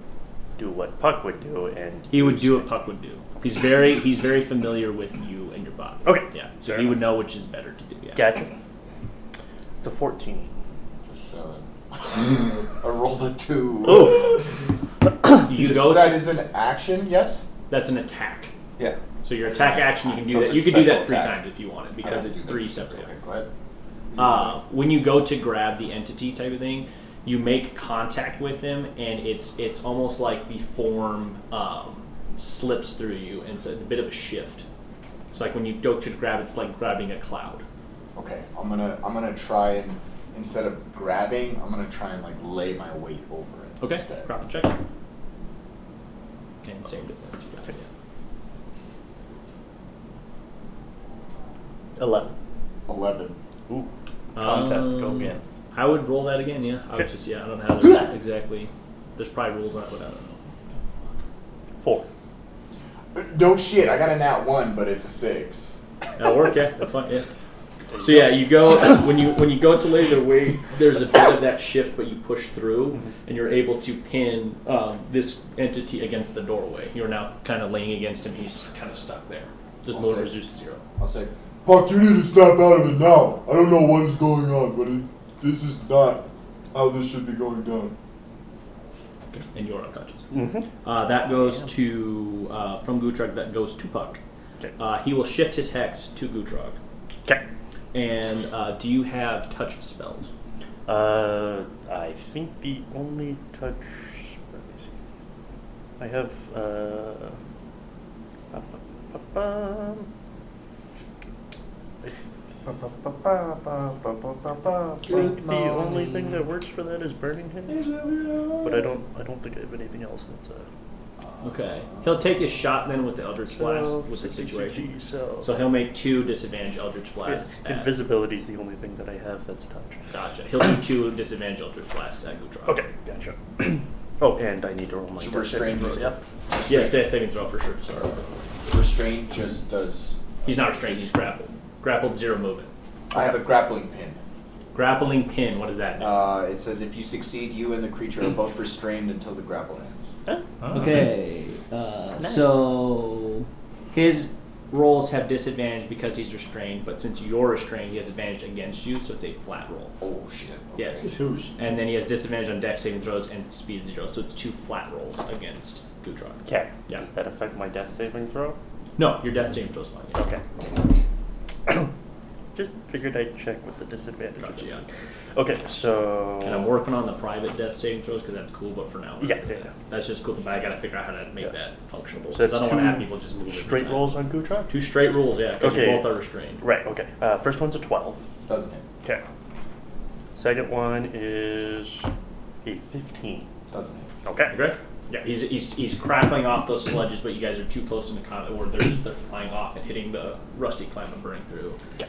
do what Puck would do? And He would use- do what Puck would do. He's very familiar with you and your body. Okay. Yeah. So Fair he would enough. know which is better to do. Yeah. Gotcha. It's a 14. Just 7. I rolled a 2. Oof. You go. That To, is an action, yes? that's an attack. Yeah. So your It's attack an action, you attack. can do So that. it's a You could do that special 3 attack. times if you wanted, because it's 3 separate. Okay, go ahead. When you go to grab the entity type of thing, you make contact with him, and it's almost like the form slips through you, and it's a bit of a shift. It's like when you go to grab, it's like grabbing a cloud. Okay, I'm gonna try and instead of grabbing, I'm gonna try and like lay my weight over it. Okay, Instead. grapple check. And same defense. You got it. 11. 11. Ooh. Contest, go again. I would roll that again. Yeah, I would Okay. just I don't know how to exactly. There's probably rules on it, but I don't know. 4. No shit, I got a nat 1, but it's a 6. That'll work. Yeah, that's fine. Yeah. So yeah, you go when you go to lay the weight. There's a bit of that shift, but you push through, and you're able to pin this entity against the doorway. You're now kind of laying against him. He's kind of stuck there. This I'll move say- reduces 0. I'll say, Puck, you need to snap out of it now. I don't know what is going on, but this is not how this should be going down. Okay. And you're unconscious. Mm-hmm. That goes to from Gutrag. That goes to Puck. Okay. He will shift his hex to Gutrag. Okay. And do you have touched spells? I think the only touch. Let me see. I have. I think the only thing that works for that is burning hands, but I don't think I have anything else that's Okay. He'll take his shot then with the Eldritch Blast with the 60 situation. CG, so So he'll make 2 disadvantage Eldritch Blasts. yeah, invisibility is the only thing that I have that's touch. Gotcha. He'll do 2 disadvantage Eldritch Blasts at Gutrag. Okay, gotcha. Oh, and I need to roll my So restrained death saving just throw, yep. Yes, death saving throw for sure to start. Restraint just does. He's not restrained, he's grappled. Grappled, 0 movement. I have a grappling pin. Grappling pin, what does that do? It says if you succeed, you and the creature are both restrained until the grapple ends. Okay, so his rolls have disadvantage because he's restrained, but since you're restrained, he has advantage against you, so it's a flat roll. Oh shit. Okay. Yes. And then he has disadvantage on dex saving throws and speed 0, so it's 2 flat rolls against Gutrag. Okay. Yeah. Does that affect my death saving throw? No, your death saving throw's fine. Okay. Just figured I'd check with the disadvantage. Gotcha, yeah. Okay, so. And I'm working on the private death saving throws because that's cool, but for now, Yeah. that's just cool. But I gotta figure out how to make Yeah. that functional. So Because that's I don't want to have 2 people just move every straight time. rolls on Gutrag? 2 straight rolls, yeah, because Okay. both are restrained. Right, okay. First one's a 12. Doesn't hit. Okay. Second one is a 15. Doesn't hit. Okay. Okay. Yeah, he's crackling off those sludges, but you guys are too close in the con, or they're flying off and hitting the rusty climb and burning through. Okay.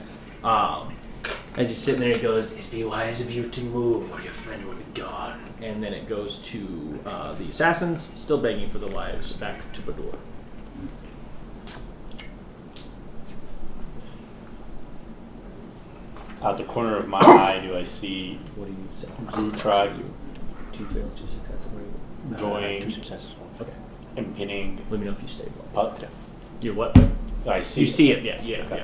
As he's sitting there, he goes, "It'd be wise of you to move, or your friend will be gone." And then it goes to the assassins, still begging for their lives, back to Badur. Out the corner of my eye, do I see What do you say? Gutrag 2 fails, 2 successes. going 2 successes. Okay. and pinning Let me know if you stay. Puck? You're what? I see. You see it? Yeah. Okay.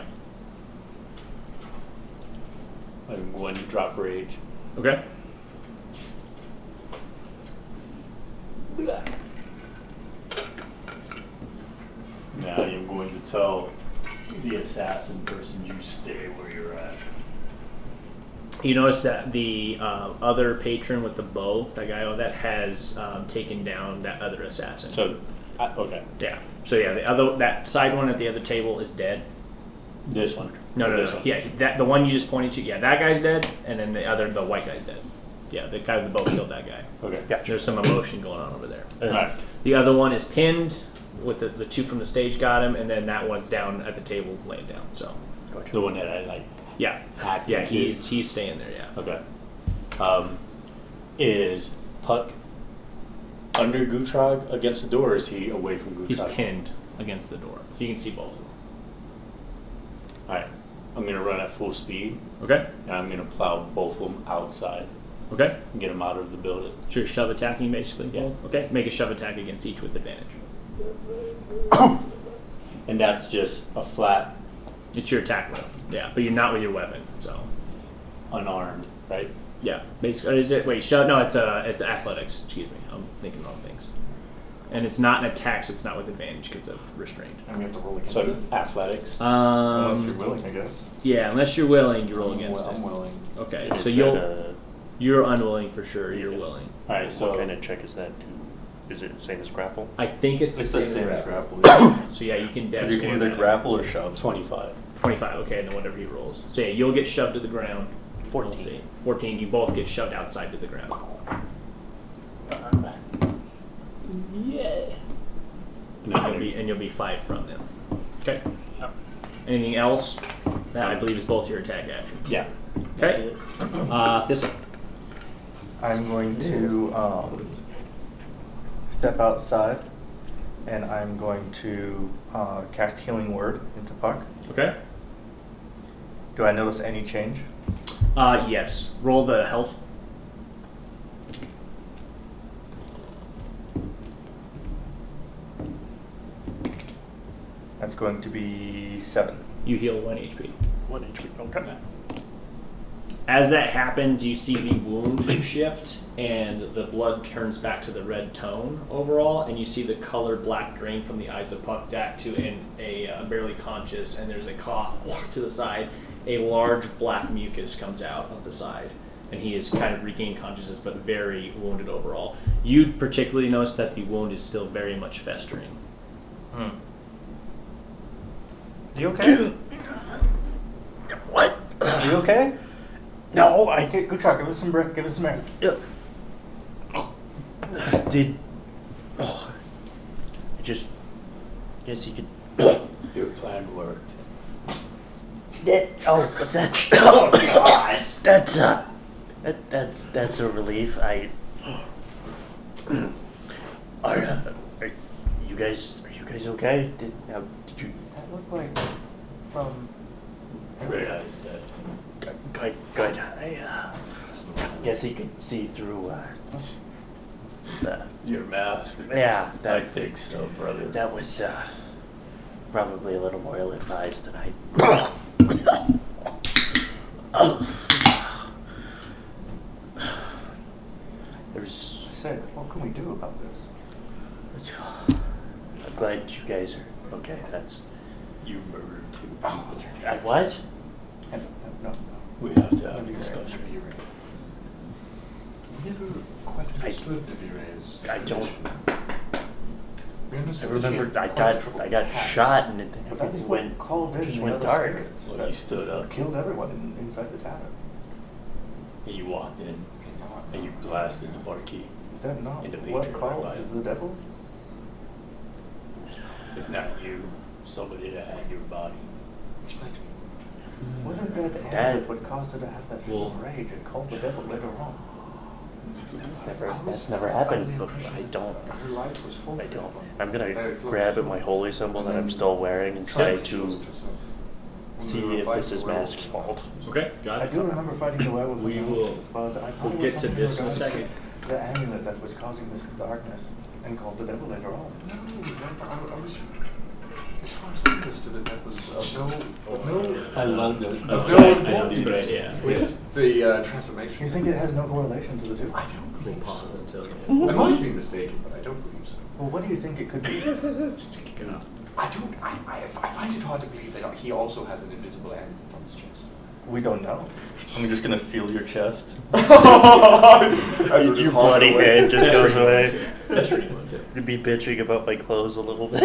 I'm going to drop rage. Okay. Now I'm going to tell the assassin person, you stay where you're at. You notice that the other patron with the bow, that guy, that has taken down that other assassin. So, okay. Yeah. So yeah, that side one at the other table is dead. This one. No. This one. Yeah, the one you just pointed to. Yeah, that guy's dead, and then the white guy's dead. Yeah, the guy with the bow killed that guy. Okay. Yeah. There's some emotion going on over there. Alright. The other one is pinned, with the 2 from the stage got him, and then that one's down at the table laying down. So The one that I like. yeah, hacked yeah, into. he's staying there. Yeah. Okay. Is Puck under Gutrag against the door, or is he away from Gutrag? He's pinned against the door. You can see both of them. Alright. I'm going to run at full speed, Okay. and I'm going to plow both of them outside Okay. and get them out of the building. So you're shove attacking basically. Yeah. Okay. Make a shove attack against each with advantage. And that's just a flat, It's your attack roll. Yeah, but you're not with your weapon. So unarmed, right? yeah, basically. Or is it? Wait, shove. No, it's athletics. Excuse me. I'm thinking wrong things. And it's not an attack, so it's not with advantage because of restrained. And we have to roll against So it. athletics. Unless you're willing, I guess. Yeah, unless you're willing, you roll against I'm it. willing. Okay, Is so that you're unwilling for sure. You're willing. Alright, so what kind of check is that to? Is it the same as grapple? I think it's It's the the same, same as as grapple. grapple. So yeah, you can Because definitely you can either grapple or shove. 25. 25. Okay, and then whatever he rolls. So yeah, you'll get shoved to the ground. 14. We'll see. 14. You both get shoved outside to the ground. Yeah. And you'll be 5 from them. Okay. Anything else? That I believe is both your attack actions. Yeah. Okay. Thistle. I'm going to step outside, and I'm going to cast Healing Word into Puck. Okay. Do I notice any change? Yes. Roll the health. That's going to be 7. You heal 1 HP. 1 HP. Okay. As that happens, you see the wound shift, and the blood turns back to the red tone overall, and you see the color black drain from the eyes of Puck back to a barely conscious, and there's a cough to the side. A large black mucus comes out of the side, and he is kind of regained consciousness, but very wounded overall. You particularly notice that the wound is still very much festering. You okay? What? Are you okay? No, I Okay, Gutrag, give us some brick, give us some air. did. Oh, I just guess he could. Your plan worked. That's oh gosh, that's a relief. Are you guys okay? Did you? That looked like from... Red Eye's dead. Good. I guess he could see through Your mask. yeah, I think so, brother. that was probably a little more ill-advised than I. There's. Sid, what can we do about this? I'm glad you guys are okay. That's. You murdered 2 Oh, people. I what? No. We have to have a Let me discussion. We never quite I- understood Navire's I don't. condition. We I understood that she remember had I quite a troubled got past. shot and But that's everything what went called in just the went other dark. spirits Well, that you stood up killed everyone inside the tavern. and you walked in and you blasted the barkeep. Is that not In the what Patriot called Bible. the devil? If not you, somebody that had your body. Explain to me. Wasn't that the That- amulet what caused her to have that fit Well- of rage and called the devil later on? That's never happened. But I don't. Her life was full. I for don't. her. I'm gonna Very close. grab at my holy symbol that I'm still wearing and try Suddenly she to lost herself. When see we were if fighting this is the werewolf. Mask's fault. Okay, got I it. do remember fighting the werewolf. We will- but I thought we'll it was get to something this in a regarding second. The amulet that was causing this darkness and called the devil later on. No, I was. As far as I understood it, that was of no. I love that. Of Okay, no I importance do, but yeah. with the transformation. You think it has no correlation to the two? I don't We'll believe pause so. until. I might be mistaken, but I don't believe so. Well, what do you think it could be? I don't. I find it hard to believe that he also has an invisible hand on his chest. We don't know. I'm just gonna feel your chest. As we're just Your hauling bloody away. hand just goes away. That's pretty much it. You'd be bitching about my clothes a little bit.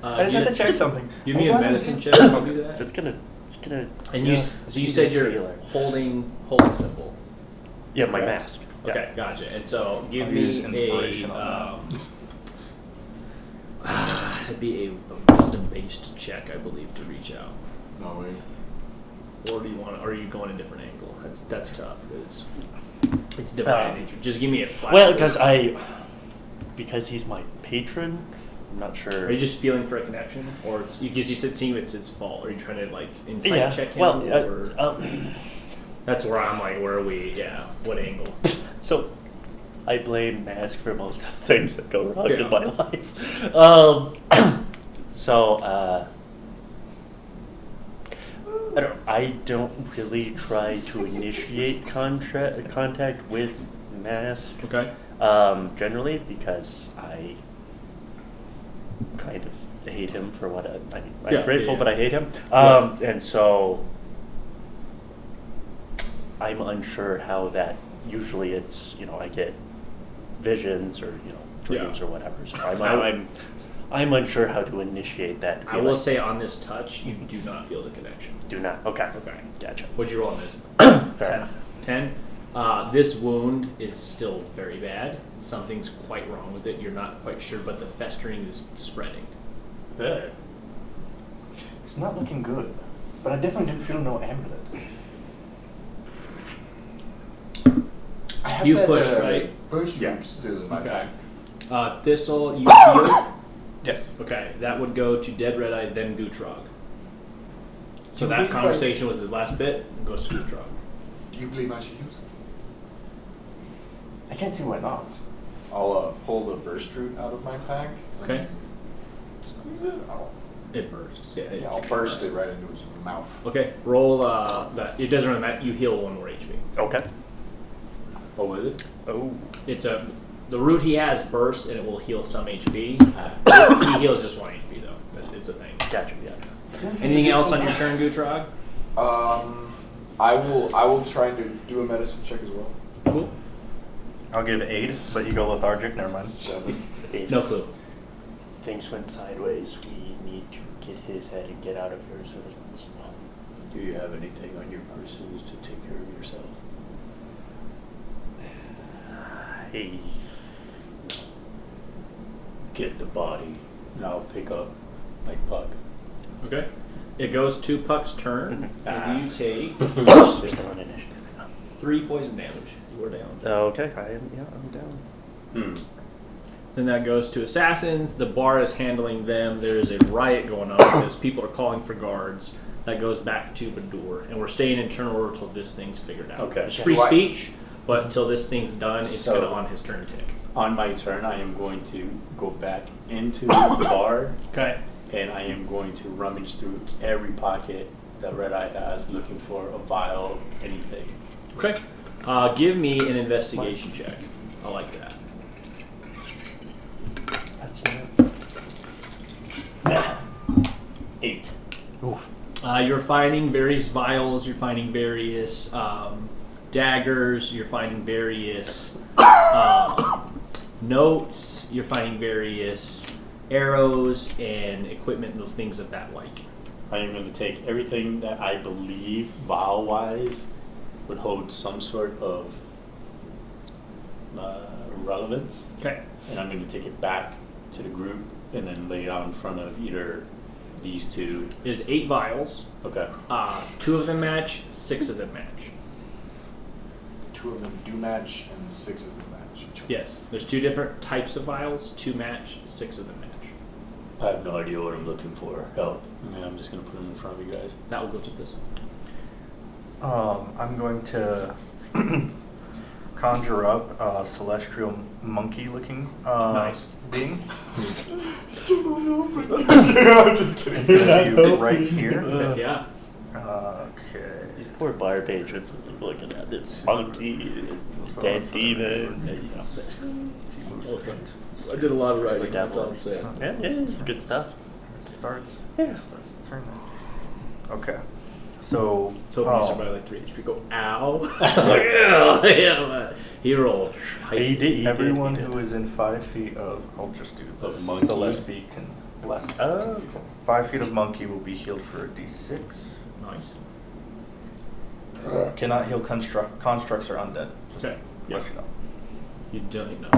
I just had to check something. Give me a medicine check. I'll do that. It's gonna. And yeah, you, so you said you're healer. holding holy symbol. Yeah, my Okay. mask. Yeah. Okay, gotcha. And so give I'll me use inspiration a. on It'd be a wisdom-based check, I believe, to reach out. No way. Or do you want? Or are you going a different angle? That's tough because it's divine nature. Just give me a flat. Well, because he's my patron. I'm not sure. Are you just feeling for a connection, or it's because you said seeing it's his fault? Are you trying to like insight yeah. check him? Well, or that's where I'm like, where are we? Yeah, what angle? so I blame Mask for most of the things that go wrong Yeah. in my life. I don't really try to initiate contact with Mask. Okay. Generally, because I kind of hate him for what I'm Yeah, grateful, yeah. but I hate him. Yeah. And so I'm unsure how that. Usually, it's I get visions or dreams Yeah. or whatever. So I'm unsure how to initiate that. I will say on this touch, you do not feel the connection. Do not. Okay. Okay. Gotcha. What'd you roll on this? Fair enough. 10. This wound is still very bad. Something's quite wrong with it. You're not quite sure, but the festering is spreading. Yeah. It's not looking good, but I definitely didn't feel no amulet. I have You that, pushed, right? Push Yeah. root still in my Okay. pack. Thistle, you heal. Yes. Okay, that would go to Dead Red Eye, then Gutrag. So Do you that believe conversation was the last bit. It goes to Gutrag. Do you believe I should use it? I can't see why not. I'll pull the burst root out of my pack. Okay. and Squeeze it. It bursts. Yeah, I'll burst it right into his mouth. Okay, roll that. It doesn't really matter. You heal 1 more HP. Okay. What was it? Oh. It's the root he has bursts and it will heal some HP. He heals just 1 HP though. It's a thing. Gotcha. Yeah. Anything else on your turn, Gutrag? I will try and do a medicine check as well. Cool. I'll give aid, but you go lethargic. Never mind. 7. No clue. Things went sideways. We need to get his head and get out of here as soon as possible. Do you have anything on your persons to take care of yourself? Hey. Get the body, and I'll pick up my Puck. Okay. It goes to Puck's turn, and you take There's no one initiative. 3 poison damage. You are down. Okay. I'm down. Then that goes to assassins. The bar is handling them. There is a riot going on because people are calling for guards. That goes back to Badur, and we're staying in turn order until this thing's figured out. Okay. It's free speech, but until this thing's done, it's So- going to on his turn tick. On my turn, I am going to go back into the bar, Okay. and I am going to rummage through every pocket that Red Eye has, looking for a vial, anything. Okay. Give me an investigation check. I like that. That's 8. Oof. You're finding various vials. You're finding various daggers. You're finding various notes. You're finding various arrows and equipment and things of that like. I am going to take everything that I believe, vial-wise, would hold some sort of relevance, Okay. and I'm going to take it back to the group and then lay it out in front of either these two. There's 8 vials. Okay. 2 of them match. 6 of them match. 2 of them do match, and 6 of them match. Yes. There's 2 different types of vials. 2 match. 6 of them match. I have no idea what I'm looking for. Help. And I'm just going to put them in front of you guys. That will go to this. I'm going to conjure up a celestial monkey-looking Nice. being. I'm just kidding. It's going to be right here. Yeah. Okay. These poor bar patrons looking at this monkey, this dead demon. I did a lot of It's a writing. That's all devil. I'm saying. Yeah, it's good stuff. Starts. Yeah. Starts its turn now. Okay. So. So oh, if you survive like 3 HP, go, ow. yeah. He rolled. He did. everyone who is in 5 feet of, I'll just do Of this. monkey? Celeste can bless. Oh. 5 feet of monkey will be healed for a d6. Nice. Cannot heal constructs or undead. Just Okay. let you know. You don't know.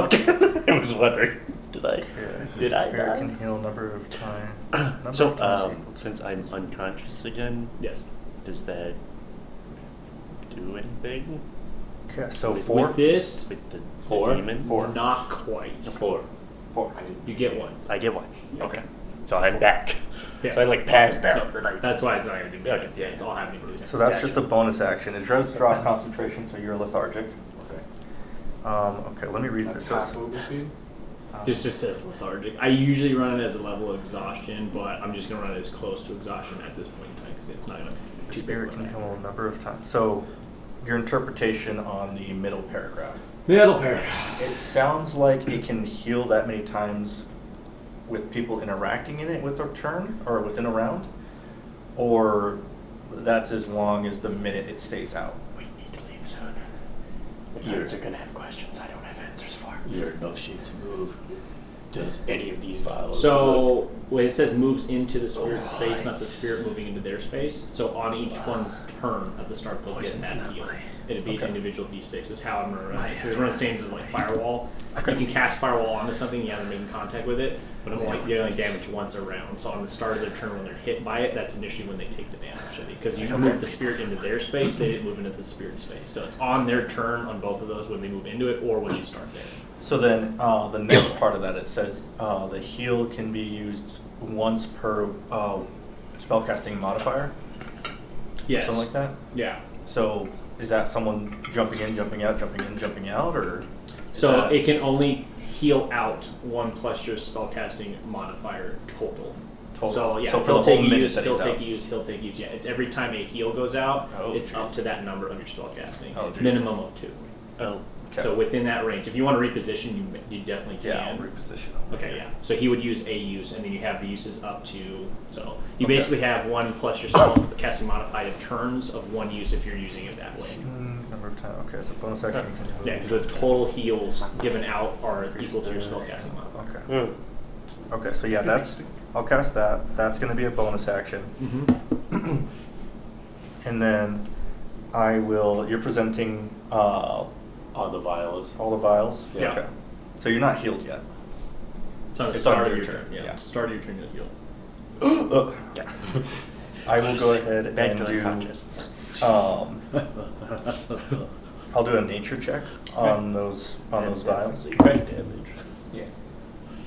Okay. I was wondering. Did I Spirit die? can heal a number of times. So, since I'm unconscious again, Yes. does that do anything? Okay, so With- 4. With this, With the 4? demon? 4. not quite. 4. 4. You get 1. I get 1. Okay. So I'm back. Yeah. So I like passed out. No, and I- that's why it's not going to do Okay. damage. Yeah, it's all happening really fast. So that's just a bonus action. It does draw concentration, so you're lethargic. Okay. Okay, let me read That's this. half movement speed. This just says lethargic. I usually run it as a level of exhaustion, but I'm just going to run it as close to exhaustion at this point in time because it's not going to. Spirit can heal a number of times. So, your interpretation on the middle paragraph. Middle paragraph. It sounds like it can heal that many times with people interacting in it with their turn or within a round, or that's as long as the minute it stays out. We need to leave soon. Guys are gonna have questions I don't have answers for. You're in no shape to move. Does any of these vials So when it says moves into the spirit space, not the spirit moving into their space. So on each one's turn at the start, they'll get Poison's that not heal. my- It'd be Okay. individual d6. Is how I'm gonna run it. So it's run the same as like firewall. You can cast firewall onto something, you haven't making contact with it, but I'm like you only damage once a round. So on the start of their turn, when they're hit by it, that's initially when they take the damage. Because you move the spirit into their space, they didn't move into the spirit space. So it's on their turn on both of those when they move into it, or when you start there. So then the next part of that, it says the heal can be used once per spellcasting modifier, Yes. something like that. Yeah. So is that someone jumping in, jumping out, jumping in, jumping out, or? is So that- it can only heal out 1 plus your spellcasting modifier total. Total. So yeah, So for he'll the take whole you minute use, that he'll he's take out. you use, he'll take you use. Yeah, it's every time a heal goes out, Oh, it's up jeez. to that number of your spellcasting. Oh, jeez. Minimum of 2. Oh, Okay. So within that range, if you want to reposition, you definitely can. Yeah, I'll reposition. Okay, yeah. So he would use a use, and then you have the uses up to. So you Okay. basically have 1 plus your spellcasting modifier turns of 1 use if you're using it that way. Number of times. Okay, so bonus action. You can move. Yeah, because the total heals given out are equal to your spellcasting modifier. Okay. Okay, so yeah, that's. I'll cast that. That's going to be a bonus action. Mm-hmm. And then I will. You're presenting all the vials? all the vials. Yeah. Okay. So you're not healed yet. It's on the It's start on of your your turn, turn. Yeah. yeah. Start of your turn, you'll heal. I will go ahead back and to do. unconscious. I'll do a nature check on those vials. Definitely damage. Yeah.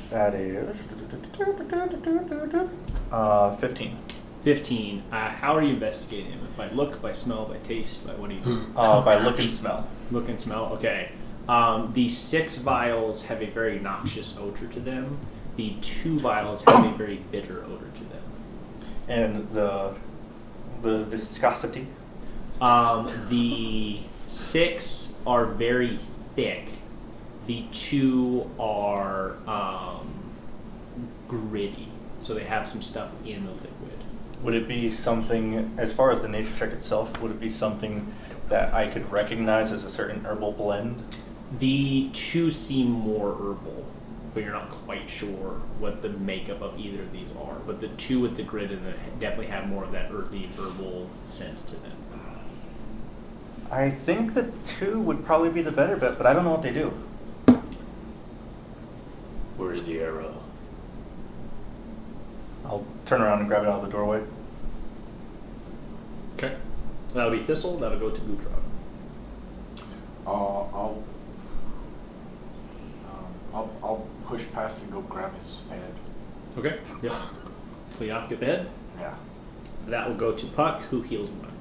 That is 15. 15. How are you investigating him? By look, by smell, by taste, by what do you By look and smell. look and smell? Okay. The 6 vials have a very noxious odor to them. The 2 vials have a very bitter odor to them. And the viscosity. The 6 are very thick. The 2 are gritty. So they have some stuff in the liquid. Would it be something, as far as the nature check itself, would it be something that I could recognize as a certain herbal blend? The 2 seem more herbal, but you're not quite sure what the makeup of either of these are. But the 2 with the grit in it definitely have more of that earthy herbal scent to them. I think the 2 would probably be the better bet, but I don't know what they do. Where's the arrow? I'll turn around and grab it out of the doorway. Okay. That'll be Thistle, that'll go to Gutrag. I'll push past and go grab his head. Okay. Yep. Clean off, get the head. Yeah. That will go to Puck, who heals 1.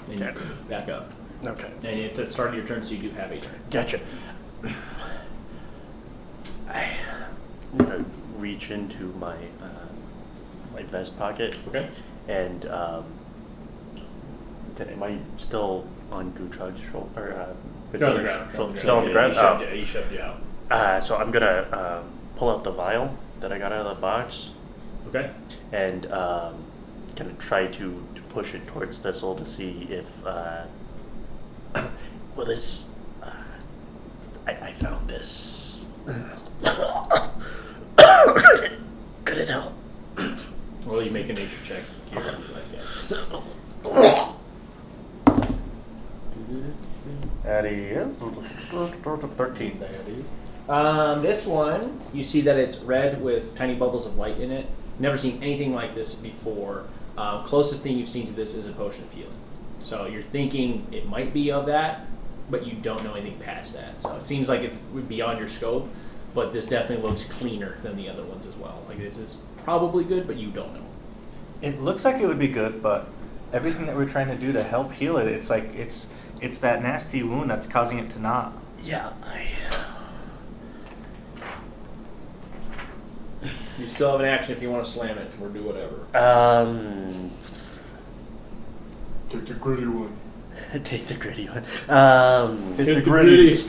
And you Okay. back up. Okay. And it's at the start of your turn, so you do have a turn. Gotcha. I'm gonna reach into my my vest pocket. Okay. And am I still on Gutrag's shoulder? Still on the ground. Still on the ground. He shoved you out. So I'm gonna pull out the vial that I got out of the box Okay. and kind of try to push it towards Thistle to see if well this I found this. Could it help? Well, you make a nature check here. That is 13. This one, you see that it's red with tiny bubbles of light in it. Never seen anything like this before. Closest thing you've seen to this is a potion of healing. So you're thinking it might be of that, but you don't know anything past that. So it seems like it's beyond your scope, but this definitely looks cleaner than the other ones as well. Like this is probably good, but you don't know. It looks like it would be good, but everything that we're trying to do to help heal it, it's like it's that nasty wound that's causing it to not. Yeah, You still have an action if you want to slam it or do whatever. Take the gritty one. take the gritty one. Hit the gritty.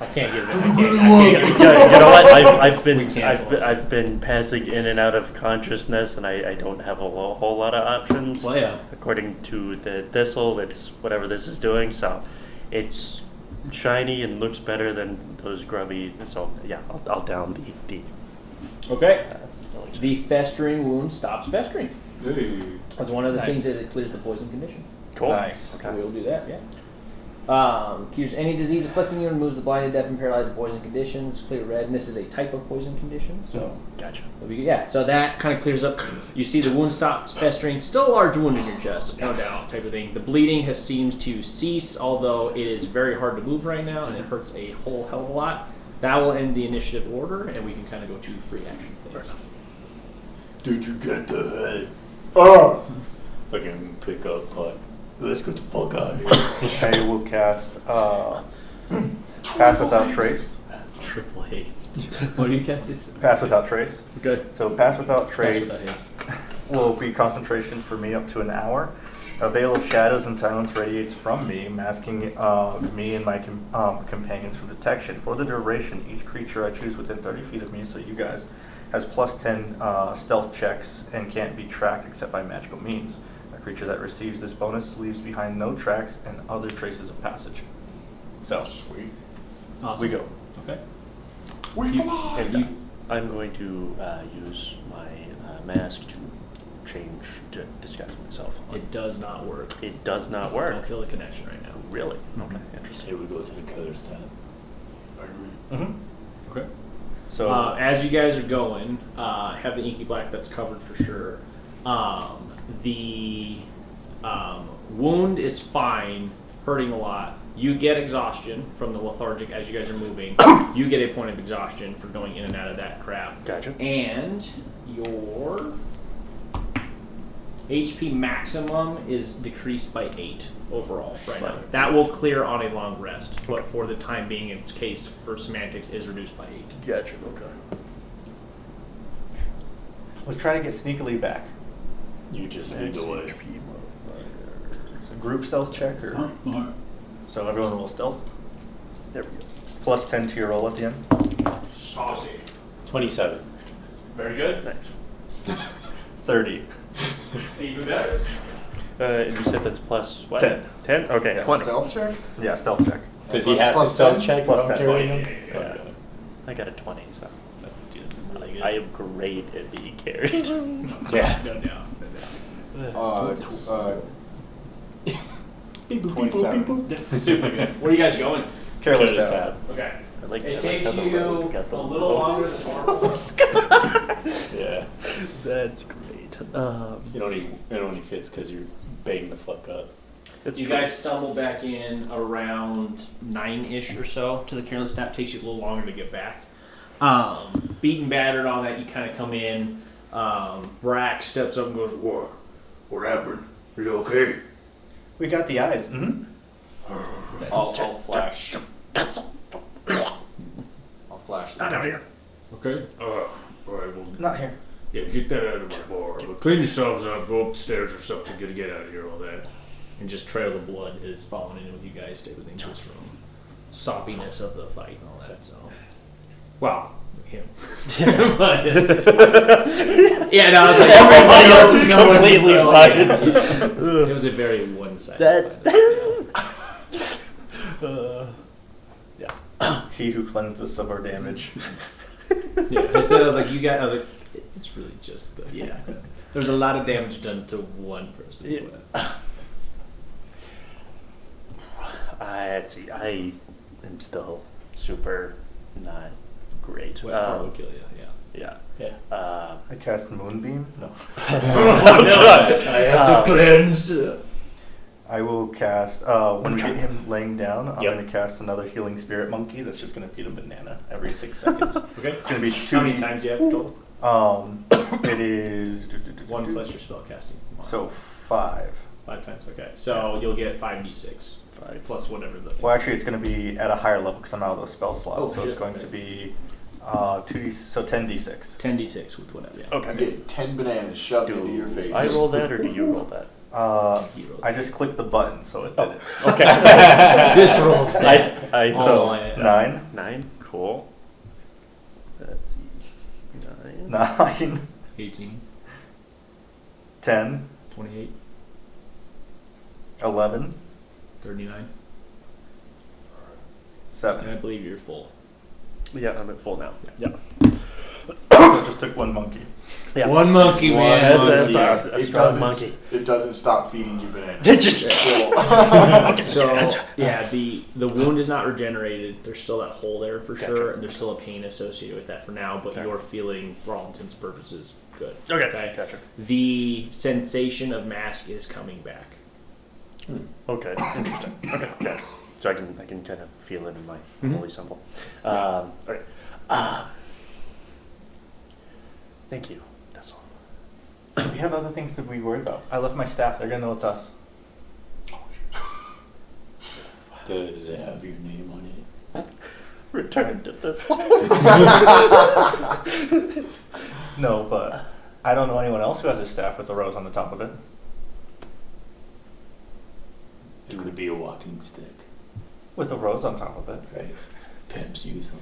I can't give it. You know what? We cancel it. I've been passing in and out of consciousness, and I don't have a whole lot of options. Well, yeah. According to the Thistle, it's whatever this is doing. So, it's shiny and looks better than those grubby. So yeah, I'll down the Okay. elixir. The festering wound stops festering. Hey. That's one of the Nice. things that it clears the poison condition. Cool. Nice. So we'll do that, yeah. Cures any disease afflicting you, removes the blinded, deaf, and paralyzed poison conditions. Clear red, and this is a type of poison condition, so Gotcha. that'll be good. Yeah, so that kind of clears up. You see the wound stops festering. Still a large wound in your chest, no doubt, type of thing. The bleeding has seemed to cease, although it is very hard to move right now, and it hurts a whole hell of a lot. That will end the initiative order, and we can kind of go to free action things. Did you get the head? Oh! Fucking pick up, but let's get the fuck out of here. I will cast Pass Without Trace. Triple haste. What do you cast? Pass Without Trace. Good. So Pass Without Trace Pass without haste. will be concentration for me up to an hour. A veil of shadows and silence radiates from me, masking me and my companions from detection. For the duration, each creature I choose within 30 feet of me, so you guys, has plus 10 stealth checks and can't be tracked except by magical means. A creature that receives this bonus leaves behind no tracks and other traces of passage. So, Sweet. Awesome. we go. Okay. We fly! And I'm going to use my mask to change to disguise myself. It does not work. It does not I don't work. feel the connection right now. Really? Okay. Say Interesting. we go to the colors tab. I agree. Mm-hmm. Okay. So, As you guys are going, have the inky black that's covered for sure. The wound is fine, hurting a lot. You get exhaustion from the lethargic as you guys are moving. You get a point of exhaustion for going in and out of that crap. Gotcha. And your HP maximum is decreased by 8 overall right now. That will clear on a long rest, but for the time being, its case for semantics is reduced by 8. Gotcha. Okay. let's try to get sneakily back. You just lead the way. So group stealth check, or so everyone roll stealth. There we go. Plus 10 to your roll at the end. Saucy. 27. Very good. Nice. 30. Even better. And you said that's plus what? 10. 10? Okay, Yeah, 20. Stealth check? Yeah, stealth check. Does Plus- he have to plus stealth 10? check? Plus without 10. carrying Yeah, him? yeah, yeah, yeah. Yeah. I got a 20, so That's really good. I am great at being carried. Yeah. No doubt. 27. That's super good. Where are you guys going? Careless Careless tab. tab. Okay. I like It I like takes how the you rogue got the a little longer than normal. Yeah. That's great. It only fits because you're banging the fuck up. It's You true. guys stumble back in around 9-ish or so to the careless tap. Takes you a little longer to get back. Beaten, battered, all that. You kind of come in. Brack steps up and goes, "What? What happened? Are you okay? We got the eyes. Mm-hmm. I'll flash. I'll flash. Not out here. Okay. All right. Well, Not here. yeah, get that out of my bar. But clean yourselves up. Go upstairs or something. Get out of here. All that. and just trail of blood is following in with you guys. Stay within just from soppiness of the fight and all that. So, wow. Him. But, yeah, no, I was like, Everybody else is knowing, completely so, fucking. It was a very one-sided. That. He who cleansed us of our damage. Yeah, I said, I was like, you guys, I was like, it's really just the, yeah. There's a lot of damage done to one person. Yeah. Let's see. I am still super not great. What will kill you? Yeah. Yeah. I cast Moonbeam? No. I have to cleanse. I will cast, when we get him laying down, I'm Yep. going to cast another Healing Spirit Monkey that's just going to feed him banana every 6 seconds. Okay. It's going to be 2 How many times do you have total? It is... 1 plus your spell casting. So 5. 5 times. Okay. So you'll get 5d6. 5 plus whatever the. Well, actually, it's going to be at a higher level because I'm out of those spell slots. Oh, so it's shit, going okay. to be 10d6. 10d6 with whatever. Yeah. You Okay. get 10 bananas shoved into your face. I roll that or do you roll that? He rolled. I just clicked the button, so it did it. Okay. This rolls. I So, Oh, yeah. 9. 9. Cool. Let's see. 9. 9. 18, 10. 28, 11. 39, 7. And I believe you're full. Yeah, I'm at full now. Yeah. So it just took 1 monkey. Yeah. One monkey, man. That's a It strong doesn't. monkey. It doesn't stop feeding you bananas. It just So yeah, the wound is not regenerated. There's still that hole there for Gotcha. sure, and there's still a pain associated with that for now. But Okay. you're feeling, for all intents and purposes, good. Okay. Gotcha. The sensation of mask is coming back. Okay. Interesting. Okay. Gotcha. So I can kind of feel it in my holy symbol. Yeah. Okay. Thank you. That's all. We have other things to be worried about. I left my staff. They're gonna know it's us. Does it have your name on it? Return to this. No, but I don't know anyone else who has a staff with a rose on the top of it. It could be a walking stick, With a rose on top of it. right? Pimps use them.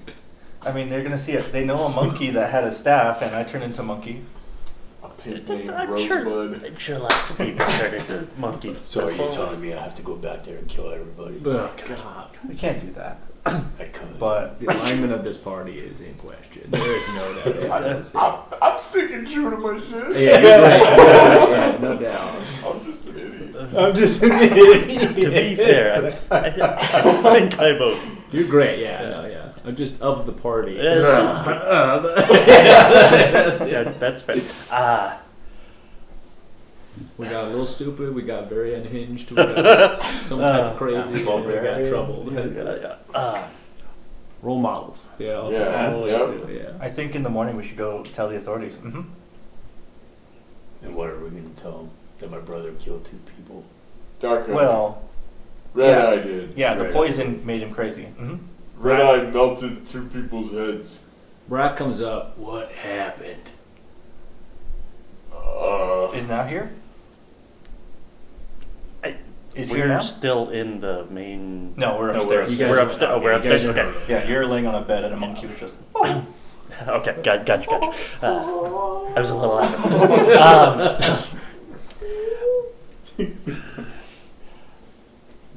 I mean, they're gonna see it. They know a monkey that had a staff, and I turned into a monkey. A pig named I'm Rosebud. sure lots of people turn into monkeys. So are you telling me I have to go back there and kill everybody? Oh God! We can't do that. I could. But The alignment of this party is in question. There is no doubt. I'm sticking true to my shit. Yeah, you're right. Yeah, no doubt. I'm just an idiot. I'm just an idiot. To be fair, I think I vote. You're great. Yeah, no, yeah. I'm just of the party. That's fair. We got a little stupid. We got very unhinged. We got some type of crazy. And we got troubled. Role models. Yeah. Yeah, always yep. do, yeah. I think in the morning we should go tell the authorities. Mm-hmm. And what are we going to tell them? That my brother killed 2 people? Dark Eye. Well, Red yeah. Eye did. yeah, the Right. poison made him crazy. Mm-hmm. Red Eye melted 2 people's heads. Brock comes up. What happened? Is now here? Is We're here now? still in the main. No, we're No, upstairs. You guys We're are- upstairs. Oh, we're you upstairs. guys are- Okay. Yeah, you're laying on a bed and a monkey was just. Okay. Gotcha. I was a little out of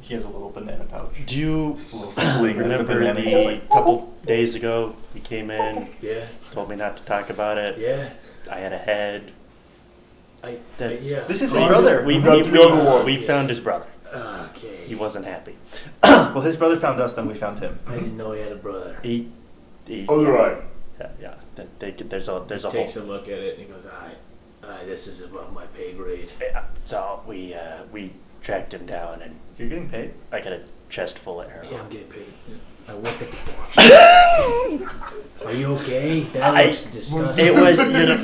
He has a little banana pouch. Do you A little sling that's a remember banana. He's just the like, couple days ago you came in, Yeah, told me not to talk about it? yeah. I had a head. That's- yeah. This is his brother. We got the other one. we found his brother. Okay. He wasn't happy. Well, his brother found us, then we found him. I didn't know he had a brother. He Other Eye. yeah. There's a Takes whole. a look at it and he goes, "Alright, this is above my pay grade." So we tracked him down, and You're getting paid? I got a chest full of arrows. Yeah, I'm getting paid. I work at the bar. Are you okay? That looks disgusting. It was,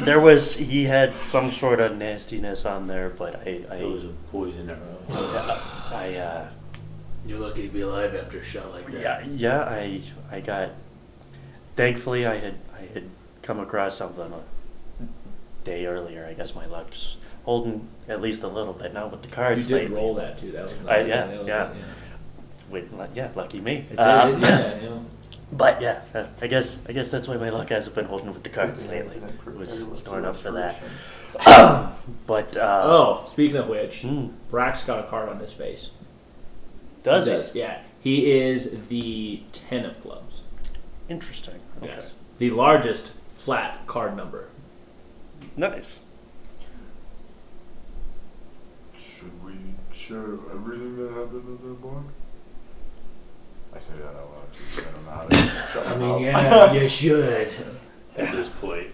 there was, he had some sort of nastiness on there, but It was a poison arrow. You're lucky to be alive after a shot like that. I got, thankfully I had come across something a day earlier. I guess my luck's holding at least a little bit now with the You cards did lately. roll that too. That was I- nice. yeah, That was yeah. it, Lucky me. It's yeah. But yeah, I guess that's why my luck hasn't been holding with the cards lately. It was storing up for that. But Oh, speaking of which, hmm, Brack's got a card on his face. does He it? Yeah. He is the 10 of clubs. Interesting. Okay. Yes. The largest flat card number. Nice. Should we share everything that happened in that bar? I say that out loud too. I don't know how to shut I my mean, mouth. yeah, you should. At this point.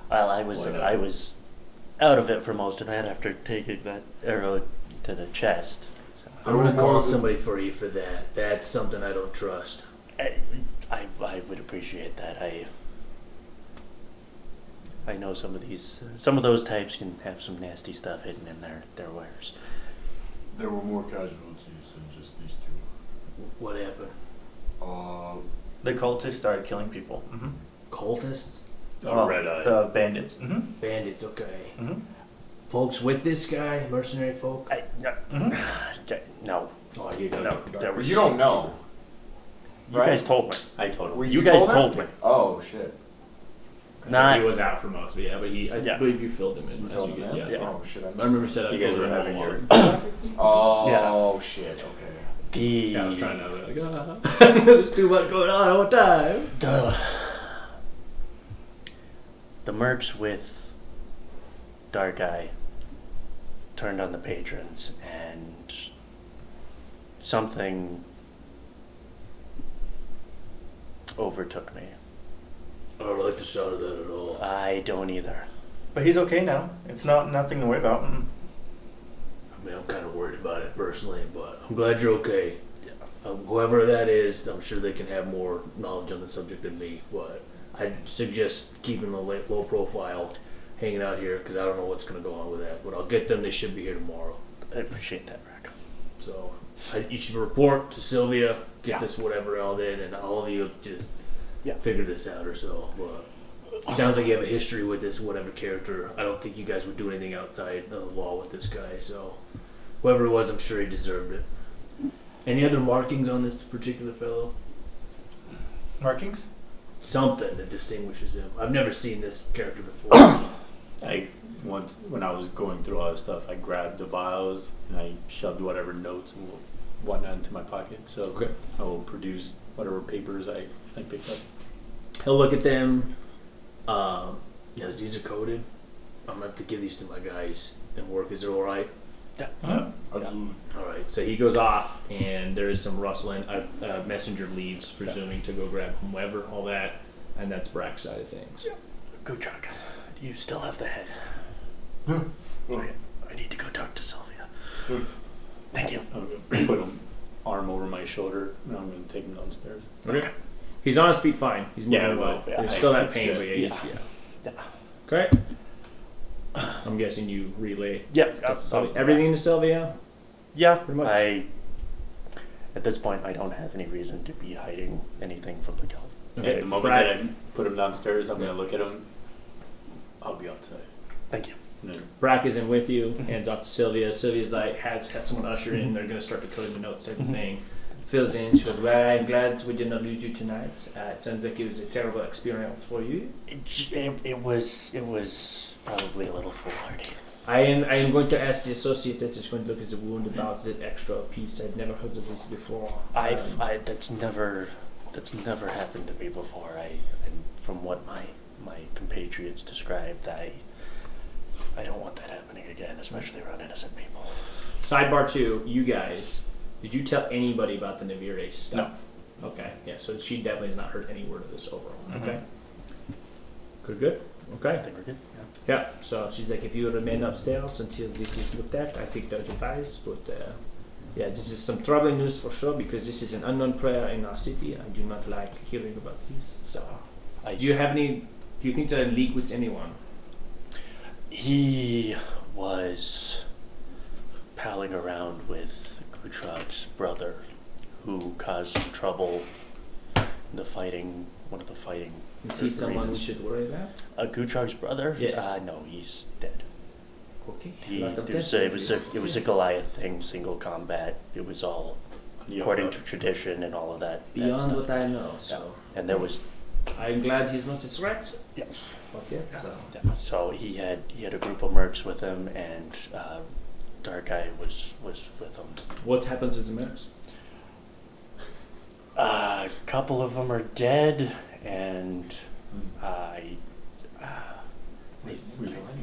Well, Why not? I was out of it for most of that after taking that arrow to the chest. I'm gonna call somebody for you for that. That's something I don't trust. I would appreciate that. I know some of those types can have some nasty stuff hidden in their wares. There were more casualties than just these 2. What happened? The cultists started killing people. Mm-hmm. Cultists? Red Eye. The bandits. Mm-hmm. Bandits, okay. Mm-hmm. Folks with this guy? Mercenary folk? No, Oh, you no, there was, You don't know. You right? guys told me. I told Were him. You guys him? told me. Oh shit. Not. He was out for most of it, yeah, but I Yeah. believe you filled him in. You as filled you him did, in? yeah. Yeah. Oh shit. I I missed remember you it. said I You guys filled were him having in your. Oh Yeah. shit. Okay. Yeah, I was trying to be like, there's too much going on all the time. The mercs with Dark Eye turned on the patrons, and something overtook me. I don't like the sound of that at all. I don't either. But he's okay now. It's nothing to worry about. I mean, I'm kind of worried about it personally, but I'm glad you're okay. Whoever that is, I'm sure they can have more knowledge on the subject than me, but I'd suggest keeping a low profile, hanging out here, because I don't know what's going to go on with that. But I'll get them. They should be here tomorrow. I appreciate that, Rack. So you should report to Sylvia, get this whatever all in, and all of you just figure this out or so. But sounds like you have a history with this whatever character. I don't think you guys would do anything outside of the law with this guy. So whoever it was, I'm sure he deserved it. Any other markings on this particular fellow? Markings? Something that distinguishes him. I've never seen this character before. Once when I was going through all this stuff, I grabbed the vials and I shoved whatever notes and whatnot into my pocket. So I will produce whatever papers I picked up. He'll look at them. Yes, these are coded. I'm gonna have to give these to my guys and work. Is it all right? Absolutely. All right. So he goes off, and there is some rustling. A messenger leaves, presuming to go grab whomever, all that, and that's Brack's side of things. Gutrag, do you still have the head? Yeah. Okay, I need to go talk to Sylvia. Thank you. I'm gonna put an arm over my shoulder and I'm gonna take him downstairs. Okay. He's on his feet fine. He's moving well. Yeah, There's still that it's pain, just- but Yeah. Okay. I'm guessing you relay stuff to Sylvia. I'll- Everything to Sylvia? Yeah, Pretty much. At this point, I don't have any reason to be hiding anything from the guild. The moment Brack, that I put him downstairs, I'm gonna look at him. I'll be outside. Thank you. And then Brack is in with you, hands off to Sylvia. Sylvia's like, has someone usher in, they're going to start decoding the notes type of thing. Fills in, she goes, well, I'm glad we did not lose you tonight. It sounds like it was a terrible experience for you. It was probably a little foolhardy. I am going to ask the associate that is going to look at the wound about the extra piece. I've never heard of this before. That's never happened to me before. And from what my compatriots described, I don't want that happening again, especially around innocent people. Sidebar 2, you guys, did you tell anybody about the Navire stuff? No. Okay, yeah, so she definitely has not heard any word of this overall. Mhm. Okay. Good. Okay. I think we're good. Yeah, so she's like, if you remain upstairs until this is looked at, I think that advice, but yeah, this is some troubling news for sure, because this is an unknown player in our city. I do not like hearing about this. So, do you think that a leak with anyone? He was palling around with Gutrag's brother, who caused some trouble in one of the fighting. Is he someone we should worry about? Gutrag's brother? Yes. No, he's dead. Okay. It was a Goliath thing, single combat. It was all according to tradition and all of that. Beyond stuff. what I know, so. And there was. I'm glad he's not a threat. Yes. Okay, so. So he had a group of mercs with him, and Dark Eye was with him. What happens with the mercs? A couple of them are dead, and I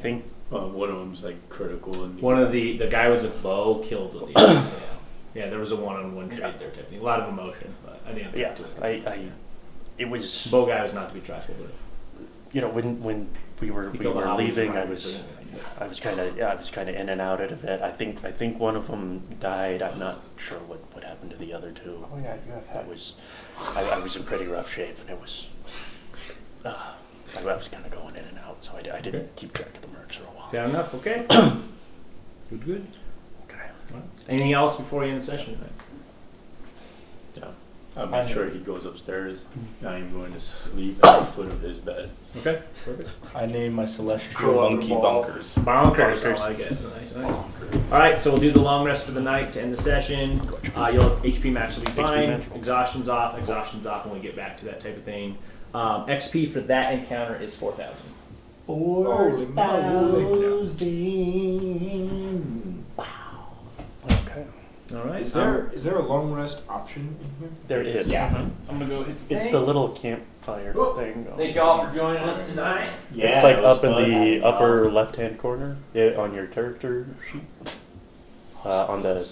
think one of them's like critical. And One of the guy with the bow killed the other. Yeah, there was a one-on-one trade there, Tiffany. A lot of emotion, but I didn't get to it. It was. Bow guy was not to be trifled with. When we were He killed the hobbies leaving, I right was before. I was kind of in and out of it. I think one of them died. I'm not sure what happened to the other two. Oh yeah, you have I was in pretty rough shape, and it was. I was kind of going in and out, so I didn't keep track of the mercs for a while. Fair enough, okay. Good. Okay. Right. Anything else before you end the session tonight? I'll make sure he goes upstairs. I'm going to sleep at the foot of his bed. Okay, perfect. I named my celestial Curl out the monkey ball. bunkers. Bonkers, I like it. Nice. Alright, so we'll do the long rest for the night to end the session. Your HP match will be fine. match. Exhaustion's off when we get back to that type of thing. XP for that encounter is 4,000. 4,000. Okay. All right. Is there a long rest option in here? There it is. Yeah. Mhm. I'm gonna go hit the It's thing. the little campfire Oh, thing. Thank y'all for joining us tonight. Yeah, It's like it was up in fun the having upper y'all. left-hand corner on your character sheet. On the